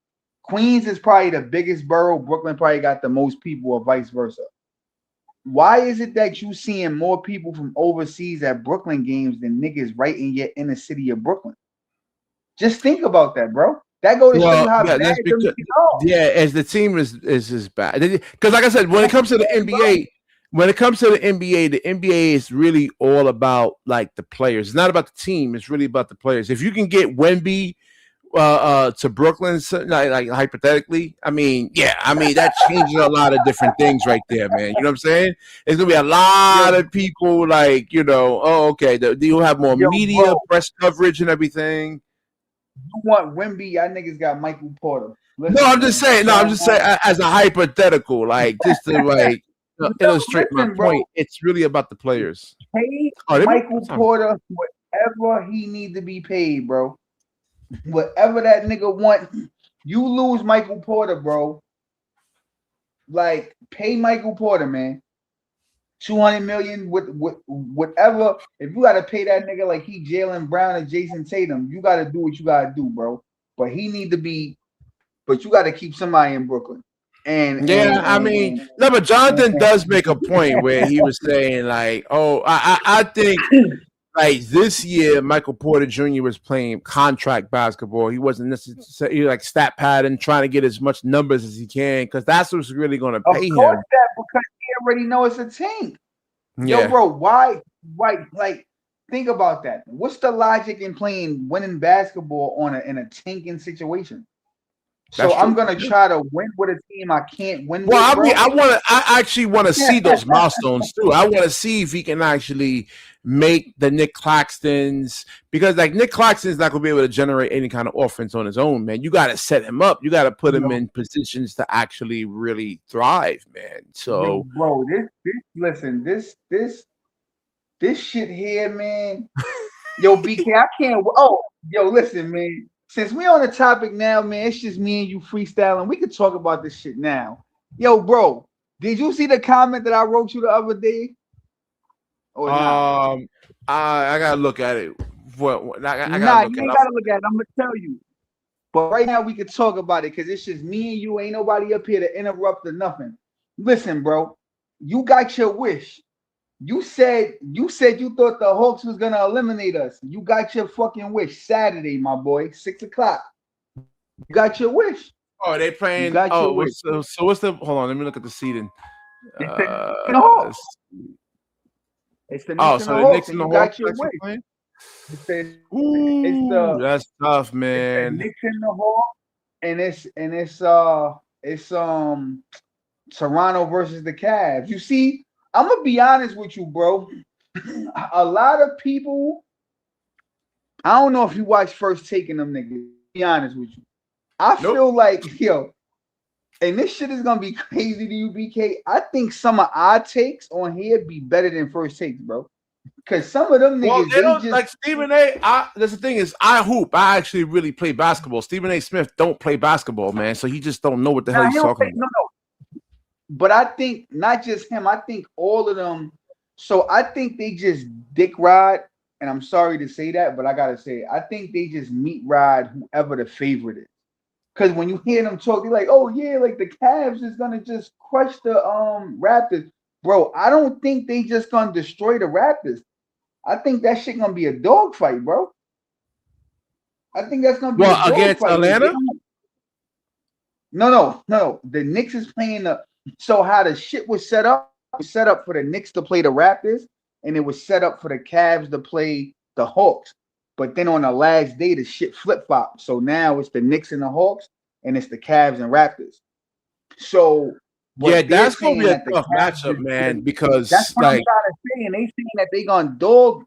Queens is probably the biggest borough. Brooklyn probably got the most people, or vice versa. Why is it that you seeing more people from overseas at Brooklyn games than niggas right in the city of Brooklyn? Just think about that, bro. That goes to show you how bad as the team is bad. Because like I said, when it comes to the NBA, the NBA is really all about like the players. It's not about the team. It's really about the players. If you can get Wemby to Brooklyn, like hypothetically, that changes a lot of different things right there, man. You know what I'm saying? It's gonna be a lot of people like, you know, you'll have more media, press coverage and everything. You want Wemby? Y'all niggas got Michael Porter. Listen, I'm just saying as a hypothetical, like just to like illustrate my point. It's really about the players. Pay Michael Porter whatever he needs to be paid, bro. Whatever that nigga want, you lose Michael Porter, bro. Like, pay Michael Porter, man. $200 million with whatever. If you gotta pay that nigga like he Jaylen Brown and Jason Tatum, you gotta do what you gotta do, bro. But he need to be. But you gotta keep somebody in Brooklyn. But Jonathan does make a point where he was saying like, I think. Like this year, Michael Porter Jr. was playing contract basketball. He wasn't necessarily like stat padding, trying to get as much numbers as he can, because that's what's really going to pay him. That because he already know it's a tank. Yo, bro, why? Like, think about that. What's the logic in playing winning basketball in a tanking situation? So I'm gonna try to win with a team I can't win with, Well, I bro. mean, I actually want to see those milestones too. I want to see if he can actually make the Nick Claxtons, because like Nick Claxton's not gonna be able to generate any kind of offense on his own, man. You got to set him up. You got to put him in positions to actually really thrive, man. So, bro, this shit here, man. Yo, BK, I can't. Oh, yo, listen, man. Since we on the topic now, man, it's just me and you freestyling. We could talk about this shit now. Yo, bro, did you see the comment that I wrote you the other day? Or I gotta look at it. What I you ain't gotta gotta look at it. I'm gonna tell you. But right now we can talk about it because it's just me and you. Ain't nobody up here to interrupt or nothing. Listen, bro, you got your wish. You said you thought the Hawks was gonna eliminate us. You got your fucking wish Saturday, my boy, 6 o'clock. You got your wish. Oh, they playing. So what's the? Hold on, let me look at the seeding. It's the Hawks. It's the Knicks and the Hawks. And you got your wish. That's tough, man. It's the Knicks and the Hawks, and it's Toronto versus the Cavs. You see, I'm gonna be honest with you, bro. A lot of people, I don't know if you watch First Take and them niggas. Be honest with you, I feel like yo, and this shit is gonna be crazy to you, BK. I think some of our takes on here be better than First Takes, bro. Because some of them niggas, they don't just like Stephen A. That's the thing is, I hoop. I actually really play basketball. Stephen A. Smith don't play basketball, man. So he just don't know what the hell he's talking about. No. But I think not just him. I think all of them. So I think they just dick ride, and I'm sorry to say that, but I gotta say it. I think they just meat ride whoever the favorite is. Because when you hear them talk, they're like, "Oh yeah, like the Cavs is gonna just crush the Raptors." Bro, I don't think they just gonna destroy the Raptors. I think that shit gonna be a dogfight, bro. I think that's gonna be a dogfight against Atlanta. No. The Knicks is playing the. So how the shit was set up for the Knicks to play the Raptors, and it was set up for the Cavs to play the Hawks. But then on the last day, the shit flip flop. So now it's the Knicks and the Hawks, and it's the Cavs and Raptors. So that's gonna be a tough matchup, man. Because that's what I'm trying to say, and they saying that they gonna dog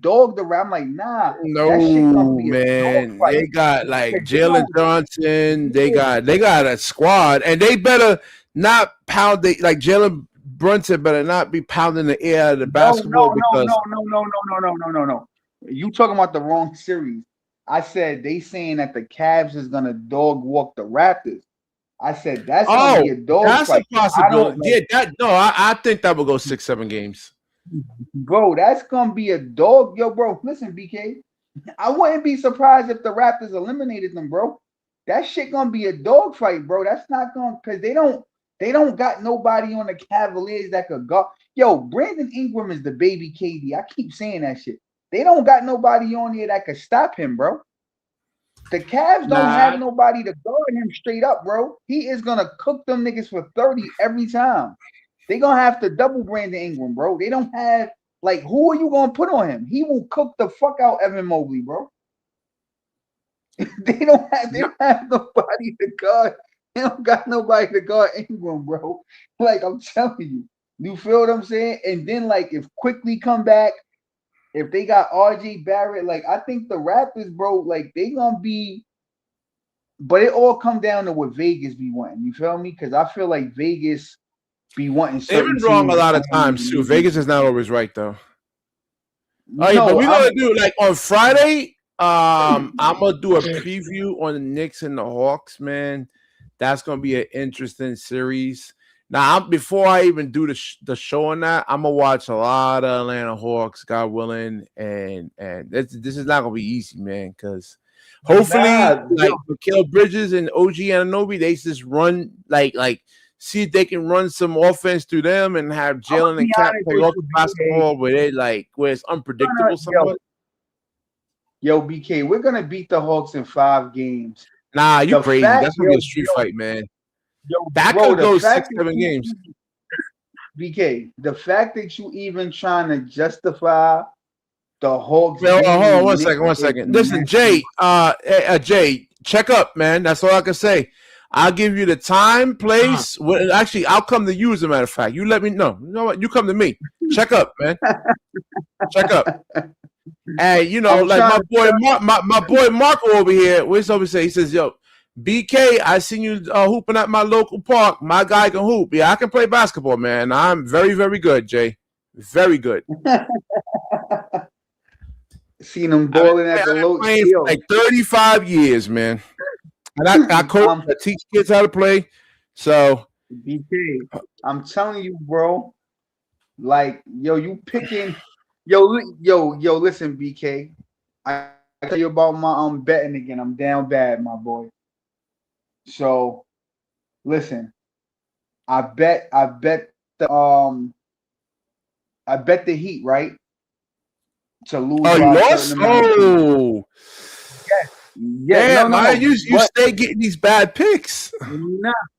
dog the rap. I'm like, nah, no, man. They got like Jalen Johnson. They got a squad, and they better not pound like Jalen Brunson better not be pounding the air out of the basketball. No. You talking about the wrong series. I said they saying that the Cavs is gonna dog walk the Raptors. I said that's gonna be a dog that's fight. A possibility. I think that will go 6-7 games. Bro, that's gonna be a dog. Yo, bro, listen, BK. I wouldn't be surprised if the Raptors eliminated them, bro. That shit gonna be a dog fight, bro. That's not gonna because they don't got nobody on the Cavaliers that could go. Yo, Brandon Ingram is the baby KD. I keep saying that shit. They don't got nobody on here that could stop him, bro. The Cavs don't have nobody to guard him straight up, bro. He is gonna cook them niggas for 30 every time. They gonna have to double Brandon Ingram, bro. They don't have who are you gonna put on him? He will cook the fuck out Evan Mobley, bro. They don't have nobody to guard. They don't got nobody to guard Ingram, bro. Like I'm telling you, you feel what I'm saying? And then if Quickly come back. If they got RJ Barrett, I think the Raptors, bro, they gonna be, but it all come down to what Vegas be wanting. You feel me? Because I feel like Vegas be wanting. They've been wrong a lot of times too. Vegas is not always right though. All right, but we're gonna do on Friday. I'm gonna do a preview on the Knicks and the Hawks, man. That's gonna be an interesting series. Now, before I even do the show on that, I'm gonna watch a lot of Atlanta Hawks, God willing, and this is not gonna be easy, man. Because hopefully, Mikal Bridges and OG Anunoby, they just run see if they can run some offense through them and have Jalen and Cat play off the basketball where where it's unpredictable somewhat. Yo, BK, we're gonna beat the Hawks in 5 games. Nah, you crazy? That's gonna be a street fight, man. That could go 6-7 games. BK, the fact that you even trying to justify the Hawks Well, beating hold on the one Knicks second, one is second. Listen, nasty. Jay, check up, man. That's all I can say. I'll give you the time, place. Actually, I'll come to you. As a matter of fact, you let me know. You know what? You come to me. Check up, man. Check up. And you know, I'm like trying my to boy, my boy Marco over here. What's over say? He says, "Yo, BK, I seen you hooping at my local park. My guy can hoop. Yeah, I can play basketball, man. I'm very, very good, Jay. Very good. seen them I've been, balling at I've the been low playing for yo. like 35 years, man. And I coach, I teach kids how to play. So BK, I'm telling you, bro. Like, yo, you picking, yo. Listen, BK. I tell you about my betting again. I'm down bad, my boy. So listen, the I bet the Heat, right? To lose oh, you by a certain lost? amount of points. Oh, Yeah, damn, no. man. You But stay getting these bad picks.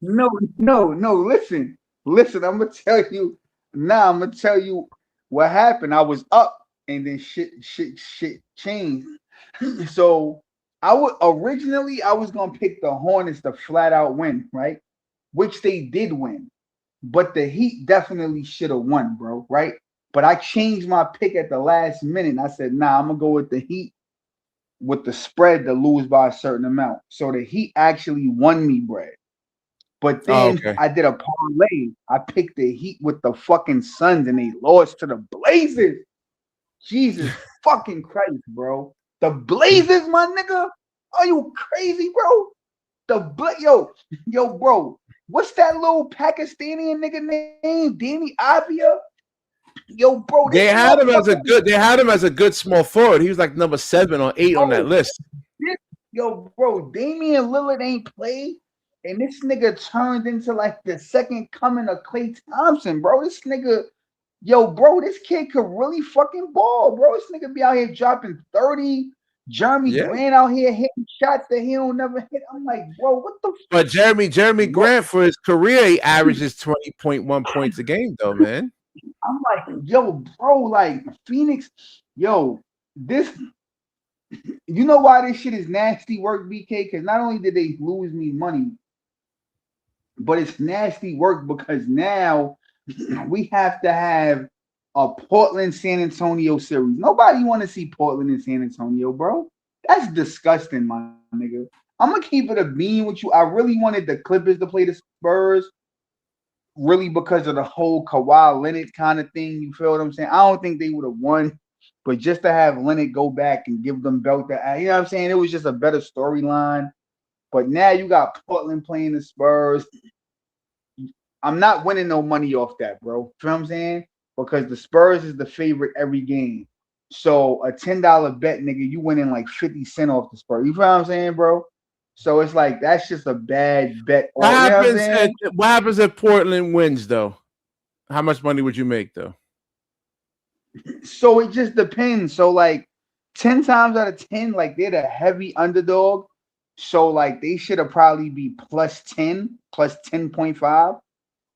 no. Listen. I'm gonna tell you. Nah, I'm gonna tell you what happened. I was up, and then shit changed. So I was gonna pick the Hornets to flat out win, right? Which they did win, but the Heat definitely should have won, bro, right? But I changed my pick at the last minute. And I said, nah, I'm gonna go with the Heat with the spread to lose by a certain amount. So the Heat actually won me bread. But Oh, then okay. I did a parlay. I picked the Heat with the fucking Suns and they lost to the Blazers. Jesus fucking Christ, bro. The Blazers, my nigga. Are you crazy, bro? Yo, bro. What's that little Pakistani nigga name? Danny Avia? Yo, bro, They this had him as a motherfucker. good. They had him as a good small forward. He was like number 7 or 8 on that Bro, list. bro, Damian Lillard ain't played, and this nigga turned into like the second coming of Klay Thompson, bro. This nigga, bro, this kid could really fucking ball, bro. This nigga be out here dropping 30. Jeremy Yeah. Grant out here hitting shots that he don't never hit. I'm like, bro, what the But Jeremy bro? Grant for his career, he averages 20.1 points a game, though, man. I'm like, bro, like Phoenix, this. You know why this shit is nasty work, BK? Because not only did they lose me money, but it's nasty work because now we have to have a Portland San Antonio series. Nobody want to see Portland and San Antonio, bro. That's disgusting, my nigga. I'm gonna keep it a bean with you. I really wanted the Clippers to play the Spurs, really because of the whole Kawhi Leonard kind of thing. You feel what I'm saying? I don't think they would have won, but just to have Leonard go back and give them belt, you know what I'm saying? It was just a better storyline. But now you got Portland playing the Spurs. I'm not winning no money off that, bro. You know what I'm saying? Because the Spurs is the favorite every game. So a $10 bet, nigga, you winning like 50 cents off the Spurs. You feel what I'm saying, bro? So it's like that's just a bad bet. What You know what I'm happens? saying? What happens if Portland wins, though? How much money would you make, though? So it just depends. So like 10 times out of 10, like they're the heavy underdog. So like they should have probably be plus 10, plus 10.5.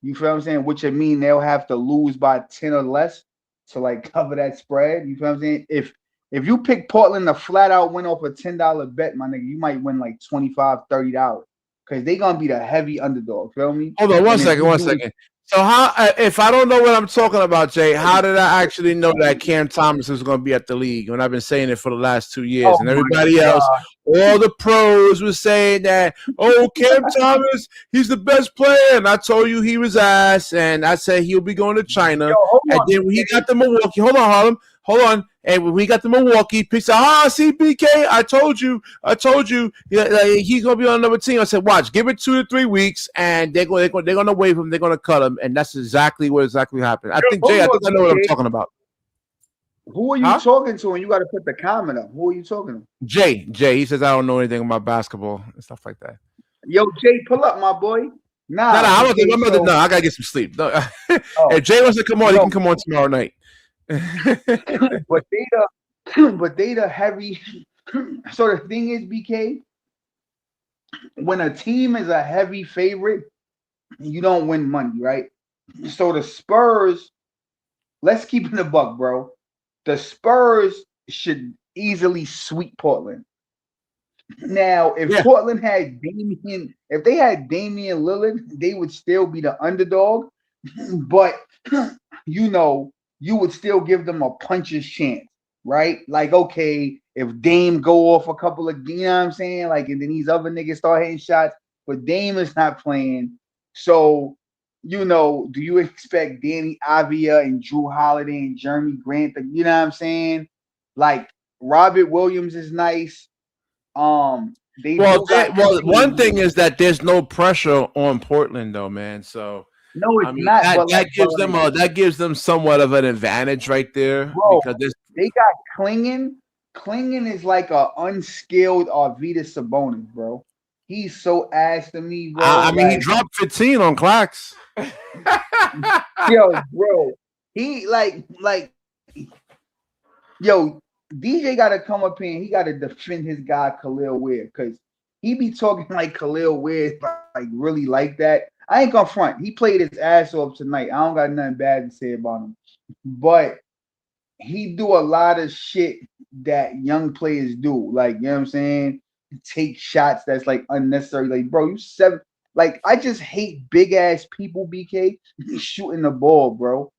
You feel what I'm saying? Which would mean they'll have to lose by 10 or less to like cover that spread. You feel what I'm saying? If you pick Portland to flat out win off a $10 bet, my nigga, you might win like $25, $30. Because they're gonna be the heavy underdog. Feel me? Hold on, one And if second, you one do second. So how, if I don't know what I'm talking about, Jay, how did I actually know that Cam Thomas was going to be at the league when I've been saying it for the last 2 years, and everybody else, all the pros was saying that, oh, Cam Thomas, he's the best player, and I told you he was ass, and I said he'll be going to China, and then when he got to Milwaukee, hold on, Harlem, hold on. And when we got to Milwaukee, he said, see, BK, I told you. Yeah, he's going to be on another team. I said, watch, give it 2 to 3 weeks, and they're going to waive him. They're going to cut him. And that's exactly what happened. I think, Jay, I think I know what I'm talking about. Who are you talking to? And you got to put the comment up. Who are you talking to? Jay, he says, I don't know anything about basketball and stuff like that. Yo, Jay, pull up, my boy. No, I got to get some sleep. No. If Jay wants to come on, he can come on tomorrow night. but they the heavy. So the thing is, BK, when a team is a heavy favorite, you don't win money, right? So the Spurs, let's keep it in the buck, bro. The Spurs should easily sweep Portland. Now, if Portland had if they had Damian Lillard, they would still be the underdog. But you would still give them a puncher's chance, right? Like, okay, if Dame go off a couple of, you know what I'm saying? Like, and then these other niggas start hitting shots, but Dame is not playing. So, do you expect Danny Avia and Drew Holiday and Jeremy Grant? You know what I'm saying? Like, Robert Williams is nice. One thing is that there's no pressure on Portland, though, man. So no, it's not. That gives them somewhat of an advantage right there, bro, because they got Klingon. Klingon is like a unskilled Arvydas Sabonis, bro. He's so ass to me, bro. I mean, he dropped 15 on Clax. Yo, bro, he DJ got to come up here and he got to defend his guy Khalil Ware, because he be talking like Khalil Ware like really like that. I ain't gonna front. He played his ass off tonight. I don't got nothing bad to say about him, but he do a lot of shit that young players do. Like, you know what I'm saying? Take shots that's like unnecessary. Like, bro, you 7. Like, I just hate big ass people, BK, shooting the ball, bro.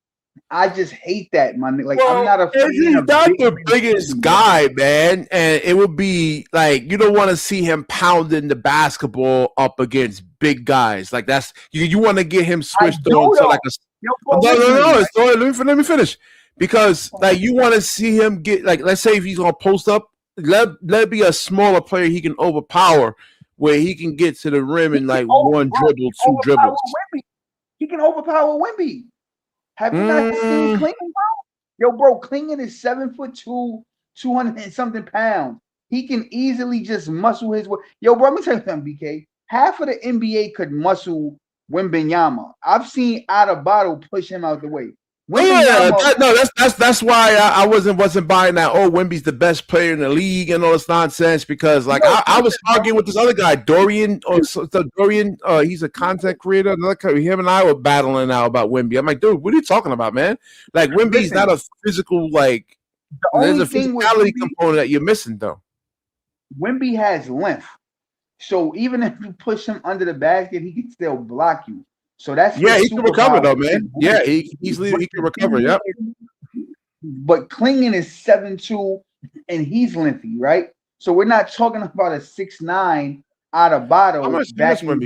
I just hate that, man. Like, I'm not a fan. He's not the biggest guy, man. And it would be like, you don't want to see him pounding the basketball up against big guys. Like, that's you want to get him switched on to like a. No. Let me finish. Because like you want to see him get, like, let's say if he's gonna post up, let it be a smaller player he can overpower, where he can get to the rim in like one dribble, 2 dribbles. He can overpower Wemby. Have you not seen Klingon, bro? Yo, bro, Klingon is 7'2", 200 and something pounds. He can easily just muscle his way. Yo, bro, let me tell you something, BK. Half of the NBA could muscle Wembanyama. I've seen Adebayo push him out the way. That's why I wasn't buying that. Oh, Wemby's the best player in the league and all this nonsense, because like I was arguing with this other guy, Dorian. He's a content creator. Him and I were battling now about Wemby. I'm like, dude, what are you talking about, man? Like, Wemby's not a physical, like, there's a physicality component that you're missing, though. Wemby has length, so even if you push him under the basket, he can still block you. So that's he can recover though, man. Yeah, he can recover. Yeah. But Klingon is 7'2", and he's lengthy, right? So we're not talking about a 6'9" Adebayo backing down.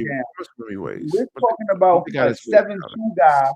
We're talking about a 7'2" guy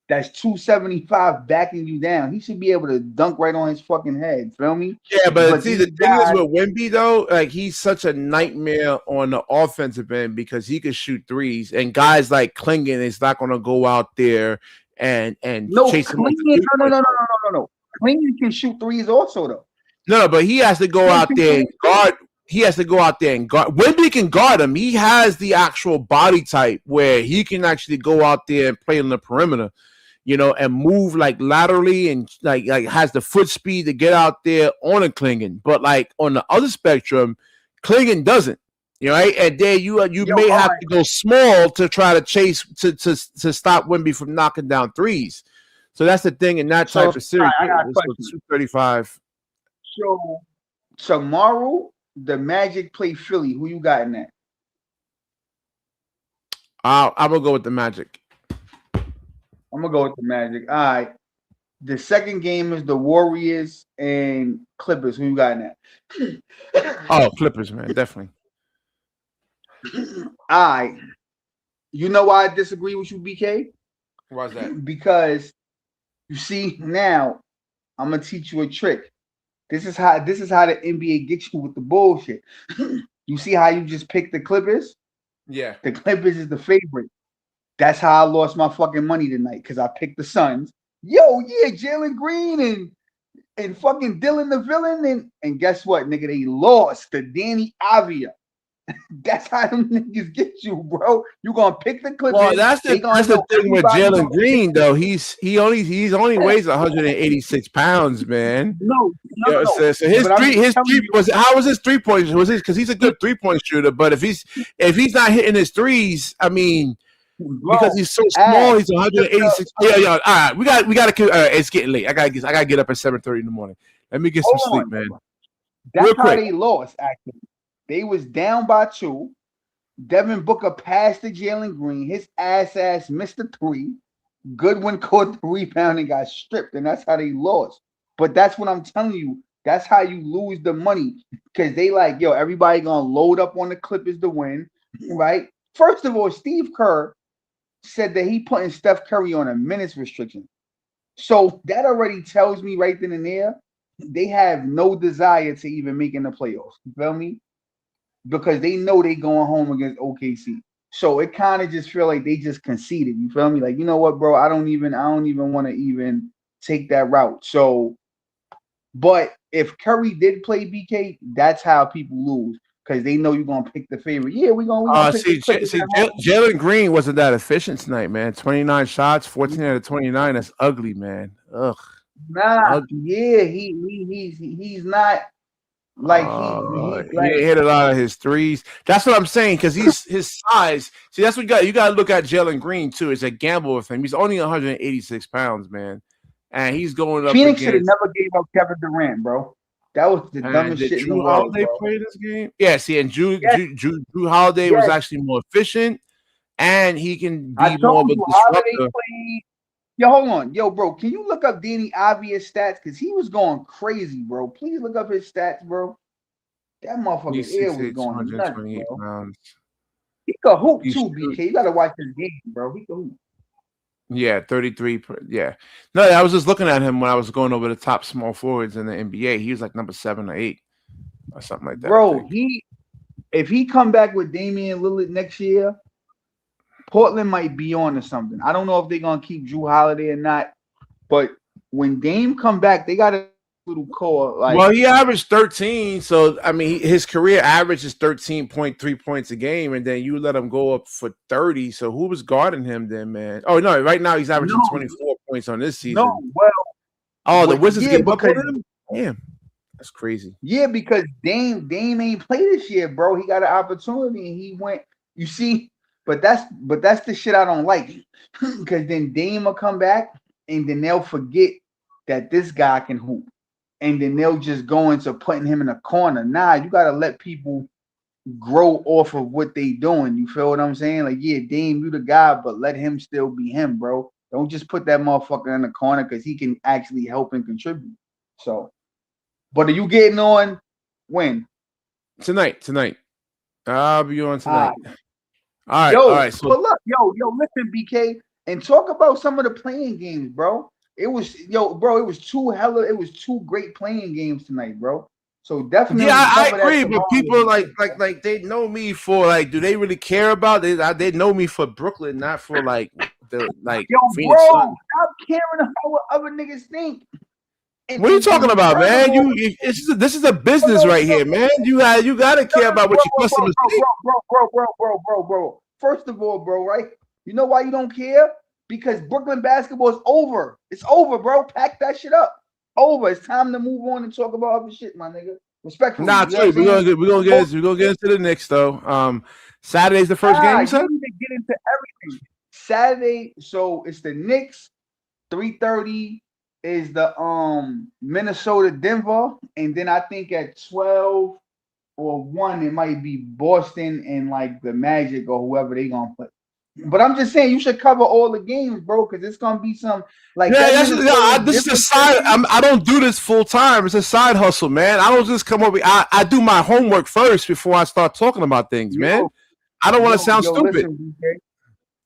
that's 275 backing you down. He should be able to dunk right on his fucking head. Feel me? Yeah, but see, the thing is with Wemby though, like, he's such a nightmare on the offensive end because he can shoot threes, and guys like Klingon is not going to go out there and chase him. No. Klingon can shoot threes also though. No, but he has to go out there and guard. He has to go out there and guard. Wemby can guard him. He has the actual body type where he can actually go out there and play on the perimeter, and move like laterally, and like has the foot speed to get out there on a Klingon. But like on the other spectrum, Klingon doesn't. Right? And then you may have to go small to try to chase to stop Wemby from knocking down threes. So that's the thing in that type of series. I got 235. So tomorrow, the Magic play Philly. Who you got in that? I'm gonna go with the Magic. I'm gonna go with the Magic. All right. The second game is the Warriors and Clippers. Who you got in that? Oh, Clippers, man, definitely. All right. You know why I disagree with you, BK? Why's that? Because you see, now I'm gonna teach you a trick. This is how the NBA gets you with the bullshit. You see how you just picked the Clippers? Yeah. The Clippers is the favorite. That's how I lost my fucking money tonight, because I picked the Suns. Yo, yeah, Jalen Green and fucking Dylan the Villain. And guess what, nigga? They lost to Danny Avia. That's how them niggas get you, bro. You gonna pick the Clippers. Well, that's the thing with Jalen Green, though. He only weighs 186 pounds, man. No. So his three was, how was his 3-point? Was it because he's a good 3-point shooter? But if he's not hitting his threes, I mean, because he's so small. He's 186. Yeah. All right, we got to. It's getting late. I gotta get up at 7:30 in the morning. Let me get some sleep, man. That's Real how quick. they lost. Actually, they was down by 2. Devin Booker passed to Jalen Green. His ass missed the 3. Goodwin caught the rebound and got stripped, and that's how they lost. But that's what I'm telling you. That's how you lose the money, because they like, yo, everybody gonna load up on the Clippers to win, right? First of all, Steve Kerr said that he putting Steph Curry on a minutes restriction. So that already tells me right then and there, they have no desire to even make in the playoffs. You feel me? Because they know they going home against OKC. So it kind of just feel like they just conceded. You feel me? Like, you know what, bro? I don't even want to even take that route. So, but if Curry did play BK, that's how people lose, because they know you're gonna pick the favorite. Yeah, we gonna pick the Clippers at home. Jalen Green wasn't that efficient tonight, man. 29 shots, 14 out of 29. That's ugly, man. Ugh. Nah, yeah, he's not like he He hit a lot of his threes. That's what I'm saying, because he's his size. See, that's what you got to look at Jalen Green too. It's a gamble with him. He's only 186 pounds, man, and he's going up. Phoenix should have never gave up Kevin Durant, bro. That was the dumbest shit in the world. Holiday played this game. Yeah, see, and Drew Holiday was actually more efficient, and he can be more of a disruptor. Yo, hold on. Yo, bro, can you look up Danny Obvious stats? Because he was going crazy, bro. Please look up his stats, bro. That motherfucker's ear was going nuts, bro. He could hoop too, BK. You got to watch this game, bro. He could hoop. Yeah, 33. Yeah. No, I was just looking at him when I was going over the top small forwards in the NBA. He was like number 7 or 8 or something like that. Bro, if he come back with Damian Lillard next year, Portland might be on to something. I don't know if they're gonna keep Drew Holiday or not, but when Dame come back, they got a little core. Like, well, he averaged 13, so I mean, his career average is 13.3 points a game, and then you let him go up for 30. So who was guarding him then, man? Oh no, right now he's averaging 24 points on this season. No, well, the Wizards get up on him. Damn, that's crazy. Yeah, because Dame ain't played this year, bro. He got an opportunity and he went. You see. But that's the shit I don't like, because then Dame will come back and then they'll forget that this guy can hoop, and then they'll just go into putting him in a corner. Nah, you gotta let people grow off of what they doing. You feel what I'm saying? Like, yeah, Dame, you the guy, but let him still be him, bro. Don't just put that motherfucker in the corner, because he can actually help and contribute. So, but are you getting on when? Tonight. I'll be on tonight. All right. So pull up, listen, BK, and talk about some of the playing games, bro. It was two great playing games tonight, bro. So definitely, yeah, I agree. But people like they know me for, like, do they really care about it? They know me for Brooklyn, not for like the like. Yo, Phoenix bro, Sun. stop caring about what other niggas think. What are you talking about, man? This is a business right here, man. You gotta care about what your customers think. Bro. First of all, bro, right? You know why you don't care? Because Brooklyn basketball is over. It's over, bro. Pack that shit up. Over. It's time to move on and talk about other shit, my nigga. Respectfully. Nah, true. We're gonna get into the Knicks though. Saturday's the first game. You said? You need to get into everything. Saturday, so it's the Knicks. 3:30 is the Minnesota Denver, and then I think at 12 or 1 it might be Boston and like the Magic or whoever they gonna play. But I'm just saying you should cover all the games, bro, because it's gonna be some like this is a side. I don't do this full time. It's a side hustle, man. I don't just come over. I do my homework first before I start talking about things, man. I don't want to sound stupid. Listen,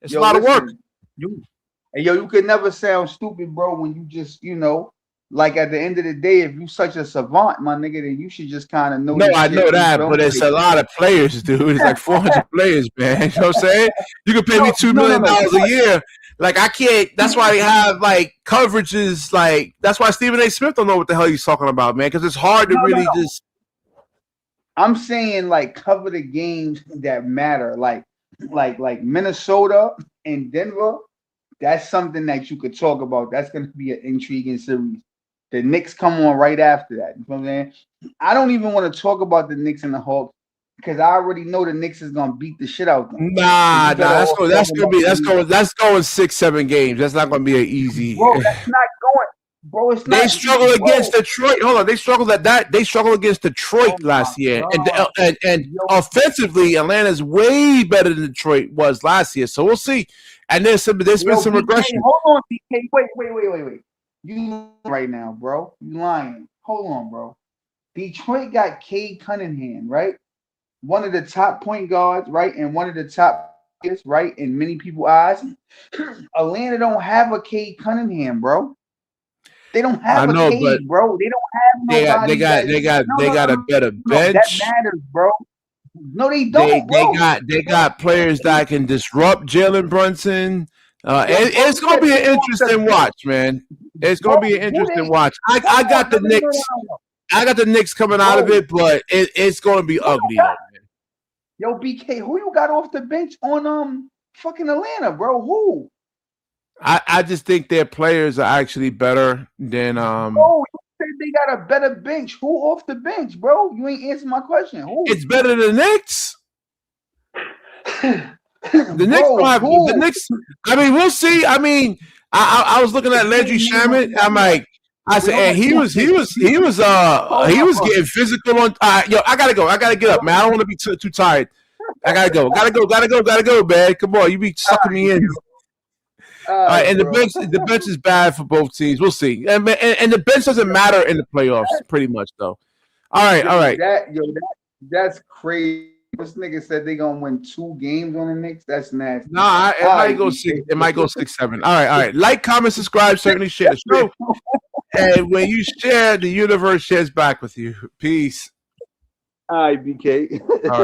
it's a lot of work. You could never sound stupid, bro, when you just, like at the end of the day, if you such a savant, my nigga, then you should just kind of know. No, I know that, but it's a lot of players, dude. It's like 400 players, man. You know what I'm saying? You can pay me $2 million a year. Like, I can't. That's why they have like coverages. Like, that's why Stephen A. Smith don't know what the hell he's talking about, man, because it's hard to really just. I'm saying like cover the games that matter, like Minnesota and Denver. That's something that you could talk about. That's going to be an intriguing series. The Knicks come on right after that. You know what I'm saying? I don't even want to talk about the Knicks and the Hawks because I already know the Knicks is gonna beat the shit out them. Nah, You better that's off going. That's talking gonna be. about That's going 6-7 games. That's not gonna be an easy. bro. That's not going, bro. It's not. They struggled bro. against Detroit. Hold on, they struggled They struggled against Detroit Oh last my year, God. and Yo, offensively, Atlanta's way better than Detroit was last year. So we'll see. And there's been some BK, regression. hold on, BK. Wait. You right now, bro. You lying. Hold on, bro. Detroit got Cade Cunningham, right? One of the top point guards, right? And one of the top players, right? In many people's eyes. Atlanta don't have a Cade Cunningham, bro. They don't I have a know, but Cade, bro. They don't have nobody they got a better no, that bench. matters, bro. No, they don't, bro. They got players that can disrupt Jalen Brunson. It's gonna be an interesting watch, man. It's gonna be an interesting watch. I got the Knicks. I got the Knicks coming out of it, but it's gonna be ugly though, man. Yo, BK, who you got off the bench on fucking Atlanta, bro? Who? I just think their players are actually better than Bro, you said they got a better bench. Who off the bench, bro? You ain't answering my question. Who? It's better than the Knicks. The Knicks Bro, don't have who? the Knicks. I mean, we'll see. I mean, I was looking at Landry Shamet. I'm like, I said, and he was getting physical on. Yo, I gotta go. I gotta get up, man. I don't want to be too tired. I gotta go, man. Come on, you be sucking me in. All right, and the bench is bad for both teams. We'll see, and the bench doesn't matter in the playoffs, pretty much though. All right. That's crazy. This nigga said they gonna win 2 games on the Knicks. That's nasty. Nah, it might go 6. It might go 6-7. All right. Like, comment, subscribe, certainly share the show. And when you share, the universe shares back with you. Peace. All right, BK. All right.